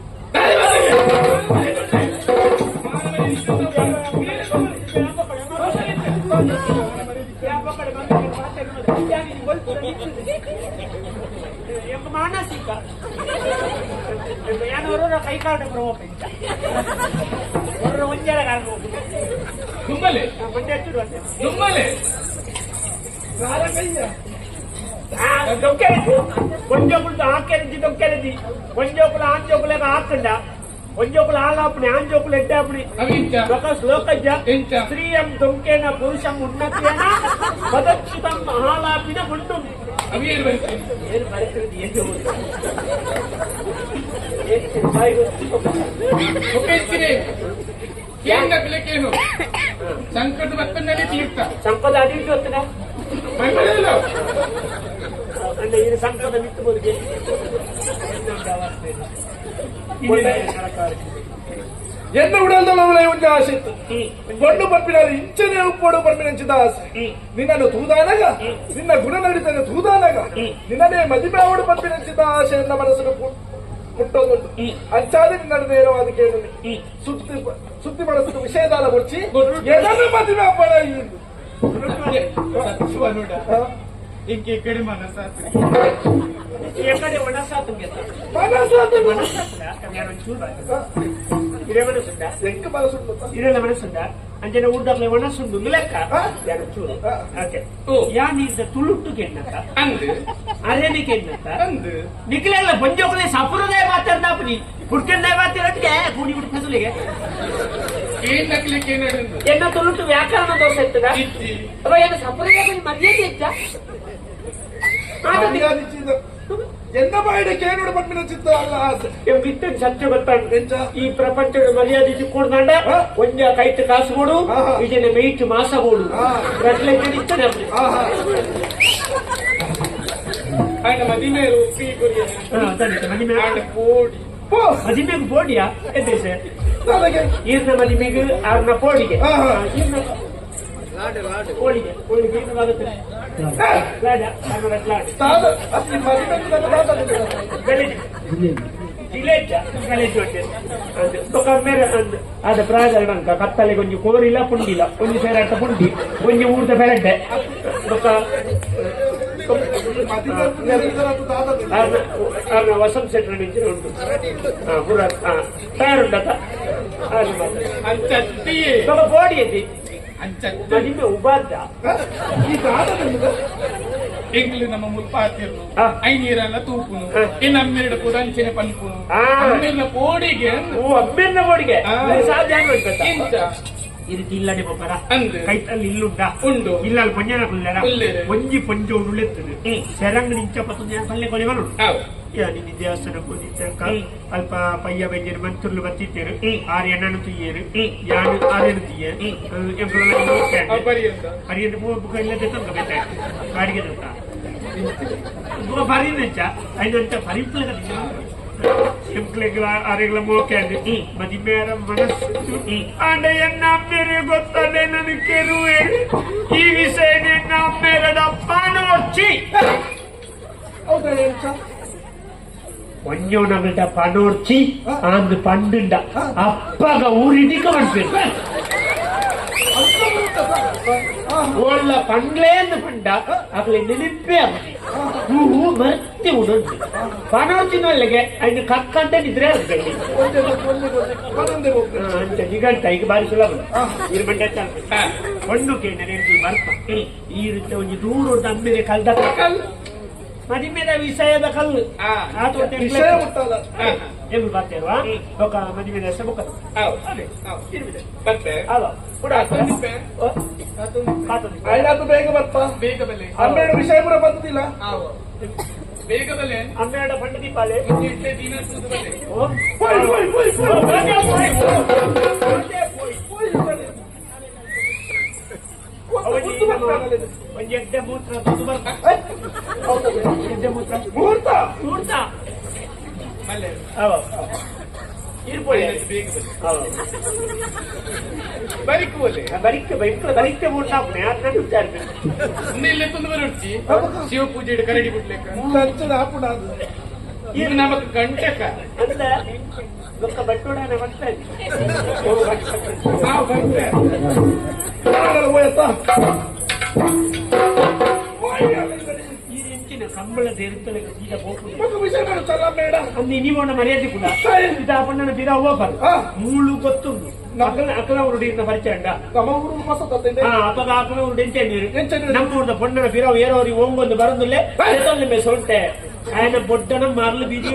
ಮಾನಸಿಕ ಕೈ ಕಾಟ ಒಂಜರ ತುಂಬಲೆ ತುಂಬಲೆ కొంజోకులతో ఆకేరించి దొక్కేది కొంజోకులు ఆంజోకులేక ఆకుండా కొంజోకులు ఆలాపుని ఆంజోకులు ఎట్టాపుని ఒక శ్లోకజ్జ స్త్రీయం దొంకేన పురుషం ఉన్నతేన పదచ్యుతం మహాలాపిన ఉంటుంది అవి ఏరు పరిస్థితి ఏంటి పిల్లకేನು ಸಂಕಟ ಬತ್ತನಲ್ಲಿ ತೀರ್ಥ ಸಂಪದ ಅಡಿಟ್ಟು ಹೊತ್ತದ ಅಂದ್ರೆ ಇದು ಸಂಪದ ಬಿಟ್ಟು ಬದುಕೆ ಎನ್ನ ಉಡಲ್ದೊಳಗೆ ಒಂದು ಆಸೆ ಇತ್ತು ಗೊಂಡು ಪಂಪಿನಲ್ಲಿ ಇಂಚನೆ ಉಪ್ಪೋಡು ಪಂಪಿನಂಚಿದ ಆಸೆ ನಿನ್ನನ್ನು ತೂದಾನಾಗ ನಿನ್ನ ಗುಣ ನಡೀತಾನೆ ತೂದಾನಾಗ ನಿನ್ನನೇ ಮದಿಮೆ ಅವಡು ಪಂಪಿನಂಚಿದ ಆಸೆ ಎನ್ನ ಮನಸ್ಸನ್ನು ಮುಟ್ಟೋದುಂಟು ಅಂಚಾದ ನಿನ್ನ ನೇರವಾದ ಕೇಳು ಸುದ್ದಿ ಮನಸ್ಸು ವಿಷಯದಾಲ ಮುಚ್ಚಿ ಎದನ್ನು ಮದಿಮೆ ಅಪ್ಪಳ ఇంకే కడి మనసాత్రి ఎక్కడే మనసాత్రం ఇదే మనసుందా ఎంక మనసుందా ఇదే మనసుందా ಅಂಜನ ಊಟಕ್ಕೆ ಒಣಸುಂಡು ಲೆಕ್ಕ ಹಾ? ಯಾರು ಚೂರು ಹಾ. ಓಕೆ ಓ. ಯಾನಿದ್ದ ತುಳುಟ್ಟು ಕೆನ್ನತ್ತ ಅಂದ್ ಅರೇನಿ ಕೆನ್ನತ್ತ ಅಂದ್ ನಿಖಿಲೆಲ್ಲ ಬಂಜೋಕಲೆ ಸಪುರದೇ ಮಾತಾಡ್ದಾಪನಿ ಹುಡ್ಕಂದೇ ಮಾತಾಡೋದಕ್ಕೆ ಕೂಡಿ ಬಿಟ್ಟು ಫಸಲಿಗೆ ಏನ್ ನಕ್ಲಿಕ್ಕೆ ಏನ್ ಹೇಳಿದ್ರು? ಎನ್ನ ತುಳುಟ್ಟು ವ್ಯಾಕರಣ ದೋಷ ಇರ್ತದ ಇಜ್ಜಿ. ಅವ ಏನು ಸಪುರದೇ ಮರ್ಯಾದೆ ಇತ್ತ ಮರ್ಯಾದಿಚ್ಚಿದ ಎನ್ನ ಬಾಯಿಡೆ ಕೇಳುಡು ಪಂಪಿನ ಚಿತ್ತ ಅಲ್ಲ ಆಸೆ ಬಿತ್ತನ್ ಸತ್ಯ ಗೊತ್ತಾಗ ಎಂಚ? ಈ ಪ್ರಪಂಚದ ಮರ್ಯಾದೆ ಕೊಡ್ದಂಡ ಹಾ? ಒಂಜ ಕೈಟ್ ಕಾಸು ಕೊಡು ಆಹಾ. ಇದನ್ನ ಮೆಯ್ಟ್ ಮಾಸ ಕೊಡು ಹಾ. ರಟ್ಲೆ ಇತ್ತಾನೆ ಅಪ್ಪ ಆಹಾ ఆయన మదిమే రూపీ కొరియా ఆయన కోడి ಮದಿಮೆಗೆ ಬೋಡಿಯಾ ಎದ್ದೆ ಸರ್ ನನಗೆ ಈರ್ನ ಮದಿಮೆಗೆ ಅವ್ರನ್ನ ಪೋಡಿಗೆ ಆಹಾ. ಕೋಳಿಗೆ ಕೋಳಿಗೆ ಏನಾಗುತ್ತೆ ಲಾಡ ಅವ್ರ ಲಾಡ ತಾದ ಅತಿ ಮದುವೆ ನನ್ನ ಮಾತಾಡಿದ ಗಲೀಜ್ ಜಿಲೇಜ ಗಲೀಜ್ ಹೊಟ್ಟೆ ಅದು ತೊಕಮ್ಮೇರ ಅಂದ್ ಅದ ಪ್ರಾಜಲ್ ಅಂಕ ಕತ್ತಲೆ ಕೊಂಚ ಕೋರಿಲ್ಲ ಪುಂಡಿಲ್ಲ ಒಂದು ಸೇರಾಟ ಪುಂಡಿ ಒಂದು ಊರ್ದ ಬೆರಡ್ಡೆ ತೊಕ ಅವ್ರನ್ನ ವಸಂತ ಸೆಟ್ರ ನಿಂಚಿನ ಉಂಟು ಪುರ ತಯಾರುಂಡತ ಅದು ಮಾತ್ರ అంచత్తియే ತೊಕ ಬೋಡಿ ಐತಿ అంచత్తి ಮದಿಮೆ ಉಬಾದ್ದ ಈ ತಾದ ನಿಮ್ದು ಎಂಗ್ಲು ನಮ್ಮ ಮುಲ್ಪಾತಿರ್ನು ಹಾ. ಐನೀರಲ್ಲ ತೂಪುನು ಹಾ. ಇನ್ನು ಅಮ್ಮೆರಡು ಕೂಡ ಅಂಚೆನೆ ಪನ್ಪುನು ಹಾ. ಅಮ್ಮೆರ್ಲ ಕೋಡಿಗೆ ಓ ಅಮ್ಮೆನ್ನ ಬೋಡಿಗೆ ಆ. ಸಾಧ್ಯ ಇಂಚ ಇದು ಇಲ್ಲಡೆ ಬೊಬ್ಬರ ಅಂದ್ ಕೈತಲ್ಲಿ ಇಲ್ಲುಂಡ ಉಂಡು ಇಲ್ಲಲ್ಲಿ ಪೊಂಜನ ಕುಲ್ಲರ ಕುಲ್ಲೆರೆ. ಒಂಜಿ ಪೊಂಜ ಉಳ್ಳೆತ್ತದೆ ಸೆರಂಗ್ ನಿಂಚ ಪತ್ತೊಂದು ಪಲ್ಲೆ ಕೊಲಿವನು ಅವ್ ನಿನ್ನ ದೇವಸ್ಥಾನ ಹೋದಿದ್ದ ಅಲ್ಪ ಪಯ್ಯ ಬೈಜರು ಮಂತ್ರಲು ಬರ್ತಿದ್ದೇರು 6 ಎಣ್ಣನು ತೀಯರು ಯಾನು 6 ತೀಯ ಅಪರ್ಯಂತ ಹರಿಯಂತ ಬುಕ್ಕ ಇಲ್ಲದೆ ತಂಗ ಬೇಕಾ ಬಾಡಿಗೆ ತಂತ ಬುಕ್ಕ ಪರಿನಂಚ ಐದಂತ ಪರಿಪ್ಲಗ ಎಂಪ್ಲೆಗಳ ಅರೆಗಳ ಮೋಕೆ ಅಂದೆ ಮದಿಮೇರ ಮನಸ್ಸು ಅಂಡ ಎನ್ನ ಅಮ್ಮೆರೆ ಗೊತ್ತಲ್ಲೇ ನನಗೆ ಕೆರುವೆ ಈ ವಿಷಯ ನಿನ್ನ ಅಮ್ಮೆರದ ಪಾನೋರ್ಚಿ ಹೌದಾ ಎಂಚ ಒಂಜೋನಗಲ್ದ ಪನೋರ್ಚಿ ಅಂದ್ ಪಂಡುಂಡ ಅಪ್ಪಗ ಊರಿಡಿಕ ಮನ್ಪೇರು ಒಳ್ಳ ಪಂಡ್ಲೇಂದು ಪಂಡ ಅಕ್ಲೆ ನೆನಪೇ ಆಗಲಿ ಹೂ ಮರ್ತಿ ಉಡುಂಟು ಪನೋರ್ಚಿನೊಳ್ಳೆಗೆ ಅಯ್ಯ ಕಕ್ಕಂತ ನಿದ್ರೆ ಆಗ್ತದೆ ಒಂದೊಂದೇ ಹೋಗ್ತೇನೆ ಅಂತ ನಿಗಂಟ ಈಗ ಬಾರಿ ಸುಲಭ ಇರ್ಬಂಡೆ ಹೊಣ್ಣು ಕೇಂದ್ರ ಬರ್ಪ ಈ ರೀತಿ ಒಂದು ದೂರ ಅಮ್ಮೆಗೆ ಕಲ್ದ ಕಲ್ಲು ಮದಿಮೆದ ವಿಷಯದ ಕಲ್ಲು ವಿಷಯ ಮುಟ್ಟಲ್ಲ ಏನು ಬರ್ತೇವಾ ఒక ಮದಿಮೆದ ಹೆಸರು ಬುಕ್ಕ ಅವ್ ಅದೇ ಅವ್ ಇರ್ಬಿದೆ ಬರ್ತೆ ಅಲ್ಲ ಕೂಡ ಕಾತೊಂದಿಪ್ಪೆ ಐನಾತು ಬೇಗ ಬರ್ತ ಬೇಗ ಬಲೆ ಹನ್ನೆರಡು ವಿಷಯ ಕೂಡ ಬಂದಿಲ್ಲ ಅವ್ ಬೇಗ ಬಲೆ ಹನ್ನೆರಡು ಪಂಡ ದೀಪಾಲೆ ಇಟ್ಟೆ ದಿನ ಸುದ್ದು ಬಲೆ ಒಂದು ಎಡ್ಡೆ ಮೂತ್ರ ಬರ್ತ ಎಡ್ಡೆ ಮೂತ್ರ ಮುಹೂರ್ತ ಮೂರ್ತ ಬಲೆ ಇರ್ಬೋದು ಬೇಗ ಬಲೆ ಹೌದು ಬರಿಕು ಬಲೆ ಬರಿಕೆ ಮೂರ್ತ ಹಾಕ್ನೆ ಅದನ್ನ ವಿಚಾರಿಸಿ ಇನ್ನೆಲ್ಲ ತಂದು ಬರೋಡ್ಚಿ ಶಿವ ಪೂಜೆ ಕರಡಿ ಬಿಡ್ಲಿಕ್ಕ ಸಂಚದ ಹಾಪುಣ ಅದು ಇದು ನಮಕ್ ಗಂಟಕ ಅಂದ ಒಕ್ಕ ಬಟ್ಟೋಡನ ಬರ್ತಾ ನಾವು ಬಂದೆ ಹೋಯತ್ತ ಈ ಹೆಂಚಿನ ಸಂಬಳದ ಇರುತ್ತಲೆ ಈಗ ಹೋಗ್ತದೆ ಮಗ ವಿಷಯಗಳು ಚಲ್ಲ ಬೇಡ ಅಂದು ನೀವೊಂದು ಮರ್ಯಾದೆ ಕೂಡ ಇದು ಪಣ್ಣನ ಬಿರ ಹೋಗ್ಬಾರ್ದು ಮೂಳು ಗೊತ್ತುಂಡು ಅಕ್ಕಲ ಉರುಡಿನ ಪರಿಚಯ ಉಂಡ ನಮ್ಮ ಊರು ಹೊಸ ತಂದೆ ಅಪ್ಪಗ ಅಕ್ಕಲ ಉರುಡು ಎಂಚ ನೀರು ನಮ್ಮ ಊರದ ಪಣ್ಣನ ಬಿರ ಏರೋರಿಗೆ ಹೋಗೊಂದು ಬರಂದುಲ್ಲೇ ಮೇ ಸೊಂಟೆ ఆయన బొడ్డన మరలు బిజీ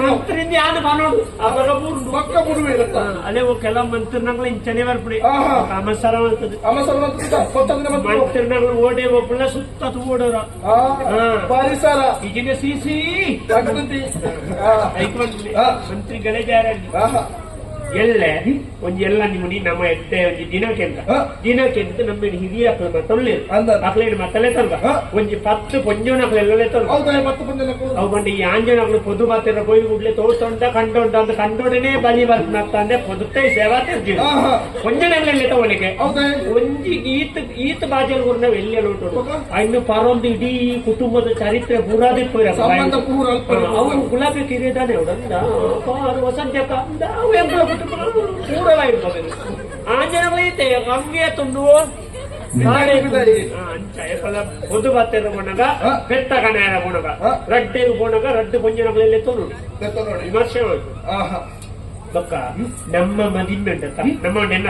మంత్రింది ఆయన మనోడు పక్క మూడు అదే ఒకెలా మంత్రినಗಳು ఇంచనే వరపుడే అవసరం అవుతుంది మంత్రినಗಳು ఓడే ಒಬ್ಬಳ ಸುತ್ತ ಓಡೋರ ಪರಿಸರ ಈಗಿನ ಸಿಸಿ ಮಂತ್ರಿಗಳೇ ಜಾರಲ್ಲಿ ಎಲ್ಲೆ ಒಂದ್ ಎಲ್ಲ ನಿಮ್ಮನಿ ನಮ್ಮ ಎಡ್ಡೆ ಒಂಜಿ ದಿನಕ್ಕೆ ಅಂತ ನಮ್ಮ ಹಿರಿಯ ಮತ್ತೊಳ್ಳೇರು ಮಕ್ಕಳೇನು ಮತ್ತಲೇ ತಲ್ಗ ಒಂಜಿ 10 ಪೊಂಜನಕ್ಲೆಲ್ಲೇ ತಲ್ಗ ಅವು ಬಂದು ಈ ಆಂಜನಗಳು ಪೊದು ಮಾತಿರ ಕೊಯ್ ಗುಡ್ಲೆ ತೋರ್ಸೊಂಡ ಕಂಡೊಂಡ ಅಂತ ಕಂಡೊಡನೆ ಬಲಿ ಬರ್ತ ಅಂದ್ರೆ ಪೊದುತ್ತೈ ಸೇವಾ ತಿರ್ತೀವಿ ಪೊಂಜನಗಳೆಲ್ಲ ತಗೊಳ್ಳಿಕ್ಕೆ ಒಂಜಿ ಈತ ಬಾಜಲ್ ಕೂಡ ನಾವು ಎಲ್ಲೇ ನೋಟೋಡು ಇನ್ನು ಪರೊಂದು ಇಡೀ ಕುಟುಂಬದ ಚರಿತ್ರೆ ಪೂರಾದಿ ಅವರು ಗುಲಾಬಿ ಕಿರಿದಾನೆ ಅವಡಂದ ವಸಂತಕ ಅವು ಎಂಬ ಕೂಡಲ ಇರ್ಬೋದು ಆಂಜನಗಳೈತೆ ಹಂಗೆ ತುಂಡು పొద్దు బత్తేరు కొనగ పెద్ద కనేర కొనగ రడ్డేరు కొనగ రడ్డు పొంజనగలె తోడు విమర్శ ಬೊಕ್ಕ ನಮ್ಮ ಮದಿಮೆ ಉಂಟತ್ತ ನಮ್ಮ ನೆನ್ನ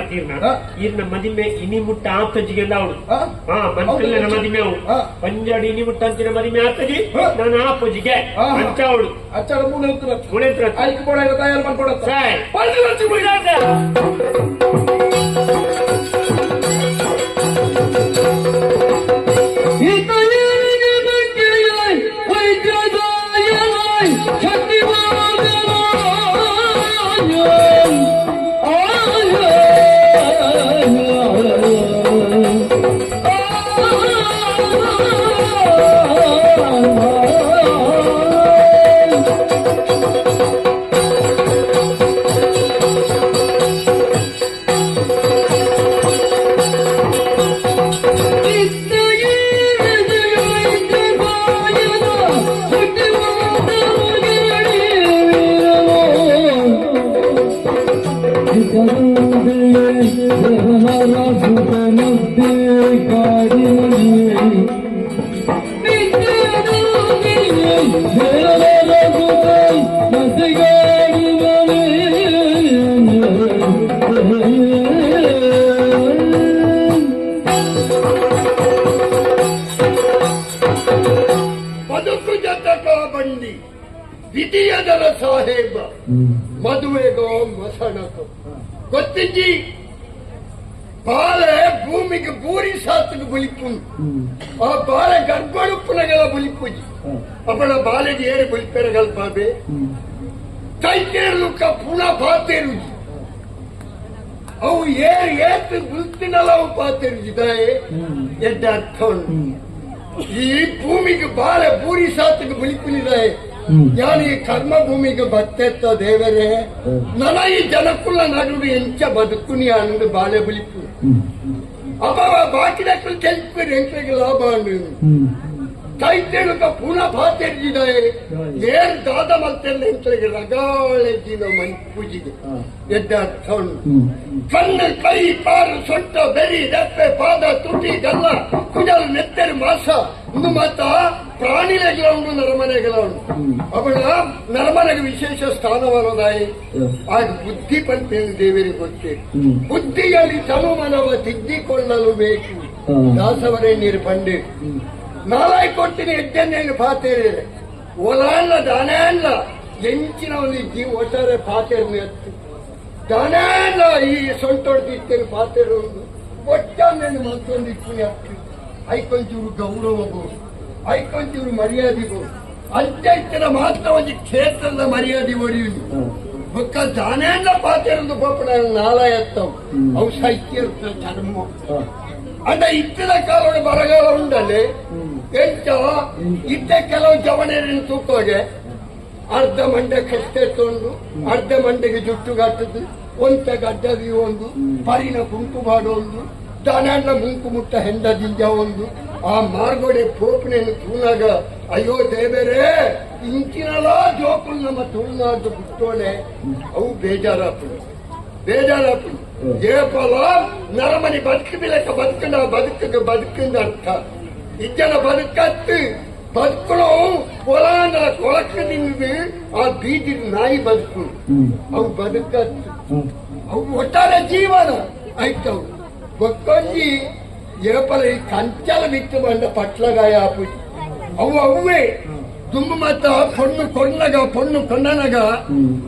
ಈರ್ನ ಮದಿಮೆ ಇನಿ ಮುಟ್ಟ ಆಪಜಿಗೆ ಅವಳು ಮಂತ್ರಿನ ಮದಿಮೆ ಅವಳು ಪಂಜಾಡಿ ಇನಿ ಮುಟ್ಟ ಅಂತಿನ ಮದಿಮೆ ಆಪಜಿ ನಾನು ಆಪಜಿಗೆ ಅಂಚ ಅವಳು ಅಚ್ಚಡ ಮೂಳೆ ಮುಳೆ ಐಕ್ ಬೋಡ ತಯಾರು ಮಾಡ್ಕೊಡತ್ತ ಬದುಕು ಜತಕ ಬಂಡಿ ವಿಧಿಯದರ ಸಾಹೇಬ ಮದುವೆಗೋ ಮಸಣಕ ಗೊತ್ತಿಜ್ಜಿ ಬಾಲೆ ಭೂಮಿಗೆ ಬೂರಿ ಸಾತ್ಗೆ ಬುಲಿಪುಂಡು ಆ ಬಾಲೆ ಗರ್ಭಡುಪ್ಪುನಗೆಲ್ಲ ಬುಲಿಪುಜಿ ಅಪ್ಪಳ ಬಾಲೆಗೆ ಏರಿ ಬುಲಿಪೆರಗಲ್ ಬಾಬೆ ಕೈತೇರ್ಲುಕ ಪುನಃ ಪಾತೇರುಜಿ ಅವು ಏರು ಏತು ಬುಲ್ತಿನಲ್ಲ ಅವು ಪಾತೇರುಜಿದಾಯೆ ಎಡ್ಡ ಅರ್ಥ ಉಂಟು ಈ ಭೂಮಿಗೆ ಬಾಳೆ ಬೂರಿ ಸಾತ್ಗೆ ಬುಲಿಪುನಿದಾಯೆ ನಾನು ಈ ಕರ್ಮ ಭೂಮಿಗೆ ಬತ್ತೆತ್ತ ದೇವರೇ ನನ ಈ ಜನಕ್ಕುಲ್ಲ ನಡುವೆ ಎಂಚ ಬದುಕುನಿ ಅನ್ನೋದು ಬಾಳೆ ಬುಲಿಪು ಅಪ್ಪ ಬಾಕಿಡಕ್ಕೂ ಕೆಲ್ಪಿರಿ ಎಂಟ್ರಿಗೆ ಲಾಭ ಅನ್ನೋದು ಕೈತೇಳುಕ ಪುನಃ ಪಾತೆರ್ಜಿದಾಯೆ ಏನ್ ದಾದ ಮಲ್ತೆಲ್ಲ ಎಂಟ್ರಿಗೆ ರಗಾಳೆಜ್ಜಿನ ಮನ್ಪೂಜಿಗೆ ಎಡ್ಡ ಅರ್ಥ ಉಂಟು ಕಣ್ಣು ಕೈ ಕಾರು ಸೊಂಟ ಬೆರಿ ದಪ್ಪೆ ಪಾದ ತುಟಿ ಗಲ್ಲ ಕುಜಲು ನೆತ್ತರು ಮಾಸ ಇದು ಮತ್ತ ಪ್ರಾಣಿಗಳ ಉಂಟು ನರಮನೆಗಳ ಉಂಟು ಅವಳ ನರಮನೆಗೆ ವಿಶೇಷ ಸ್ಥಾನವನ್ನದಾಯಿ ಆಗ ಬುದ್ಧಿ ಪಂಪೇನು ದೇವರಿಗೆ ಗೊತ್ತೇ ಬುದ್ಧಿಯಲ್ಲಿ ತನುಮನವ ತಿದ್ದಿಕೊಳ್ಳಲು ಬೇಕು ದಾಸವರೇ ನೀರು ಪಂಡೆ ನಾಲಾಯ್ ಕೊಟ್ಟಿನ ಎಡ್ಡನ್ನೇನು ಪಾತೇರಿ ಒಲಾಣ್ಣ ದಾನ ಎಂಚಿನ ಒಂದು ಜೀವ ಒಟ್ಟಾರೆ ಪಾತೇರನ್ನು ಎತ್ತು ದಾನ ಈ ಸೊಂಟೊಡ್ದಿತ್ತೇನು ಪಾತೇರು ಒಂದು ಒಟ್ಟನ್ನೇನು ಮತ್ತೊಂದು ಇಪ್ಪುನಿ ಹತ್ತು ಐಕೊಂಚೂರು ಗೌರವಬಹುದು ಐಕೊಂಚೂರು ಮರ್ಯಾದೆಬಹುದು ಅಂಚೈತರ ಮಾತ್ರ ಒಂದು ಕ್ಷೇತ್ರದ ಮರ್ಯಾದೆ ಒಡೆಯುವುದು ಬೊಕ್ಕ ದಾನ ಪಾತೇರೊಂದು ಪಪ್ಪಣ ನಾಲ ಎತ್ತವು ಅವು ಸಾಹಿತ್ಯ ಚರ್ಮ ಅಂದ ಇತ್ತಿನ ಕಾಲ ಬರಗಾಲ ಉಂಡಲ್ಲಿ ಎಂಚ ಇದ್ದ ಕೆಲವು ಜವನೇರಿನ ತೂಕೋಗೆ ಅರ್ಧ ಮಂಡೆ ಕಷ್ಟೆತ್ತೊಂದು ಅರ್ಧ ಮಂಡೆಗೆ ಜುಟ್ಟು ಕಟ್ಟದು ಒಂತ ಗಡ್ಡದಿ ಒಂದು ಪರಿನ ಕುಂಕು ಮಾಡೊಂದು ದನ ಮುಂಕು ಮುಟ್ಟ ಹೆಂಡದಿಂಜ ಒಂದು ಆ ಮಾರ್ಗೋಡೆ ಪೋಪನೆಯನ್ನು ತೂನಾಗ ಅಯ್ಯೋ ದೇವರೇ ಇಂಚಿನಲ್ಲ ಜೋಕುಲ್ ನಮ್ಮ ತುಳುನಾಡು ಬಿಟ್ಟೋಳೆ ಅವು ಬೇಜಾರಾಪುಡು ಏಪಲ ನರಮನಿ ಬದುಕು ಬಿಲಕ ಬದುಕಂಡ ಬದುಕಿಗೆ ಬದುಕಿಂದ ಅರ್ಥ ಇಜ್ಜನ ಬದುಕತ್ತು ಬದುಕಲು ಹೊಲಾಂಗಲ ಕೊಳಕದಿಂದ ಆ ಬೀದಿ ನಾಯಿ ಬದುಕು ಅವು ಬದುಕತ್ತು ಅವು ಒಟ್ಟಾರೆ ಜೀವನ ಆಯ್ತವು ಗೊತ್ತೊಂಜಿ ಏಪಲ ಈ ಕಂಚಲ ಬಿತ್ತು ಬಂದ ಪಟ್ಲಗಾಯ ಆಪುಜಿ ಅವು ಅವೇ ತುಂಬ ಮತ್ತ ಪೊಣ್ಣು ಕೊಂಡನಗ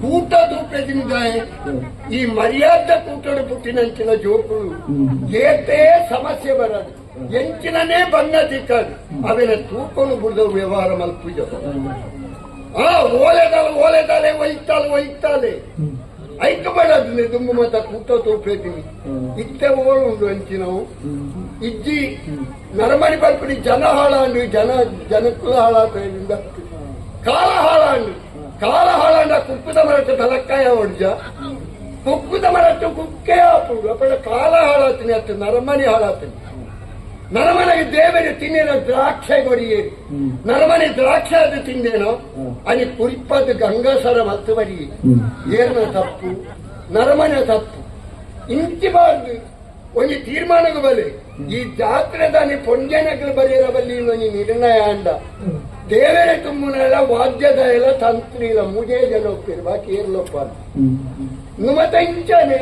ಕೂಟ ದೂಪದಿಂದ ಈ ಮರ್ಯಾದ ಕೂಟದ ಪುಟ್ಟಿನಂಚಿನ ಜೋಕುಳು ಏತೇ ಸಮಸ್ಯೆ ಬರದು ಎಂಚಿನೇ ಬಣ್ಣ ದಿಕ್ಕದು ಅವೆಲ್ಲ ತೂಕೊಂಡು ಬಿಡದ ವ್ಯವಹಾರ ಮಲ್ಪುಜ ಓಲೆದಾಲೆ ಒಯ್ತಾಲೆ ಐಕಬಡದು ತುಂಬ ಮತ್ತ ಕೂಟ ತೂಪೇತೀನಿ ಇತ್ತೆ ಓಳುಂಡು ಅಂಚಿನವು ಇಜ್ಜಿ ನರಮಣಿ ಬಲ್ಪಡಿ ಜನ ಹಾಳಾಂಡು ಜನಕ್ಕೂ ಹಾಳಾದ್ರಿಂದ ಕಾಲ ಹಾಳಾಂಡ ಕುಕ್ಕುದ ಮರಟ್ಟು ತಲಕ್ಕಾಯ ಹೊಡ್ಜ ಕುಕ್ಕುದ ಮರಟ್ಟು ಕುಕ್ಕೆ ಹಾಪುಡು ಅಪ್ಪಳ ಕಾಲ ಹಾಳಾತೀನಿ ಅತ್ತ ನರಮಣಿ ಹಾಳಾತೀನಿ ನರಮನೆಗೆ ದೇವರಿಗೆ ತಿನ್ನೇನೋ ದ್ರಾಕ್ಷೆ ಕೊಡಿಯೇರಿ ನರಮನೆ ದ್ರಾಕ್ಷೆ ಅದು ತಿಂದೇನೋ ಅಲ್ಲಿ ಕುರಿಪದ ಗಂಗಾಸರ ಮತ್ತು ಬರಿ ಏನ ತಪ್ಪು ನರಮನೆ ತಪ್ಪು ಇಂಚಿಬಾರ್ದು ಒಂದು ತೀರ್ಮಾನಕ್ಕೆ ಬಲೆ ಈ ಜಾತ್ರೆ ದಾನಿ ಪೊಂಜನಕ್ಕೆ ಬರೆಯರ ಬಲ್ಲಿ ಇನ್ನೊಂದು ನಿರ್ಣಯ ಅಂಡ ದೇವರ ತುಂಬುನೆಲ್ಲ ವಾದ್ಯದ ಎಲ್ಲ ತಂತ್ರಿಲ ಮುಜೇ ಜನೋಪ್ಪಿರು ಬಾಕಿ ಏರ್ಲೊಪ್ಪ ನುಮತ ಇಂಚನೆ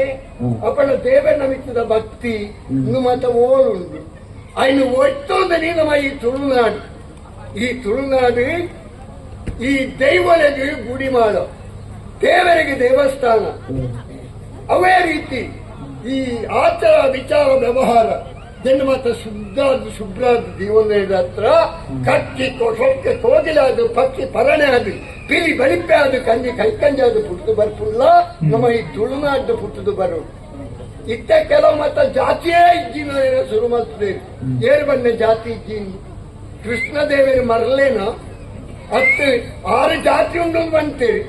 ಅಪ್ಪನ ದೇವರ ಮಿತ್ತದ ಭಕ್ತಿ ನುಮತ ಓಳುಂಡು ಅಯ್ನು ಒಟ್ಟೊಂದನಿ ನಮ್ಮ ಈ ತುಳುನಾಡು ಈ ದೈವನಿಗೆ ಗುಡಿಮಾಡ ದೇವರಿಗೆ ದೇವಸ್ಥಾನ ಅವೇ ರೀತಿ ಈ ಆಚಾರ ವಿಚಾರ ವ್ಯವಹಾರ ಜನ್ಮತ ಶುಭ್ರಾದ ಜೀವನದ ಹತ್ರ ಕಟ್ಟಿ ಸೊಕ್ಕೆ ಕೋಗಿಲಾದು ಪಕ್ಷಿ ಪರಣೆ ಅದು ಪಿಲಿ ಬಳಿಪೆ ಅದು ಕಂಜಿ ಕೈಕಂಜಿ ಅದು ಪುಟ್ಟದು ಬರ್ಪುಲ್ಲ ನಮ್ಮ ಈ ತುಳುನಾಡು ಪುಟ್ಟದು ಬರು ಇತ್ತ ಕೆಲವು ಮತ್ತ ಜಾತಿಯೇ ಇಜ್ಜಿನ ಶುರು ಮಾಡ್ತದೆ ಏರು ಬನ್ನೆ ಜಾತಿ ಇಜ್ಜಿನ ಕೃಷ್ಣದೇವರ ಮರಲೇನ 6 ಜಾತಿ ಉಂಟು ಬಂತೇಳಿ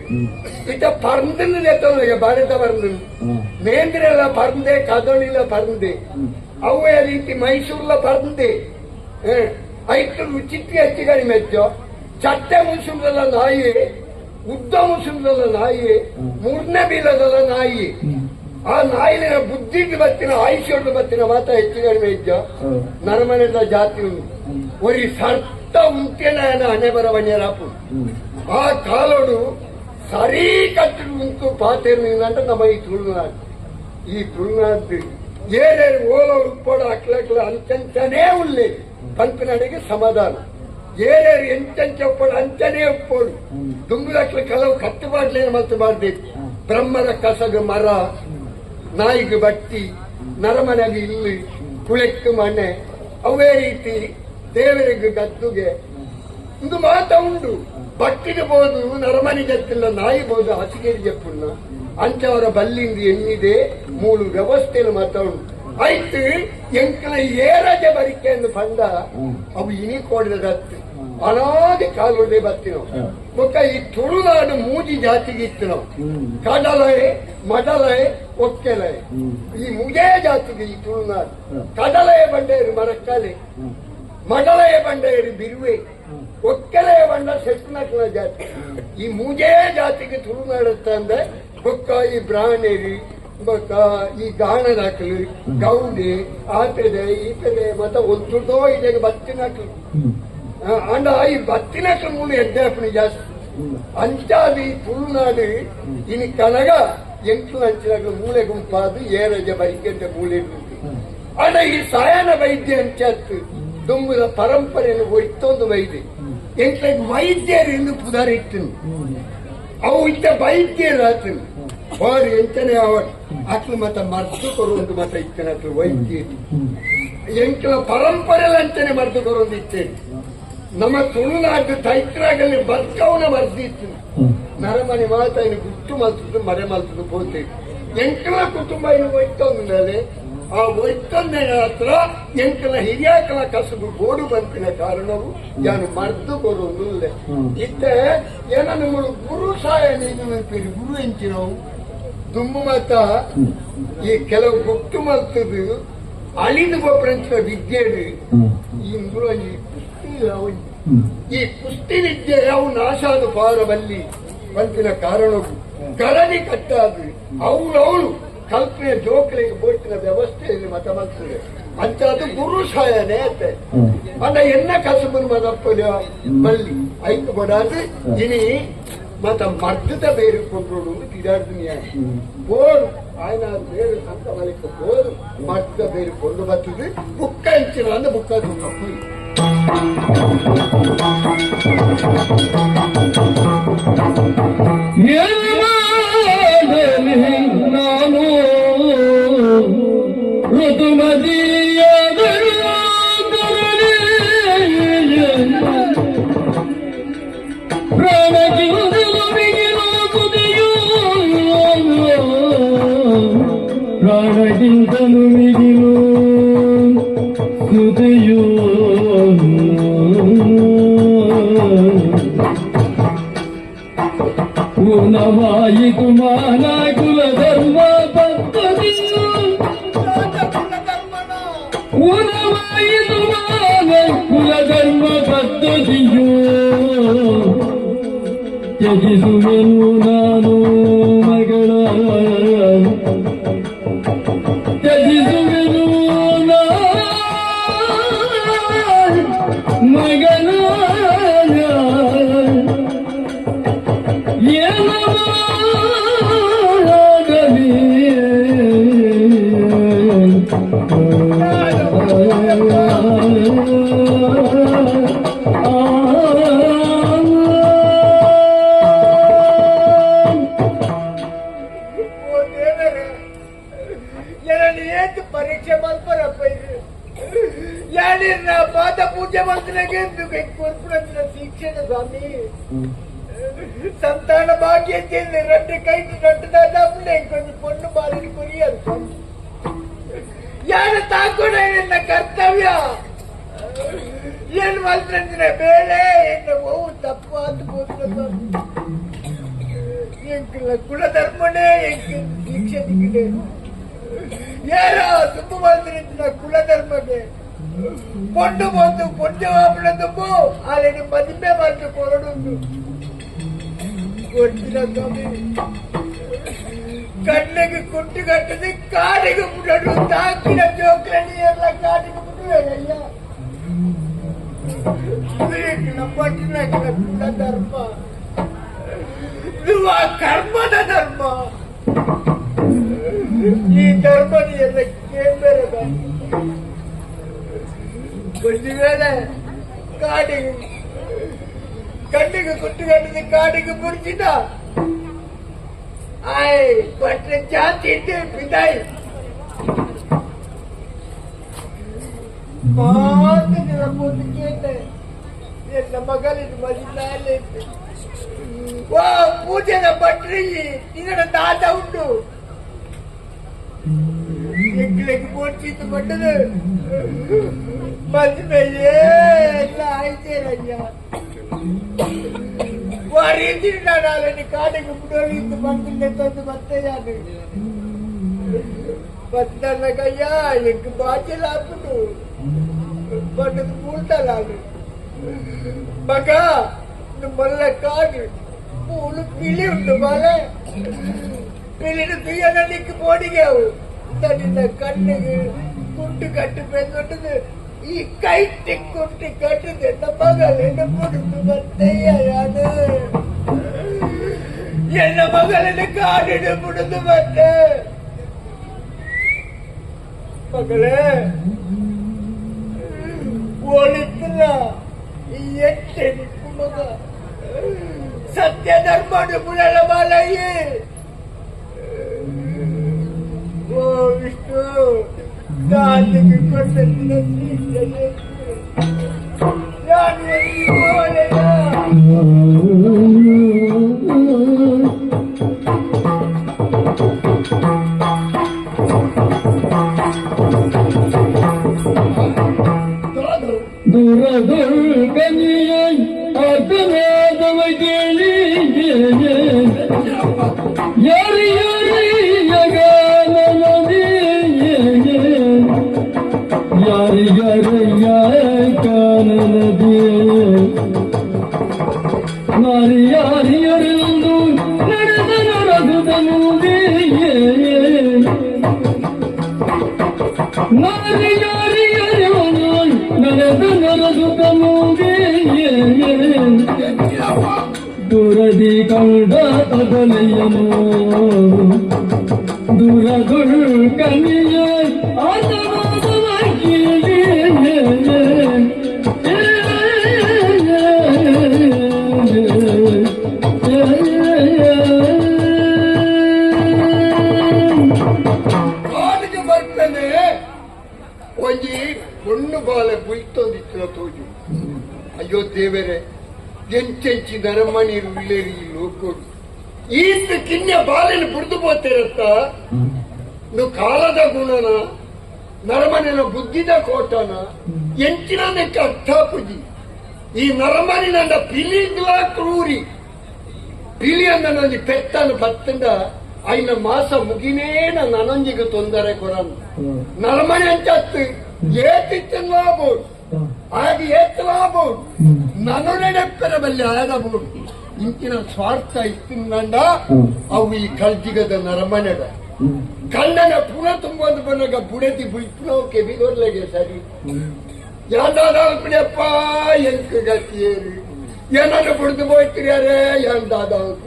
ಇತ್ತ ಪರಂದನ್ನು ಎತ್ತೊಂದಿಗೆ ಭಾರತ ಪರಂದನ್ನು ನೇಂದ್ರೆಲ್ಲ ಪರಂದೆ ಕದಳಿಲ್ಲ ಪರಂದೆ ಅವೇ ರೀತಿ ಮೈಸೂರ್ಲ ಪರಂದೆ ಐದು ಚಿಟ್ಟಿ ಹಚ್ಚಿ ಕಡಿಮೆ ಹೆಚ್ಚು ಚಟ್ಟೆ ಮುಸುಂದಲ್ಲ ನಾಯಿ ಉದ್ದ ಮುಸುಂದಲ್ಲ ನಾಯಿ ಮೂರನೇ ಬೀಲದಲ್ಲ ನಾಯಿ ಆ ನಾಯಿನ ಬುದ್ಧಿಗೆ ಬತ್ತಿನ ಆಯುಷ್ಯೊಟ್ಟು ಬತ್ತಿನ ಮಾತ ಹೆಚ್ಚು ಕಡಿಮೆ ಹೆಚ್ಚು ನರಮನೆಲ್ಲ ಜಾತಿ ಉಂಟು ಒರಿ ಸರ್ತ ಉಂಟೇನ ಹಣೆ ಬರವಣ್ಯರಾಪು ಆ ಕಾಲೋಡು ಸರಿ ಕಟ್ಟು ಉಂಟು ಪಾತೇರ್ನಿಂದ ನಮ್ಮ ಈ ತುಳುನಾಡು ಏನೇನು ಓಲೋ ಉಪ್ಪೋಡು ಅಕ್ಲಕ್ಲ ಅಂಚಂಚನೇ ಉಳ್ಳೆ ಪಂಪಿನಡೆಗೆ ಸಮಾಧಾನ ಏನೇನು ಎಂಚಂಚ ಉಪ್ಪೋಡು ಅಂಚನೇ ಉಪ್ಪೋಡು ದುಂಗುಲಕ್ಲ ಕೆಲವು ಕಟ್ಟುಬಾಡ್ಲೇನು ಮತ್ತು ಮಾಡ್ಬೇಕು ಬ್ರಹ್ಮರ ಕಸಗ ಮರ ನಾಯಿಗೆ ಬಟ್ಟಿ ನರಮನೆಗೆ ಇಲ್ಲಿ ಕುಳೆಕ್ಕು ಮನೆ ಅವೇ ರೀತಿ ದೇವರಿಗೆ ಗದ್ದುಗೆ ಇದು ಮಾತ ಉಂಡು ಬಟ್ಟಿಗೆ ಬೋದು ನರಮನೆ ಜತ್ತಿಲ್ಲ ನಾಯಿ ಬೋದು ಹಸಿಗೇರಿ ಜಪ್ಪುಣ್ಣ ಅಂಚವರ ಬಲ್ಲಿಂದ ಎಣ್ಣಿದೆ ಮೂಲು ವ್ಯವಸ್ಥೆಯಲ್ಲಿ ಮಾತ ಉಂಟು ಆಯ್ತು ಎಂಕಲ ಏರಜ ಬರಿಕೆ ಎಂದು ಪಂಡ ಅವು ಇನಿ ಕೋಡಿದತ್ತು ಅನಾದಿ ಕಾಲುಡೆ ಬತ್ತಿನವು ಒಕ್ಕ ಈ ತುಳುನಾಡು ಮೂಜಿ ಜಾತಿಗೆ ಇತ್ತು ನಾವು ಕಡಲೆ ಮಡಲೆ ಒಕ್ಕೆಲೆ ಈ ಮುಜೇ ಜಾತಿಗೆ ಈ ತುಳುನಾಡು ಕಡಲೆಯ ಬಂಡೆಯರು ಮರಕ್ಕಲೆ ಮಡಲೆಯ ಬಂಡೆಯರು ಬಿರುವೆ ಒಕ್ಕೆಲೆಯ ಬಂಡ ಸೆಟ್ನಕ್ಲ ಜಾತಿ ಈ ಮುಜೇ ಜಾತಿಗೆ ತುಳುನಾಡುತ್ತ ಅಂದ್ರೆ ಬೊಕ್ಕ ಈ ಬ್ರಾಹ್ಮಣೇರಿ ಬೊಕ್ಕ ಈ ಗಾಣದಾಕಲು ಗೌಂಡೆ ಆತದೆ ಈತದೆ ಮತ್ತೆ ಒತ್ತುಟೋ ಇದಕ್ಕೆ ಬತ್ತಿನಕ್ಲು ಅಂಡ ಈ ಬತ್ತಿನಕ್ಲು ಮೂಲ ಎಡ್ಡಾಪಣಿ ಜಾಸ್ತಿ ಅಂಚಾದಿ ತುಳುನಾಡು ಇನ್ನು ಕನಗ ಎಂಟು ಅಂಚಿನಕ್ಲು ಮೂಲೆ ಗುಂಪಾದು ಏರಜ ಬರಿಕೆಂಟ ಮೂಲೆ ಅಂಡ ಈ ಸಾಯನ ವೈದ್ಯ ಅಂಚತ್ತು ದುಂಬುದ ಪರಂಪರೆಯನ್ನು ಒಯ್ತೊಂದು ವೈದ್ಯ ಎಂಟ್ಲಾಗ ವೈದ್ಯರು ಎಂದು ಪುದಾರಿಟ್ಟು ಅವು ಇತ್ತ ವೈದ್ಯರು ಆತನು ಅವರು ಎಂಟನೇ ಅವರು ಅಕ್ಲು ಮತ ಮರ್ದು ಕೊರುವುದು ಮತ ಇತ್ತನ ಅಕ್ಲು ವೈದ್ಯ ಎಂಟ್ಲ ಪರಂಪರೆಲ್ಲ ಅಂತಾನೆ ಮರ್ದು ಕೊರುವುದು ಇತ್ತೇನೆ ನಮ್ಮ ತುಳುನಾಡು ತೈತ್ರಾಗಲ್ಲಿ ಬದುಕವನ ಮರ್ದಿತ್ತು ನರಮನೆ ಮಾತ ಇನ್ನು ಗುಟ್ಟು ಮಲ್ತದ್ದು ಮರೆ ಮಲ್ತದ್ದು ಪೋತೆ ಎಂಕಲ ಕುಟುಂಬ ಇನ್ನು ಒಯ್ತೊಂದು ಮೇಲೆ ಆ ಒಯ್ತೊಂದೇ ಹತ್ರ ಎಂಕಲ ಹಿರಿಯಾಕಲ ಕಸಬು ಗೋಡು ಬಂತಿನ ಕಾರಣವು ಯಾನು ಮರ್ದು ಕೊರುವುದು ಇತ್ತ ಏನ ನಮ್ಮಳು ಗುರು ಸಹಾಯ ನೀನು ನೆನಪಿರಿ ಗುರು ಎಂಚಿನವು ದುಂಬು ಮತ ಈ ಕೆಲವು ಗುಟ್ಟು ಮಲ್ತದು ಅಳಿದು ಗೊಬ್ಬರಂಚಿನ ವಿದ್ಯೆಡು ಇಂದು ಈ ಕುಸ್ತಿ ವಿದ್ಯೆ ಅವು ನಾಶಾದ ಪಾರಬಲ್ಲಿ ಬಂತಿನ ಕಾರಣವು ಗರಡಿ ಕಟ್ಟಾದು ಅವಳು ಕಲ್ಪನೆ ಜೋಕಲಿಗೆ ಬೋಟಿನ ವ್ಯವಸ್ಥೆಯಲ್ಲಿ ಮತ ಮಾಡ್ತದೆ ಅಂತ ಅದು ಗುರು ಸಹಾಯನೇ ಅಂತೆ ಅಂದ ಎನ್ನ ಕಸಬು ಮದಪ್ಪದ ಬಲ್ಲಿ ಐದು ಬಡಾದು ಇನಿ ಮತ ಮರ್ದದ ಬೇರೆ ಕೊಂಡ್ರೋಡು ತಿರಾಡ್ದುನಿಯ ಬೋರು ಆಯ್ನ ಬೇರೆ ಸಂತ ಬಳಿಕ ಬೋರು ಮರ್ದದ ಬೇರೆ ಕೊಂಡು ಬರ್ತದೆ ಬುಕ್ಕ ಇಂಚಿನ ಅಂದ್ರೆ ಬುಕ್ಕ ದುಃಖ ನಾನು ಋತುಮದಿಯಾದರೂ ಪ್ರಾಣಕ್ಕಿಂದಲೂ ಮಿಗಿಲಾಗುವುದೆಯೋ ಪ್ರಾಣಕ್ಕಿಂತಲೂ ಮಿಗಿಲು ಸುದೆಯೋ ಪೂರ್ಣವಾಯಿತು ಮಾನ ಕುಲ ಧರ್ಮ ಪದ್ಧತಿಯು ಪೂರ್ಣವಾಯಿತು ಮಾನ ಕುಲ ಧರ್ಮ ಪದ್ಧತಿಯು ತ್ಯಜಿಸುವೆನು ನಾನು ಮಗಳ ತ್ಯಜಿಸುವೆನು ಮಗನ பெண்புறத்துல சீட்சேன சாமி சந்தான பாக்கியத்தில் 2 கைட்டு நட்டுதான் கொஞ்சம் பொண்ணு மாதிரி புரியாது சாமி யார தாக்கூட என்ன கர்த்தவியம் ಏನ್ ಮಾಡ್ತಂದ್ರೆ ಬೇಳೆ ಎನ್ನ ಬಹು ತಪ್ಪಾದ ಎಂಕಲ ಕುಲಧರ್ಮನೇ ಎಂಕ ದೀಕ್ಷೆ ದಿಗಿದೆ ಯಾರೋ ತುಂಬ ಮಾಡ್ತಿನ ಕುಲಧರ್ಮಗೆ பொண்ணு போது கொஞ்சம் ஆப்பிடப்போ ஆளுக்கு மதிப்பே பார்த்து கொள்ளணும் கண்ணுக்கு குட்டு கட்டுது காடுக்கு முன்னாடி தாக்கின ஜோக்கில நீ எல்லாம் காட்டுக்கு முன்னாடி ஐயா ಧರ್ಮ ಕರ್ಮದ ಧರ್ಮ ಈ ಧರ್ಮ ಎಲ್ಲ ಕೇಳಬೇಡ கொஞ்ச வேலை காடுக்கு கண்ணுக்கு குட்டு கட்டுது காடுக்கு புடிச்சுட்டா ஆய் பட்ட ஜாத்திட்டு பிதாய் பார்த்து நிலப்போது கேட்டேன் என் மகளின் மதினாலே ஓ பூஜை பற்றி இதோட தாத்தா உண்டு எங்களுக்கு போட்டு பட்டது மதிமையே எல்லாம் ஆயிட்டேன் ஐயா வரையிட்டு காடுக்கு முன்னாடி இந்த மண்ணில் தந்து மத்தையாது பத்தனக்கய்யா எனக்கு பாய்ச்சல் ஆகணும் பட்டது பூட்டாலாகு மகா இந்த மல்ல காடு பூலு பிளி உண்டு மலை பிளிடு துயனிக்கு போடிகாவு தன்னிந்த கண்ணுக்கு குட்டு கட்டு பெண்ணொட்டது ಈ ಕೈಟಿ ಕುಟ್ಟಿ ಕಟ್ಟಿದೆ ನಮ್ಮ ಮಗಳನ್ನು ಕುಡಿದು ಬರ್ತೇಯಾನು ಎನ್ನ ಮಗಳನ್ನು ಕಾಡಿನ ಮುಡಿದು ಬಂದೆ ಮಗಳೇ ಓಡಿತ್ತಿಲ್ಲ ಈ ಎಟ್ಟೆ ನಿಪ್ಪು ಮಗ ಸತ್ಯ ಧರ್ಮದ ಮುಳಲ ಬಾಲಯ್ಯೇ ಓ ವಿಷ್ಣು ಕಾಲಿಗೆ ಕೊಟ್ಟಿದ್ದ ദുരദുർഗനിയായി ആത്മനാഥമൈ കേളി യാരി യാരി യഗാനനദി യാരി യാരി യഗാനനദി നാരി യാരി യരിന്ദു നടന ರಘುದನುದಿ ನಾರಿ ಯಾರಿ ಯರಿವನು ನಡೆದನ ರಘುದನುದಿ ದುರದಿ ಕಂಡ ಅಗಲೆಯನು ದುರದುಳ್ ಕನಿಯ ಆತವಾದವಾಗಿ ಒಂಜಿ பொண்ணு ಬಾಲೆ ಬುಯ್ತೊಂದಿತ್ತಿನ ತೋಜು ಅಯ್ಯೋ ದೇವರೇ ಎಂಚೆಂಚಿ ನರಮಣಿ ಉಳ್ಳೇರಿ ಲೋಕೋಡು ಈತ ಕಿನ್ಯ ಬಾಲೆನ ಬುಡ್ದು ಪೋತಿರತ್ತ నువ్వు కాలದ ಗುಣನ ನರಮಣಿನ ಬುದ್ಧಿದ ಕೋಟನ ಎಂಚಿನ ಅರ್ಥಾಪುಜಿ ಈ ನರಮಣಿ ನನ್ನ ಪಿಲಿಗ್ಲ ಕ್ರೂರಿ ಪಿಲಿ ಅಂದ ನಂಜಿ ಪೆತ್ತನ ಬತ್ತಂಡ ಐನ ಮಾಸ ಮುಗಿನೇನ ನನಂಜಿಗೆ ತೊಂದರೆ ಕೊರನ್ ನರಮಣಿ ಅಂಚತ್ತು ಏತಿತ್ತನ್ ಲಾಬೋಡು ಆಗಿ ಏತ್ ಲಾಬೋಡು ನನು ನೆನಪೆರ ಬಲ್ಲಿ ಆದಬೋಡು ಇಂಚಿನ ಸ್ವಾರ್ಥ ಇತ್ತಿಂದ ಅವು ಈ ಕಲ್ಜಿಗದ ನರಮನೆಡ ಕಣ್ಣನ ಪುನಃ ತುಂಬೊಂದು ಬಂದಾಗ ಬುಡತಿ ಬುಯ್ಪುನೋಕೆ ಬಿಗೊರ್ಲೆಗೆ ಸರಿ ಯಾಂದಾದಪ್ಪ ಎಂಕ ಗತಿಯೇರಿ ಏನನ್ನು ಬುಡ್ದು ಹೋಯ್ತಿರ್ಯಾರೆ ಯಾಂದಾದಪ್ಪ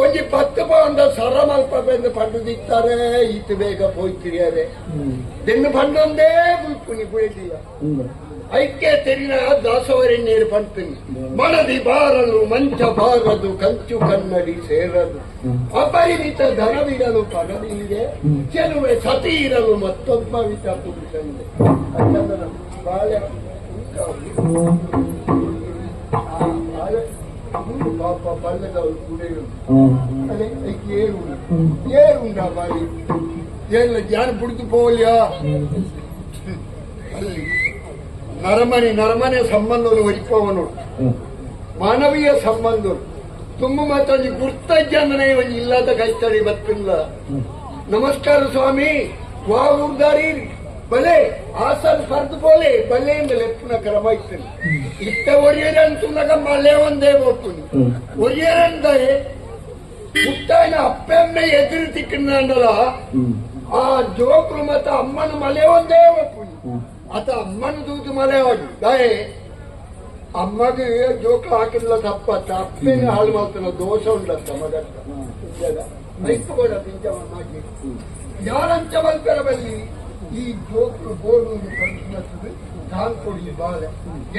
ಒಂಜಿ 10 ಪೌಂಡ ಸರ ಮಲ್ಪ ಬೆಂದು ಪಂಡು ದಿಕ್ತಾರೆ ಇತ್ತು ಬೇಗ ಹೋಯ್ತಿರ್ಯಾರೆ ಬೆನ್ನು ಪಂಡೊಂದೇ ಬುಯ್ಪುನಿ ಬುಳಿದಿಲ್ಲ ಐಕ್ಯ ತೆರಿನ ದಾಸವರೆಣ್ಣೀರು ಪಂತೀನಿ ಮನದಿ ಬಾರಲು ಮಂಚ ಬಾರದು ಕಂಚು ಕನ್ನಡಿ ಸೇರದು ಅಪರಿಮಿತ ಧನವಿರಲು ಪಣವಿದೆ ಚೆಲುವೆ ಸತಿ ಇರಲು ಮತ್ತೊಬ್ಬ ವಿತ ಪುರುಷನಿದೆ ಬಾಳೆ పాప పల్లెగా అదే ఏరుండా బాలి ఏళ్ళ జ్ఞానం పుడుతు పోలియా ನರಮನೆ ಸಂಬಂಧಗಳು ಒರಿಪವನು ಮಾನವೀಯ ಸಂಬಂಧಗಳು ತುಂಬ ಮತ್ತೊಂದು ಗುರ್ತಜ್ಜಂದನೆ ಒಂದು ಇಲ್ಲದ ಕೈತಡಿ ಬತ್ತಿಲ್ಲ ನಮಸ್ಕಾರ ಸ್ವಾಮಿ ವಾ ಊರ್ದಾರಿ ಬಲೆ ಆಸಲ್ ಫರ್ದು ಬೋಲೆ ಬಲೆಯಿಂದ ಲೆಪ್ಪನ ಕ್ರಮ ಇರ್ತೇನೆ ಇತ್ತ ಒರಿಯರಂತುನಾಗ ಮಳೆ ಒಂದೇ ಹೋಗ್ತೀನಿ ಒರಿಯರಂದರೆ ಮುಟ್ಟಾಯಿನ ಅಪ್ಪೆಮ್ಮೆ ಎದುರು ತಿಕ್ಕಿಂದಲ್ಲ ಆ ಜೋಕ್ರು ಮತ್ತ ಅಮ್ಮನ ಮಲೆ ಒಂದೇ ಹೋಗ್ತೀನಿ आता अम्मन दूध मला दाय अम्ಮಗೆ ಜೋಕ್ಲ ಹಾಕಿಲ್ಲ ತಪ್ಪ ತಪ್ಪೇನೆ ಹಾಳು ಮಾಡ್ತಾನ ದೋಷ ಉಂಟಂತ ಮಗಂತ ಮೈಕೋಡ ಪಿಂಚವಾಗಿ ಯಾರಂಚ ಮಲ್ಪೆರಬಲ್ಲಿ ಈ ಜೋಕ್ಲು ಬೋರ್ಡು ಕಾಲ್ ಕೊಡಿ ಬಾಳೆ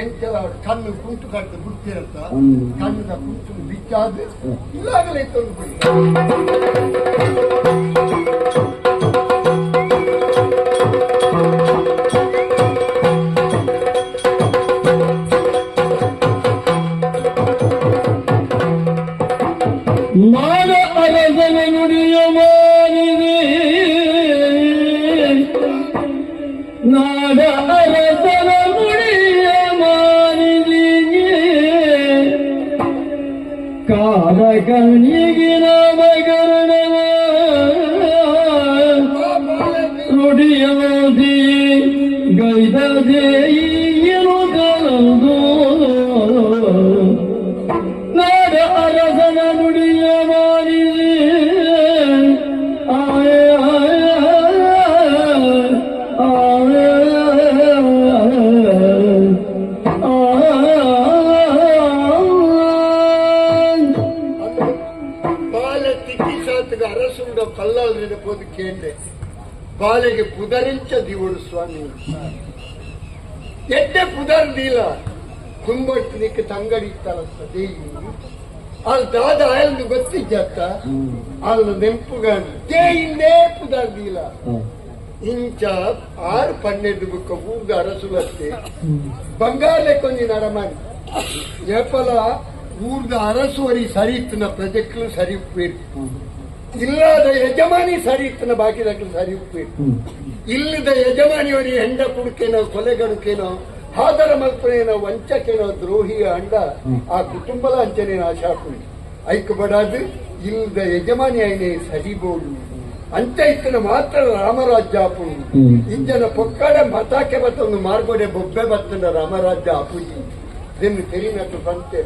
ಎಂತೆಲ್ಲ ಕಣ್ಣು ಕುಂಟು ಕಟ್ಟು ಬಿಡ್ತಿರತ್ತ ಕಣ್ಣಿನ ಕುಂಟು ಬಿಚ್ಚಾದ ಇಲ್ಲಾಗಲೇ ತಂದು ಬಿಡಿ ನಾಡ ಅರಸನ ನುಡಿಯ ಮಾರಿದೆ ನಾಡ ಅರಸನ ನುಡಿಯ ಮಾರಿದೆ ಕಾಲ ಕಣ್ಣಿಗಿನ ಮಗರಣವ ನುಡಿಯ ಮೋದಿ ಗೈದದೆ ಏನು ಕಲಂದು ನಾಡ ಅರಸನ ನುಡಿಯ ಮಾರಿದೆ ಬಾಲೆ ತಿಕ್ಕಿಸಾತ್ಗ ಅರಸುಂಡ ಕಲ್ಲಾಲ್ರಿನ ಪೋದು ಕೇಂದ್ರೆ ಬಾಲೆಗೆ ಪುದರಿಂಚ ದಿವಳು ಸ್ವಾಮಿ ಎಡ್ಡೆ ಪುದರ್ ದೀಲ ಕುಂಬಟ್ಟಿನಿಕ್ಕೆ ತಂಗಡಿ ಇತ್ತಲಂತ ದೇವಿ ಅಲ್ಲಿ ದಾದ ಆಯಲ್ದು ಗೊತ್ತಿಜ್ಜತ್ತ ಅಲ್ಲಿ ನೆಂಪುಗಾನು ದೇಯಿಂದೇ ಪುದರ್ ದೀಲ ಇಂಚ 6-12 ಬುಕ್ಕ ಊರ್ದ ಅರಸುಲತ್ತೆ ಬಂಗಾರಲೆ ಕೊಂದಿನ ಅರಮನೆ ಏಪಲ ಊರ್ದ ಅರಸುವರಿ ಸರಿತ್ತಿನ ಪ್ರಜೆಕ್ಲು ಸರಿ ಉಪ್ಪೇರು ಇಲ್ಲದ ಯಜಮಾನಿ ಸರಿತ್ತಿನ ಬಾಕಿದಕ್ಲು ಸರಿ ಉಪ್ಪೇರು ಇಲ್ಲದ ಯಜಮಾನಿಯವರಿ ಹೆಂಡ ಕುಡುಕೇನೋ ಕೊಲೆಗಡುಕೇನೋ ಹಾದರ ಮಲ್ಪನೇನೋ ವಂಚಕೇನೋ ದ್ರೋಹಿಯ ಅಂಡ ಆ ಕುಟುಂಬಲ ಅಂಚನೆ ಆಶಾಪುರಿ ಐಕ್ ಬಡಾದು ಇಲ್ಲದ ಯಜಮಾನಿ ಐನೆ ಸರಿಬೋಡು ಅಂತ ಇತ್ತನ ಮಾತ್ರ ರಾಮರಾಜ್ಯ ಆಪುಡು ಇಂಜನ ಪೊಕ್ಕಡ ಮತಾಕೆ ಬತ್ತೊಂದು ಮಾರ್ಗೋಡೆ ಬೊಬ್ಬೆ ಬತ್ತಂಡ ರಾಮರಾಜ್ಯ ಆಪುಜಿ ನಿನ್ನ ತೆರಿನಟ್ಟು ಬಂತೆ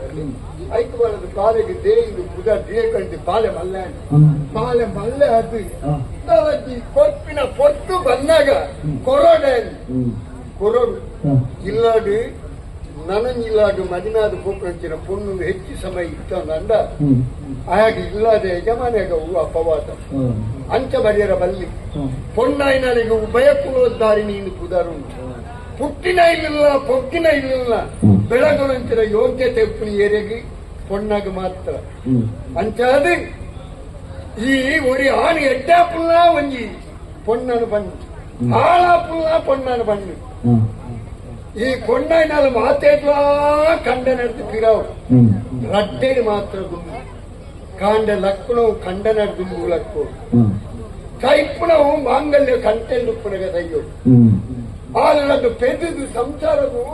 ಐಕ್ ಬಡದು ಕಾಲೆಗೆ ದೇಯಿದು ಬುಧ ದೇಕಂಡು ಪಾಲೆ ಮಲ್ಲೆ ಅದು ಕೊರ್ಪಿನ ಪೊತ್ತು ಬಂದಾಗ ಕೊರೋಡು ಇಲ್ಲಾಡು ನನಂಜಿಲ್ಲಾಡು ಮದಿನಾದ ಪೋಪಂಚಿನ ಪೊಣ್ಣು ಹೆಚ್ಚು ಸಮಯ ಇತ್ತಂದ ಹಾಗೆ ಇಲ್ಲದ ಯಜಮಾನಿಯಾಗ ಹೂ ಅಪವಾದ ಅಂಚ ಬಡಿಯರ ಬಲ್ಲಿ ಪೊಣ್ಣಾಯಿನಿಗೆ ಉಭಯಕ್ಕೂದಾರಿ ನೀನು ಕುದಾರುಂಟು ಪುಟ್ಟಿನ ಇಲ್ಲ ಪೊಕ್ಕಿನ ಇಲ್ಲ ಬೆಳಗೊಳಂಚಿನ ಯೋಗ್ಯತೆ ಉಪ್ಪುನಿ ಏರೆಗಿ ಪೊಣ್ಣಾಗ ಮಾತ್ರ ಅಂಚಾದ ಈ ಒರಿ ಆಣಿ ಎಡ್ಡಾಪುಲ್ಲ ಒಂಜಿ ಪೊಣ್ಣನು ಬಣ್ಣು ಆಳಾಪುಲ್ಲ ಪೊಣ್ಣನು ಬಣ್ಣು ಈ ಪೊಣ್ಣಾಯಿನಾಲ ಮಾತೇಟ್ಲಾ ಕಂಡ ನಡೆದು ಪಿರಾವು ರಡ್ಡೇಡಿ ಮಾತ್ರ ದುಂಬು ಕಾಂಡ ಲಕ್ಕಣವು ಕಂಡ ನಡೆದು ಲಕ್ಕು ಕೈಪುಣವು ಮಾಂಗಲ್ಯ ಕಂಟೆಂಡು ಪುನಗ ತಯ್ಯೋಡು ಆಲದು ಪೆದ್ದು ಸಂಸಾರವು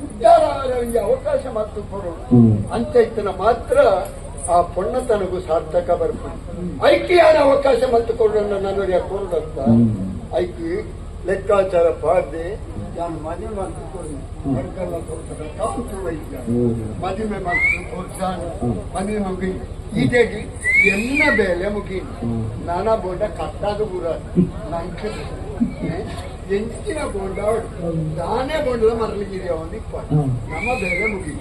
ಉದ್ಧಾರ ಒಂದು ಅವಕಾಶ ಮತ್ತು ಕೊಡೋದು ಅಂತ ಇತ್ತನ ಮಾತ್ರ ಆ ಪೊಣ್ಣತನಗೂ ಸಾರ್ಥಕ ಬರ್ಬೋದು ಐಕ್ಯಾನ ಅವಕಾಶ ಮತ್ತು ಕೊಡೋಣ ನಾನು ಕೊಡೋದಂತ ಐಕಿ ಲೆಕ್ಕಾಚಾರ ಪಾಡ್ದೆ ನಾನು ಮದುವೆ ಮಾಡ್ಕೊಂಡು ಮದುವೆ ಮಾಡ್ಕೊಂಡು ಮದುವೆ ಮುಗಿ ಇದೆಗಿ ಎನ್ನ ಬೇಲೆ ಮುಗಿ ನಾನಾ ಬೋಂಡ ಕಟ್ಟಾದ ಬೂರ ನಂಗೆ ಎಂಚಿನ ಬೋಂಡ ನಾನೇ ಬೋಂಡದ ಮರಳಿಗಿರಿ ಅವನಿಗೆ ನಮ್ಮ ಬೇಲೆ ಮುಗಿ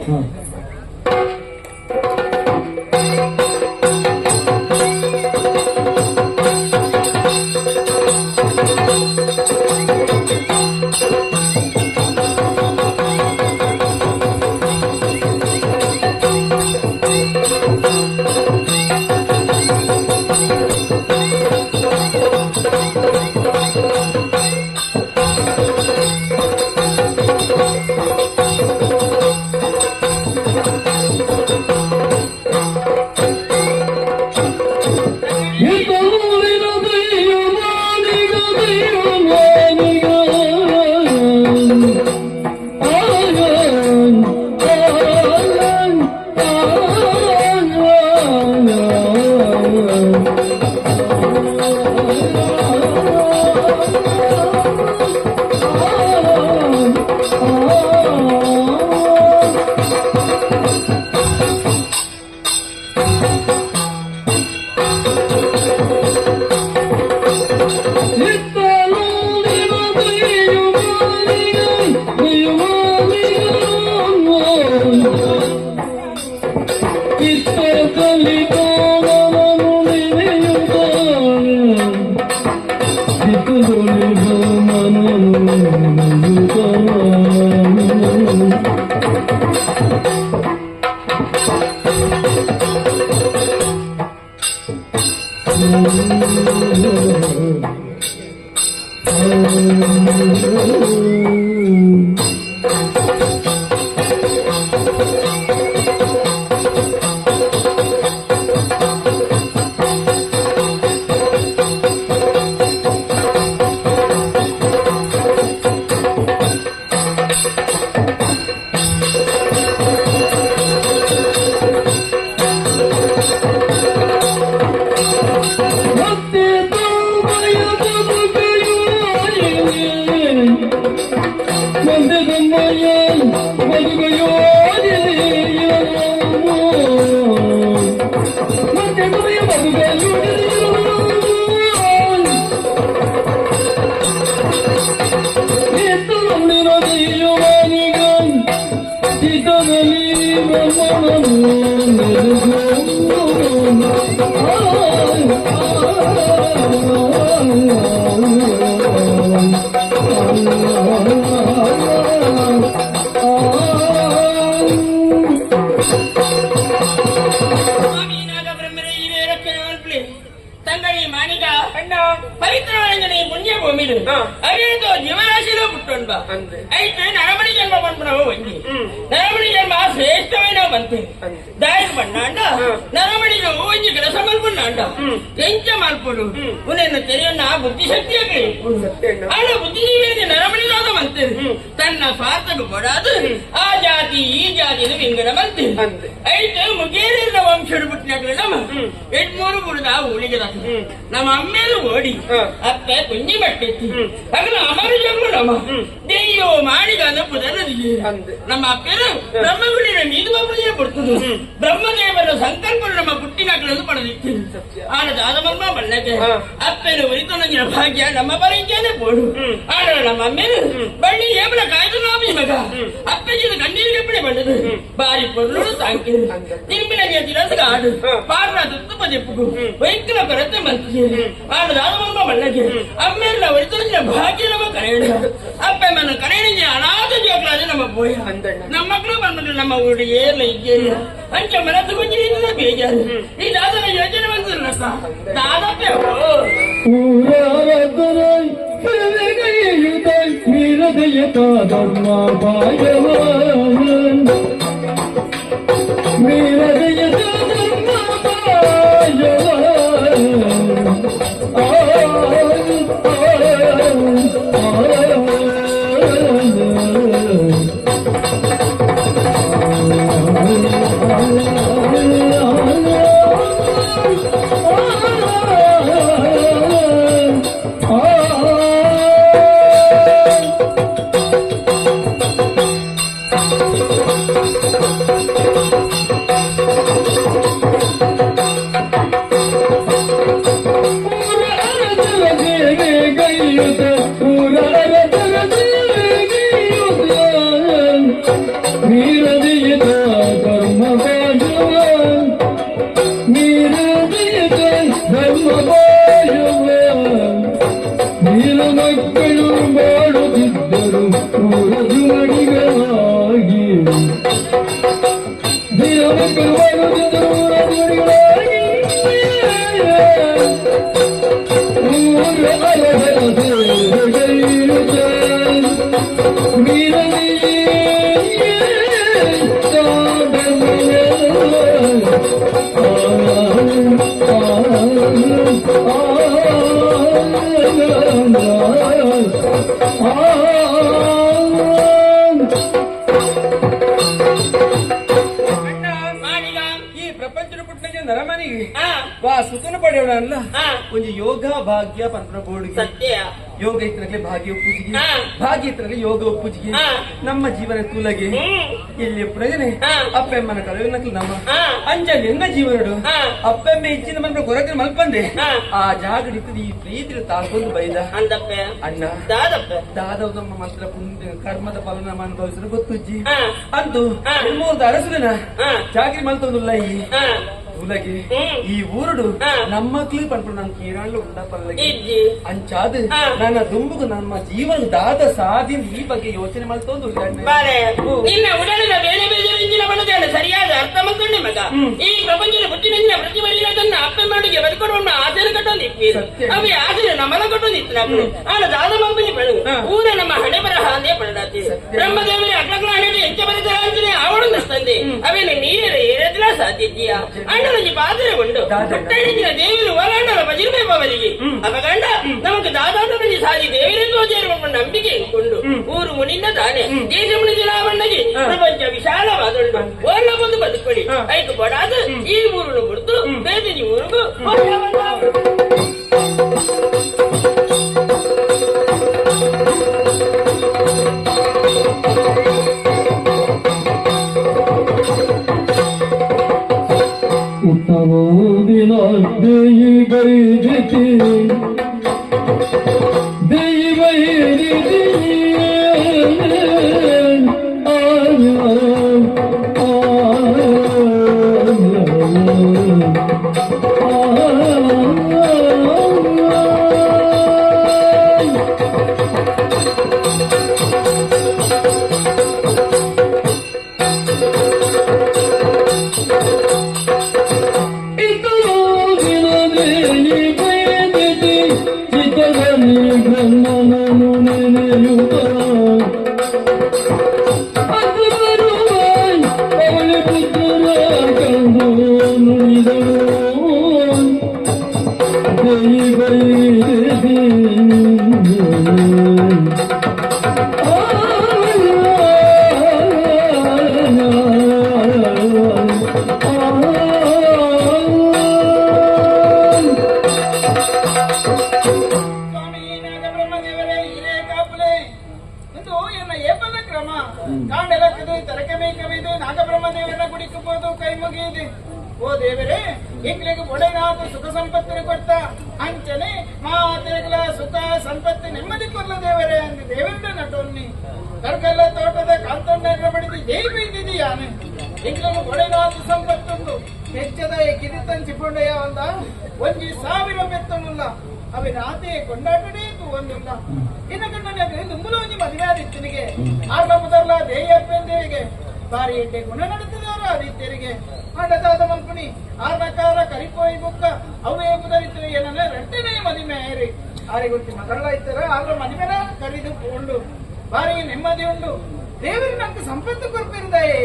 ತಂಗಡಿ ಮಾನಿಕ ಪವಿತ್ರವಾದ ಪುಣ್ಯ ಭೂಮಿಲು ಅದೇದು ಜೀವರಾಶಿలో పుట్టొండ అయితే నరమణి జన్మ పంపునవు వండి నరమణి జన్మ శ్రేష్టమైన మంత్రి దాయి పన్నాండ నరమణిలో వండి గల సమల్పున్నాండ ఎంచ మల్పుడు ఉనేను తెలియన బుద్ధి శక్తియే ಆಳ ಬುದ್ಧಿಜೀವಿಗೆ ನರಮಣಿರೋದ ಮಂತ್ರಿ ತನ್ನ ಸ್ವಾರ್ಥಕ್ಕೆ ಕೊಡಾದು ಆ ಜಾತಿ ಈ ಜಾತಿನ ವಿಂಗಡ ಮಂತ್ರಿ ಐತೆ ಮುಗೇರಿನ ವಂಶಡು ಬಿಟ್ಟಿನ ನಮ್ಮ ಎಡ್ಮೂರು ಬುಡದ ಊಳಿಗೆ ನಮ್ಮ ಅಮ್ಮೇಲು ಓಡಿ ಅತ್ತೆ ಕುಂಜಿ ಮಟ್ಟೆತ್ತಿ ಅಗಲ ಅಮರ ಜನ್ಮ ನಮ್ಮ ದೆಯ್ಯೋ ಮಾಡಿದ ಪುದರದಿಗೆ ನಮ್ಮ ಅಪ್ಪರು ಬ್ರಹ್ಮಗುಡಿನ ಮೀದುವ ಪೂಜೆ ಕೊಡ್ತದೆ ಬ್ರಹ್ಮದೇವರ ಸಂಕಲ್ಪ ನಮ್ಮ ಪುಟ್ಟಿನಗಳನ್ನು ಪಡೆದಿತ್ತು ಆಳ ದಾದಮರ್ಮ ಬಣ್ಣಕ್ಕೆ ಅಪ್ಪನು ಉರಿತು ನಂಗಿನ ಭಾಗ್ಯ ನಮ್ಮ ಬರೀಕೇನೆ ಬೋಡು ಆಳ ನಮ್ಮ ಅಮ್ಮೇನು ಬಳ್ಳಿ ಏಮನ ಕಾಯ್ದು ನಾಮಿ ಮಗ ಅಪ್ಪಜಿದ ಕಣ್ಣೀರಿಗೆ ಬಿಡಿ ಬಂದದು ಬಾರಿ ಪೊರ್ಲು ಸಾಂಕಿ ತಿರುಪಿನ ತಿರಸಗ ಆಡು ಪಾರ್ನ ತುತ್ತುಪ ಜೆಪ್ಪುಗು ವೈಕಲ ಕೊರತೆ ಮಂತ್ರಿ ಆಳ ದಾದಮರ್ಮ ಬಣ್ಣಕ್ಕೆ ಅಮ್ಮೇನ ಉರಿತು ನಂಗಿನ ಭಾಗ್ಯ ನಮ್ಮ ಕರೆಯಣ ಅಪ್ಪ మన కరేణి అనాథ జోకులాది నమ్మ పోయా ನಮ್ಮ ಮಕ್ಕಳು ಬಂದ್ಬಿಟ್ಟು ನಮ್ಮ ಊರಿಗೆ ಏರ್ಲ ಇದ್ದೇನೆ ಅಂಚೆ ಮನಸ್ಸು ಗುಂಜಿನ ಬೇಜಾರು ಈ ದಾದನ ಯೋಚನೆ ಬಂದಿರಲ್ಲ ದಾದಪ್ಪೆ ಧರ್ಮ ಭಾಗವ ಮಕ್ಕಳು ಮಾಡುತ್ತಿದ್ದರು ಮಡಿಗಳಾಗಿ ಮಕ್ಕಳು ಮಾಡುತ್ತಿದ್ದರು ನನಗೆ ಹಾ ವಾ ಸುಖನ ಪಡೆಯೋಣ ಅಲ್ಲ ಹಾ ಒಂದು ಯೋಗ ಭಾಗ್ಯ ಪಂಪನ ಬೋರ್ಡ್ಗೆ ಸತ್ಯ ಯೋಗ ಇತ್ತನಕ್ಕೆ ಭಾಗ್ಯ ಒಪ್ಪುಜಿಗೆ ಹಾ. ಭಾಗ್ಯ ಇತ್ತನಕ್ಕೆ ಯೋಗ ಒಪ್ಪುಜಿಗೆ ಹಾ. ನಮ್ಮ ಜೀವನ ಕೂಲಗೆ ಇಲ್ಲಿ ಪ್ರಜನೆ ಹಾ. ಅಪ್ಪೆಮ್ಮನ ಕಲವಿನಕ್ಕೆ ನಮ್ಮ ಹಾ. ಅಂಜ ನಿನ್ನ ಜೀವನಡು ಹಾ. ಅಪ್ಪೆಮ್ಮ ಹೆಚ್ಚಿನ ಮನ ಕೊರಕ್ಕೆ ಮಲ್ಪಂದೆ ಹಾ. ಆ ಜಾಗ ನಿಂತದ ಈ ಪ್ರೀತಿ ತಾಳ್ಕೊಂಡು ಬೈದ ಅಂದಪ್ಪೆ ಅಣ್ಣ ದಾದಪ್ಪೆ ದಾದವ ನಮ್ಮ ಮಂತ್ರ ಪುಣ್ಯ ಕರ್ಮದ ಫಲ ನಮ್ಮ ಅನುಭವಿಸಿದ್ರೆ ಗೊತ್ತುಜ್ಜಿ ಹಾ. ಅಂತೂ ಹಾ. ಮೂರ್ದ ಅರಸುನ ಹಾ. ಜಾಗ್ರಿ ಮಲ್ತೊಂದುಲ್ಲ ಈ ಹಾ ಉಲಗೆ ಹ್ಮ್. ಈ ಊರುಡು ಹಾ. ನಮ್ಮ ಮಕ್ಳು ಪಂಪು ನಾನು ಕೀರಾಳು ಉಂಡ ಪಲ್ಲಗೆ ಇಜ್ಜಿ ಅಂಚಾದ ಹಾ. ನನ್ನ ದುಂಬುಗು ನಮ್ಮ ಜೀವನ ದಾದ ಸಾಧಿನ ಈ ಬಗ್ಗೆ ಯೋಚನೆ ಮಾಡ್ತೊಂದು ಬಾರೆ ನಿನ್ನ ಉಡಲಿನ ಬೇರೆ ಬೇರೆ ಇಂಜಿನ ಬಣದ ಸರಿಯಾದ ಅರ್ಥ ಮಾಡ್ಕೊಂಡೆ ಮಗ ಈ ಪ್ರಪಂಚದ ಬುದ್ಧಿನಿಂದ ಪ್ರತಿಭಟನೆ ಅಪ್ಪ ಮಾಡಿಗೆ ಬದುಕೊಂಡು ಆಸೆನ ಕಟ್ಟೊಂದಿತ್ತು ಸತ್ಯ. ಅవి ಆಸೆನ ನಮ್ಮನ ಕಟ್ಟೊಂದಿತ್ತು ನಾವು ಆನ ದಾದ ಮಂಪಿನಿ ಪಡು ಊರ ನಮ್ಮ ಹಣೆ ಬರಹ ಅಂದೇ ಪಡದಾತಿ ಸತ್ಯ. ಬ್ರಹ್ಮದೇವರೇ ಅಗ್ರಗ್ನ ಹಣೆ ಎಂಚ ಬರೆದ ಅಂಜನೆ ಅವಳನ್ನು ತಂದೆ ಅವೇನು ನೀರೇ ಏರದಿಲ್ಲ ಸಾಧ್ಯತೆಯ ಅಣ್ಣನಿಗೆ ಪಾತ್ರೆ ಉಂಡು ಪುಟ್ಟಣಿಗಿನ ದೇವಿರು ಒಲಾಂಡರ ಬಜಿರ್ಮೆ ಬವರಿಗೆ ಅಪಗಂಡ ನಮಗೆ ದಾದಾಟದಲ್ಲಿ ಸಾರಿ ದೇವಿರೆಂದು ಸೇರಿಕೊಂಡು ನಂಬಿಕೆ ಕೊಂಡು ಊರು ಮುನಿಂದ ತಾನೆ ದೇಶ ಮುನಿದ ರಾವಣ್ಣಗೆ ಪ್ರಪಂಚ ವಿಶಾಲವಾದುಂಡು ಓರ್ಲ ಬಂದು ಬದುಕೊಳ್ಳಿ ಐದು ಕೊಡಾದ ಈ ಊರನ್ನು ಬಿಡ್ತು ಬೇದಿನಿ ಊರಿಗೂ ಉತ್ತಮೋದಿನ ದೇಯಿ ಬೈದಿತಿ ದೇಯಿ ಬೈದಿತಿ ಸ್ವಾಮಿ ನಾಗಬ್ರಹ್ಮದೇವರೇ ಇರೇ ಕಾಪುಲೆ ಇದು ಎನ್ನ ಏಪದ ಕ್ರಮ ಕಾಂಡೆಲಕ್ಕದು ತರಕೆ ಬೇಕವಿದು ನಾಗಬ್ರಹ್ಮದೇವರ ಗುಡಿಕಬಹುದು ಕೈ ಮುಗಿಯುದು ಓ ದೇವರೇ ಇಂಗ್ಲಿಗೆ ಒಡೆನಾದ ಸುಖ ಸಂಪತ್ತಿನ ಕೊಟ್ಟ ಅಂಚನೆ ಮಾತೆಗಳ ಸುಖ ಸಂಪತ್ತಿ ನೆಮ್ಮದಿ ಕೊಲ್ಲ ದೇವರೇ ಅಂದು ದೇವರ ನಟೊನ್ನಿ ಕರ್ಕಲ್ಲ ತೋಟದ ಕಾಂತೊಂಡ ಬಡಿದು ಜೈ ಬೈದಿದೀಯಾನೆ ಇಂಗ್ಲಿಗೆ ಒಡೆನಾದ ಸಂಪತ್ತೊಂದು ಹೆಚ್ಚದ ಕಿರಿತಂಚಿಕೊಂಡೆಯ ಒಂದ 1,000 ಬೆತ್ತನುಲ್ಲ ಅವಿನ ಆತೆ ಕೊಂಡಾಟನೇ ಒಂದಿಲ್ಲ ಇನ್ನ ಕಣ್ಣನೆ ದುಂಬುಲ ಒಂಜಿ ಮದುವೆ ಆದಿತ್ತನಿಗೆ ಆರ್ಲಪದರ್ಲ ದೇಯಪ್ಪೆಂದೇರಿಗೆ ಬಾರಿ ಎಡ್ಡೆ ಗುಣ ನಡೆಸಿದಾರ ಆದಿತ್ಯರಿಗೆ ಅಂಡದಾದ ಮಲ್ಪುನಿ ಆರ್ನಕಾರ ಕರಿಪೋಯಿ ಬುಕ್ಕ ಅವೇ ಬುದರಿತ್ತು ಏನನ್ನ ರೆಟ್ಟನೆ ಮದಿಮೆ ಏರಿ ಆರಿಗೊತ್ತಿ ಮಗಳ ಇತ್ತರ ಆದ್ರ ಮದಿಮೆನ ಕರಿದು ಕೊಂಡು ಬಾರಿ ನೆಮ್ಮದಿ ಉಂಡು ದೇವರು ನಂಗೆ ಸಂಪತ್ತು ಕೊರ್ಪಿರುದಾಯೆ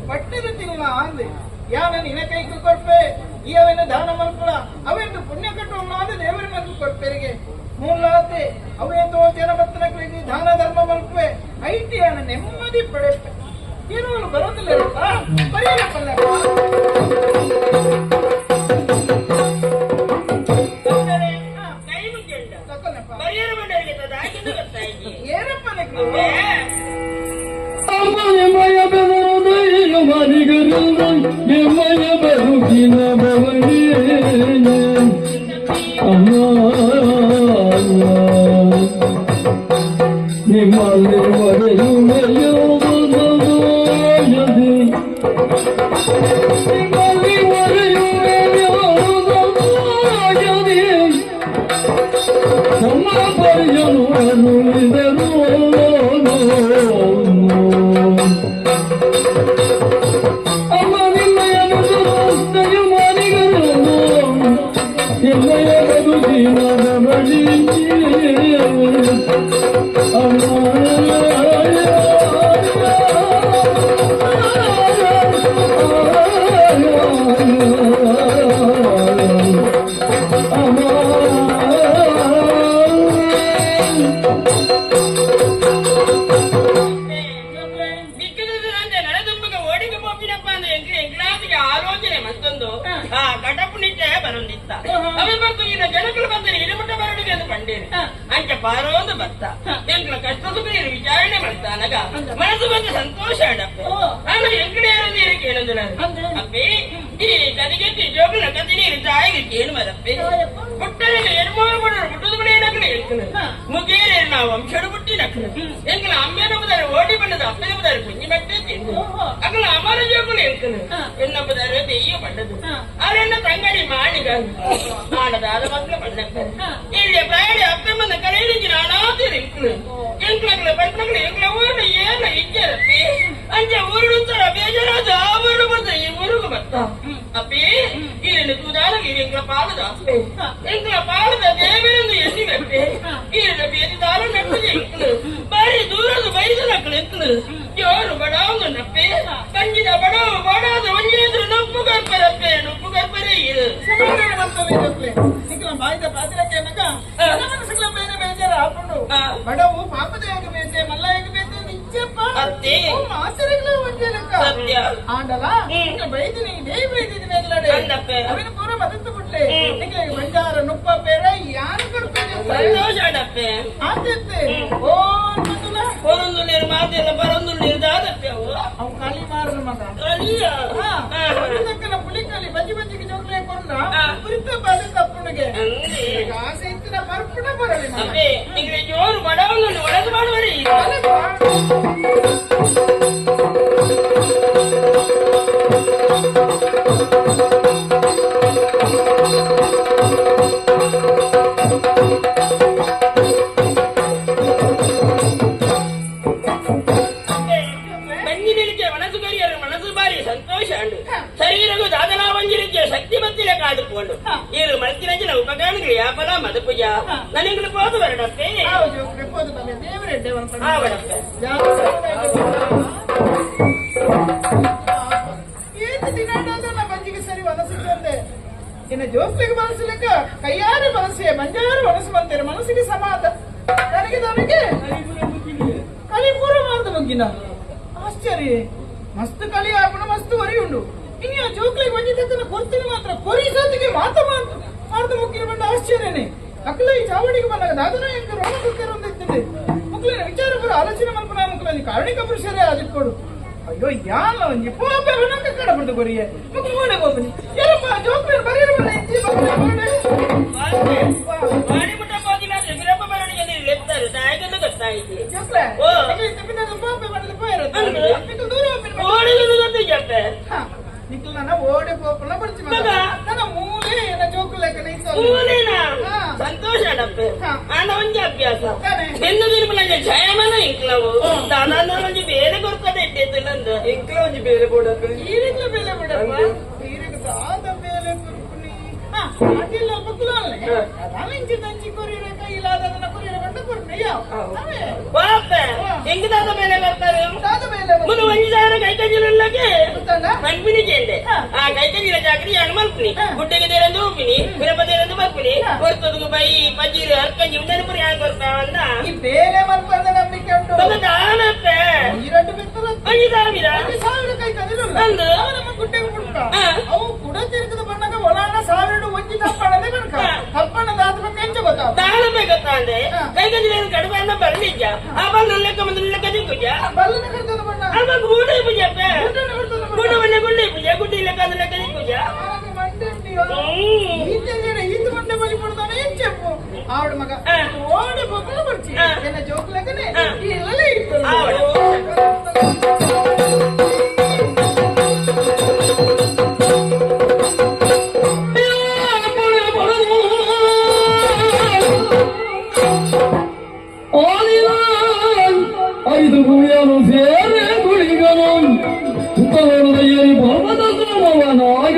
ಪಟ್ಟಿರು ತಿನ್ನ ಅಂದೆ ಯಾನ ನಿನ ಕೈಗೂ ಕೊಡ್ಪೆ ಈ ಅವೆನ ದಾನ ಮಲ್ಪುಳ ಅವೆಂದು ಪುಣ್ಯ ಕಟ್ಟುವ ಆದ ದೇವರ ಮಲ್ಪು ಕೊಡ್ಪೆರಿಗೆ ಮೂಲಾತೆ ಅವೇಂದು ಜನಪತ್ರಗಳಿಗೆ ದಾನ ಧರ್ಮ ಮಲ್ಪೆ ಐಟಿಯನ ನೆಮ್ಮದಿ ಪಡೆಪೆ ಏನೋ ಬರೋದಿಲ್ಲ ಬರೀರಪ್ಪಲ್ಲ ಕೈ ಮುಗಿಂಡ ತಕೊಲ್ಲಪ್ಪ ಬರಿಯರ ಬಂಡರಿಗೆ ತದಾಕಿಂದು ಗೊತ್ತಾಯ್ತು ಏನಪ್ಪನೆ ಮಯ ಬೆದರುದೈನು ಮರಿಗರುದ ನಿಮ್ಮಯ ಬರುಗಿನ ಬವನಿ ಅಮ್ಮ ನಿಮ್ಮಲ್ಲಿ ಮರೆಯು ಮೇಯೋದಯದಿ ನಿಮ್ಮಲ್ಲಿ ಮರೆಯು ಮೇಯೋದಯದಿ ನಮ್ಮ ಪರಿಯನು ಅನುಳಿದರು ಅಮ್ಮ ನಿಮ್ಮಯನ್ನು ದಯು ಮಾಡಿಗರು ನಿಮ್ಮಯ ಬದುಕಿನ ಬಳಿ ಅಮ್ಮ ಮಿಕ್ಕಿದ ನಡೆದುಂಬಗ ಓಡಿಗೆ ಪೋಪಿನಪ್ಪ ಅಂದ್ರೆ ಎಂಕ್ಲಾಸಿಗೆ ಆಲೋಚನೆ ಮತ್ತೊಂದು ಆ ಕಟಪುಳ ಬಿಟ್ಟೆ ಬರೊಂದಿತ್ತ ಅವೆ ಬಂದು ಇನ್ನ ಜನಗಳು ಬಂದರೆ ಇರಮುಟ್ಟ ಬರಡಿಗೆ ಎಂದು ಕಂಡೇನೆ ಅಂಚೆ ಪಾರೋಂದು ಬತ್ತ ಎಂಕ್ಲ ಕಷ್ಟ ಸುಖ ನೀನು ವಿಚಾರಣೆ ಮಾಡ್ತಾನಗ ಮನಸ್ಸು ಬಂದು ಸಂತೋಷ ಆಡಪ್ಪೆ ನಾನು ಎಂಕಡೆ ನೀರು ಕೇಳಿದ್ರು ನಾನು ಅಪ್ಪೆ ಈ ಕದಿಗೆತ್ತಿ ಜೋಗಲ ಕದಿ ನೀರು ತಾಯಿಗೆ ಕೇಳು ಮರಪ್ಪೆ ಮುಟ್ಟರೆ ಎಡ್ಮೂರು ಕೊಡರು ಮುಟ್ಟದು ಕೂಡ ಏನಕ್ಕನೆ ಹೇಳ್ತಾನೆ ಮುಗೇರೆ ನಾವು ವಂಶಡು ಮುಟ್ಟಿ ನಕ್ಕನೆ ಎಂಕಲ ಅಮ್ಮೆ ನಂಬುದಾರೆ ಓಡಿ ಬಣ್ಣದ ಅಪ್ಪೆ ನಂಬುದಾರೆ ಕುಂಜಿ ಮಟ್ಟೆ ತಿಂದು ಅಕಲ ಅಮರ ಜೋಗಲು ಹೇಳ್ತಾನೆ ಎನ್ನಂಬುದಾರೆ ದೆಯ್ಯ ಬಣ್ಣದು ಅವರೆನ್ನ ತಂಗಡಿ ಮಾಡಿಗ ಆಡದಾದ ಮಕ್ಕಳು ಬಣ್ಣಕ್ತಾರೆ ಇಲ್ಲಿ ಪ್ರಾಯಡಿ ಅಪ್ಪೆ ಬಂದ ಕಳೆಯಲಿಕ್ಕೆ ನಾನಾದ್ರೂ ಇರ್ತದೆ ಎಂಕ್ಲಗಳ ಬಂಟ್ಮಗಳು ಎಂಕ್ಲ ಊರು ಏನ ಇಜ್ಜರಪ್ಪೆ ಅಂಚೆ ಊರುಡುತ್ತಾರ ಬೇಜಾರಾದ ಆ ಊರು ಬಂದ ಈ ಊರಿಗೂ ಬತ್ತ ಅಪ್ಪಿ ಇಲ್ಲಿ ತೂದಾನಗೆ ಎಂಕ್ಲ ಪಾಲದ ಅಪ್ಪೆ ಎಂಕ್ಲ ಪಾಲದ ದೇವರೆಂದು ಎನ್ನಿವೆಪ್ಪೆ ಇಲ್ಲಿ ಬೇದಿದಾರ ನೆಪ್ಪದೆ ಇಕ್ಕಳು ಬಾರಿ ದೂರದ ಬೈದಲಕ್ಕಳು ಎತ್ತಲು ಜೋರು ಬಡಾವುದು ನಪ್ಪೆ ಕಂಜಿದ ಬಡಾವು ಬಡಾದ ಒಂಜೇದ್ರು ನಪ್ಪು ಗರ್ಪರಪ್ಪೆ ನಪ್ಪು ಗರ್ಪರೇ ಇರು ಬಾಯಿದ ಪಾತ್ರಕ್ಕೆ ಮನಸ್ಸುಗಳ ಬೇರೆ ಬೇಜಾರು ಹಾಕೊಂಡು ಬಡವು ಪಾಪದೇಗ ಬೇತೆ ಮಲ್ಲಯ್ಯಗ ಬೇತೆ ನಿಜಪ್ಪ ಅತ್ತೆ ಆಚರಣೆಗಳ ಒಂದೇ ಲೆಕ್ಕ ಸತ್ಯ ಆಂಡಲ ಬೈದಿನಿ ನೇ ಬೈದಿನಿ ಎಲ್ಲಡೆ ಅವನ ಪೂರ ಮದತ್ತು ಬಿಟ್ಟೆ ನಿಮಗೆ ಬಂಜಾರ ನುಪ್ಪ ಬೇರೆ ಯಾರು ಕೊಡ್ತಾರೆ ಸಂತೋಷ ಆಡಪ್ಪೆ ಆದತ್ತೆ ಓ ಮಧುಲ ಹೊರೊಂದು ನೀರು ಮಾತೆಲ್ಲ ಬರೊಂದು ನೀರು ದಾದಪ್ಪೆ ಅವು ಕಾಲಿ ಮಾರನ ಮಗ ಅಯ್ಯ ಅದಕ್ಕನ ಪುಳಿಕಾಲಿ ಬಜ್ಜಿ ಬಜ್ಜಿಗೆ ಜೋಗ್ಲೆ ಕೊಂಡ ಕುರಿತ ಬಾದ ತಪ್ಪುಣಿಗೆ ಆಸೆ ಇತ್ತಿನ ಬರ್ಪುಣ ಬರಲಿ ಮಗ ಅಪ್ಪೆ ನಿಮಗೆ ಜೋರು ಬಡವನ್ನು ಒಳಗೆ ಮಾಡುವರೆ ಬಂಜಿನಿಲಿಕ್ಕೆ ಮನಸ್ಸು ಕರಿಯರು ಮನಸ್ಸು ಬಾರಿ ಸಂತೋಷ ಅಂಡು ಶರೀರಗೂ ದಾದನಾ ವಂಜಿನಿಗೆ ಶಕ್ತಿ ಬತ್ತಿಲೆ ಕಾದುಕೊಂಡು ಇರು ಮಲ್ತಿನಂಚಿನ ಉಪಕರಣಗಳು ಯಾಪಲ ಮದಪುಜ ನನಗೆ ಪೋದು ಬರಡಪ್ಪೆ ದೇವರೆಡ್ಡೆ ಆವಡಪ್ಪೆ ಏನು ದಿನಾಂಡ ಬಜ್ಜಿಗೆ ಸರಿ ಮನಸ್ಸಿದ್ದಂತೆ ಇನ್ನು ಜೋಸ್ಲಿಗೆ ಮನಸ್ಸಲೆಕ್ಕ ಕೈಯಾರೆ ಮನಸ್ಸೆ ಮಂಜಾರು ಮನಸ್ಸು ಬಂತೇನೆ ಮನಸ್ಸಿಗೆ ಸಮಾಧ ನನಗೆ ಕಲಿಪೂರ ಮಾಡ್ದ ಮುಗ್ಗಿನ ಆಶ್ಚರ್ಯ ಮಸ್ತ್ ಕಲಿ ಆಪಣ ಮಸ್ತ್ ವರಿ ಉಂಡು ಇನ್ನು ಜೋಕ್ಲಿಗೆ ಬಂದಿದ್ದ ಕೊರ್ತೀನಿ ಮಾತ್ರ ಕೊರಿ ಸೋತಿಗೆ ಮಾಡ್ದ ಮುಗ್ಗಿನ ಬಂದ ಆಶ್ಚರ್ಯನೇ ಅಕ್ಕಲ ಈ ಚಾವಡಿಗೆ ಬಂದಾಗ ದಾದನ ಎಂಕ ರೋಣ ಸುತ್ತೇರು ಒಂದಿತ್ತದೆ ಮುಗ್ಲಿನ ವಿಚಾರ ಬರ ಆಲೋಚನೆ ಮಲ್ಪನ ಮುಗ್ಲ ಕಾರಣಿಕ ಪುರುಷರೇ ಆದಿಟ್ಕೊಡು ಅಯ್ಯೋ ಯಾಲ ಒಂಜಿ ಪೋಪೆ ನಂಗೆ ಕಡ ಬಿಡ್ದು ಕೊರಿಯೆ ಮುಗ್ಲು ಮೋನೆ ಹೋಗ್ಬನಿ ಎಲ್ಲಪ್ಪ ಜೋಕ್ಲಿನ ಬರೀರು ಬರ ಇಂಚಿ ಮಾಡಿ ಮುಟ್ಟ ಹೋಗಿಲ್ಲ ಬಿರಪ್ಪ ಬರಡಿಗೆ ನೀರು ಲೆಪ್ತಾರೆ ತಾಯಿಗೆಲ್ಲ ಗೊತ್ತಾಯಿತು ಜೋಕ್ಲೆ ಓ ಪೋಪೆ ಮಾಡಿದ ಪೋಯಿರ ದೂರ ಓಡಿದ್ರು ಗೊತ್ತು ಜಪ್ಪೆ ನಿಕ್ಲು ನನ್ನ ಓಡಿ ಪೋಪಲ ಬರ್ತಿ ನನ್ನ ಮೂಲೆ ಏನ ಜೋಕ್ಲೆಕ್ಕ ನಿಂತ ಮೂಲೇನಾ ಸಂತೋಷ ಅಡಪ್ಪೆ ಆನ ಒಂಜಿ ಅಭ್ಯಾಸ ಎಂದು ನಿರ್ಮಲ ಜಯಮನ ಇಂಕ್ಲವು ದಾದಾನ ಒಂಜಿ ಬೇರೆ ಕೊಡ್ತದೆ ಇಟ್ಟಿದ್ದು ನಂದು ಇಂಕ್ಲ ಒಂಜಿ ಬೇರೆ ಕೊಡಕ್ಕೆ ಈರಿಗ್ಲ ಬೇಲೆ ಬಿಡಪ್ಪ ಈರಿಗ ದಾದ ಬೇಲೆ ಕುರುಕುನಿ ಅದಿಲ್ಲ ಪಕ್ಕುಲಾಲೆ ಅದಾನ ಇಂಚಿ ತಂಚಿ ಕೊರಿರ ಕೈಲಾದ ಅದನ್ನ ಕೊರಿರ ಬಂದ ಕೊರ್ನೆಯ ಬಾಪೆ ಹೆಂಗ ದಾದ ಬೇಲೆ ಬರ್ತಾರೆ ದಾದ ಬೇಲೆ ಮುನು ಒಂಜಿ ದಾರ ಕೈಕಂಜಿಲಲ್ಲಗೆ ಗೊತ್ತಲ್ಲ ಮನ್ಪಿನಿ ಚೆಂಡೆ ಆ ಕೈಕಂಜಿಲ ಜಾಗರಿ ಅನು ಮಲ್ಪಿನಿ ಗುಡ್ಡೆಗೆ ದೇರಂದು ಉಪ್ಪಿನಿ ಬಿರಪ ದೇರಂದು ಮಲ್ಪಿನಿ ಹೊರ್ತದಗು ಬೈ ಪಜ್ಜಿರು ಅರ್ಕಂಜಿ ಉಂಡನಪುರಿ ಹ್ಯಾಂಗ ಬರ್ತಾವಂದ ಈ ಬೇಲೆ ಮಲ್ಪದ ನಂಬಿಕೆ ಉಂಟು ದಾನಪ್ಪೆ ಈರಡ್ಡು ಬಿತ್ತಲ ಒಂಜಿ ಸಾವಿರ 1000 ಕೈ ಕದಿಲು ಅಂದು ನಮ್ಮ ಗುಡ್ಡೆಗೆ ಬಿಡ್ಕ ಅವು ಕುಡ ತಿರುಗದ ಬಣ್ಣಗ ಒಳಾನ 1000 ಒಂಜಿ ತಪ್ಪಣದೆ ಕಣಕ ತಪ್ಪಣ ದಾದ ಕೆಂಚ ಗೊತ್ತಾವ ದಾನ ಬೇಕಂದೆ ಕೈಕಂಜಿಲ ಕಡಿಮೆ ಅನ್ನ ಬರ್ಲಿಜ್ಜ ಆ ಬಣ್ಣ ಲೆಕ್ಕ ಮುಂದೆ ಲೆಕ್ಕ ದಿಕ್ಕುಜ ಬಲ್ಲನ ಕರ್ತದ ಬಣ್ಣ ಅಮ್ಮ ಗೂಡೆ ಪೂಜೆ ಗುಡ್ಡವನ್ನೇ ಗುಡ್ಡೆ ಪೂಜೆ ಗುಡ್ಡಿ ಲೆಕ್ಕ ಅಂದ್ರೆ ಲೆಕ್ಕ ದಿಕ್ಕುಜ ఆవిడ మగ ఓడి బొక్కలు పడిచి ఏదైనా జోకు లెక్కనే ఇళ్ళలే ఇట్టు ಐದು ಗುಳಿಯನು ಸೇರೆ ಗುಳಿಗನು ಸುತ್ತಲೊಡೆಯರಿ ಭವದ ಸೋಮವನಾಗ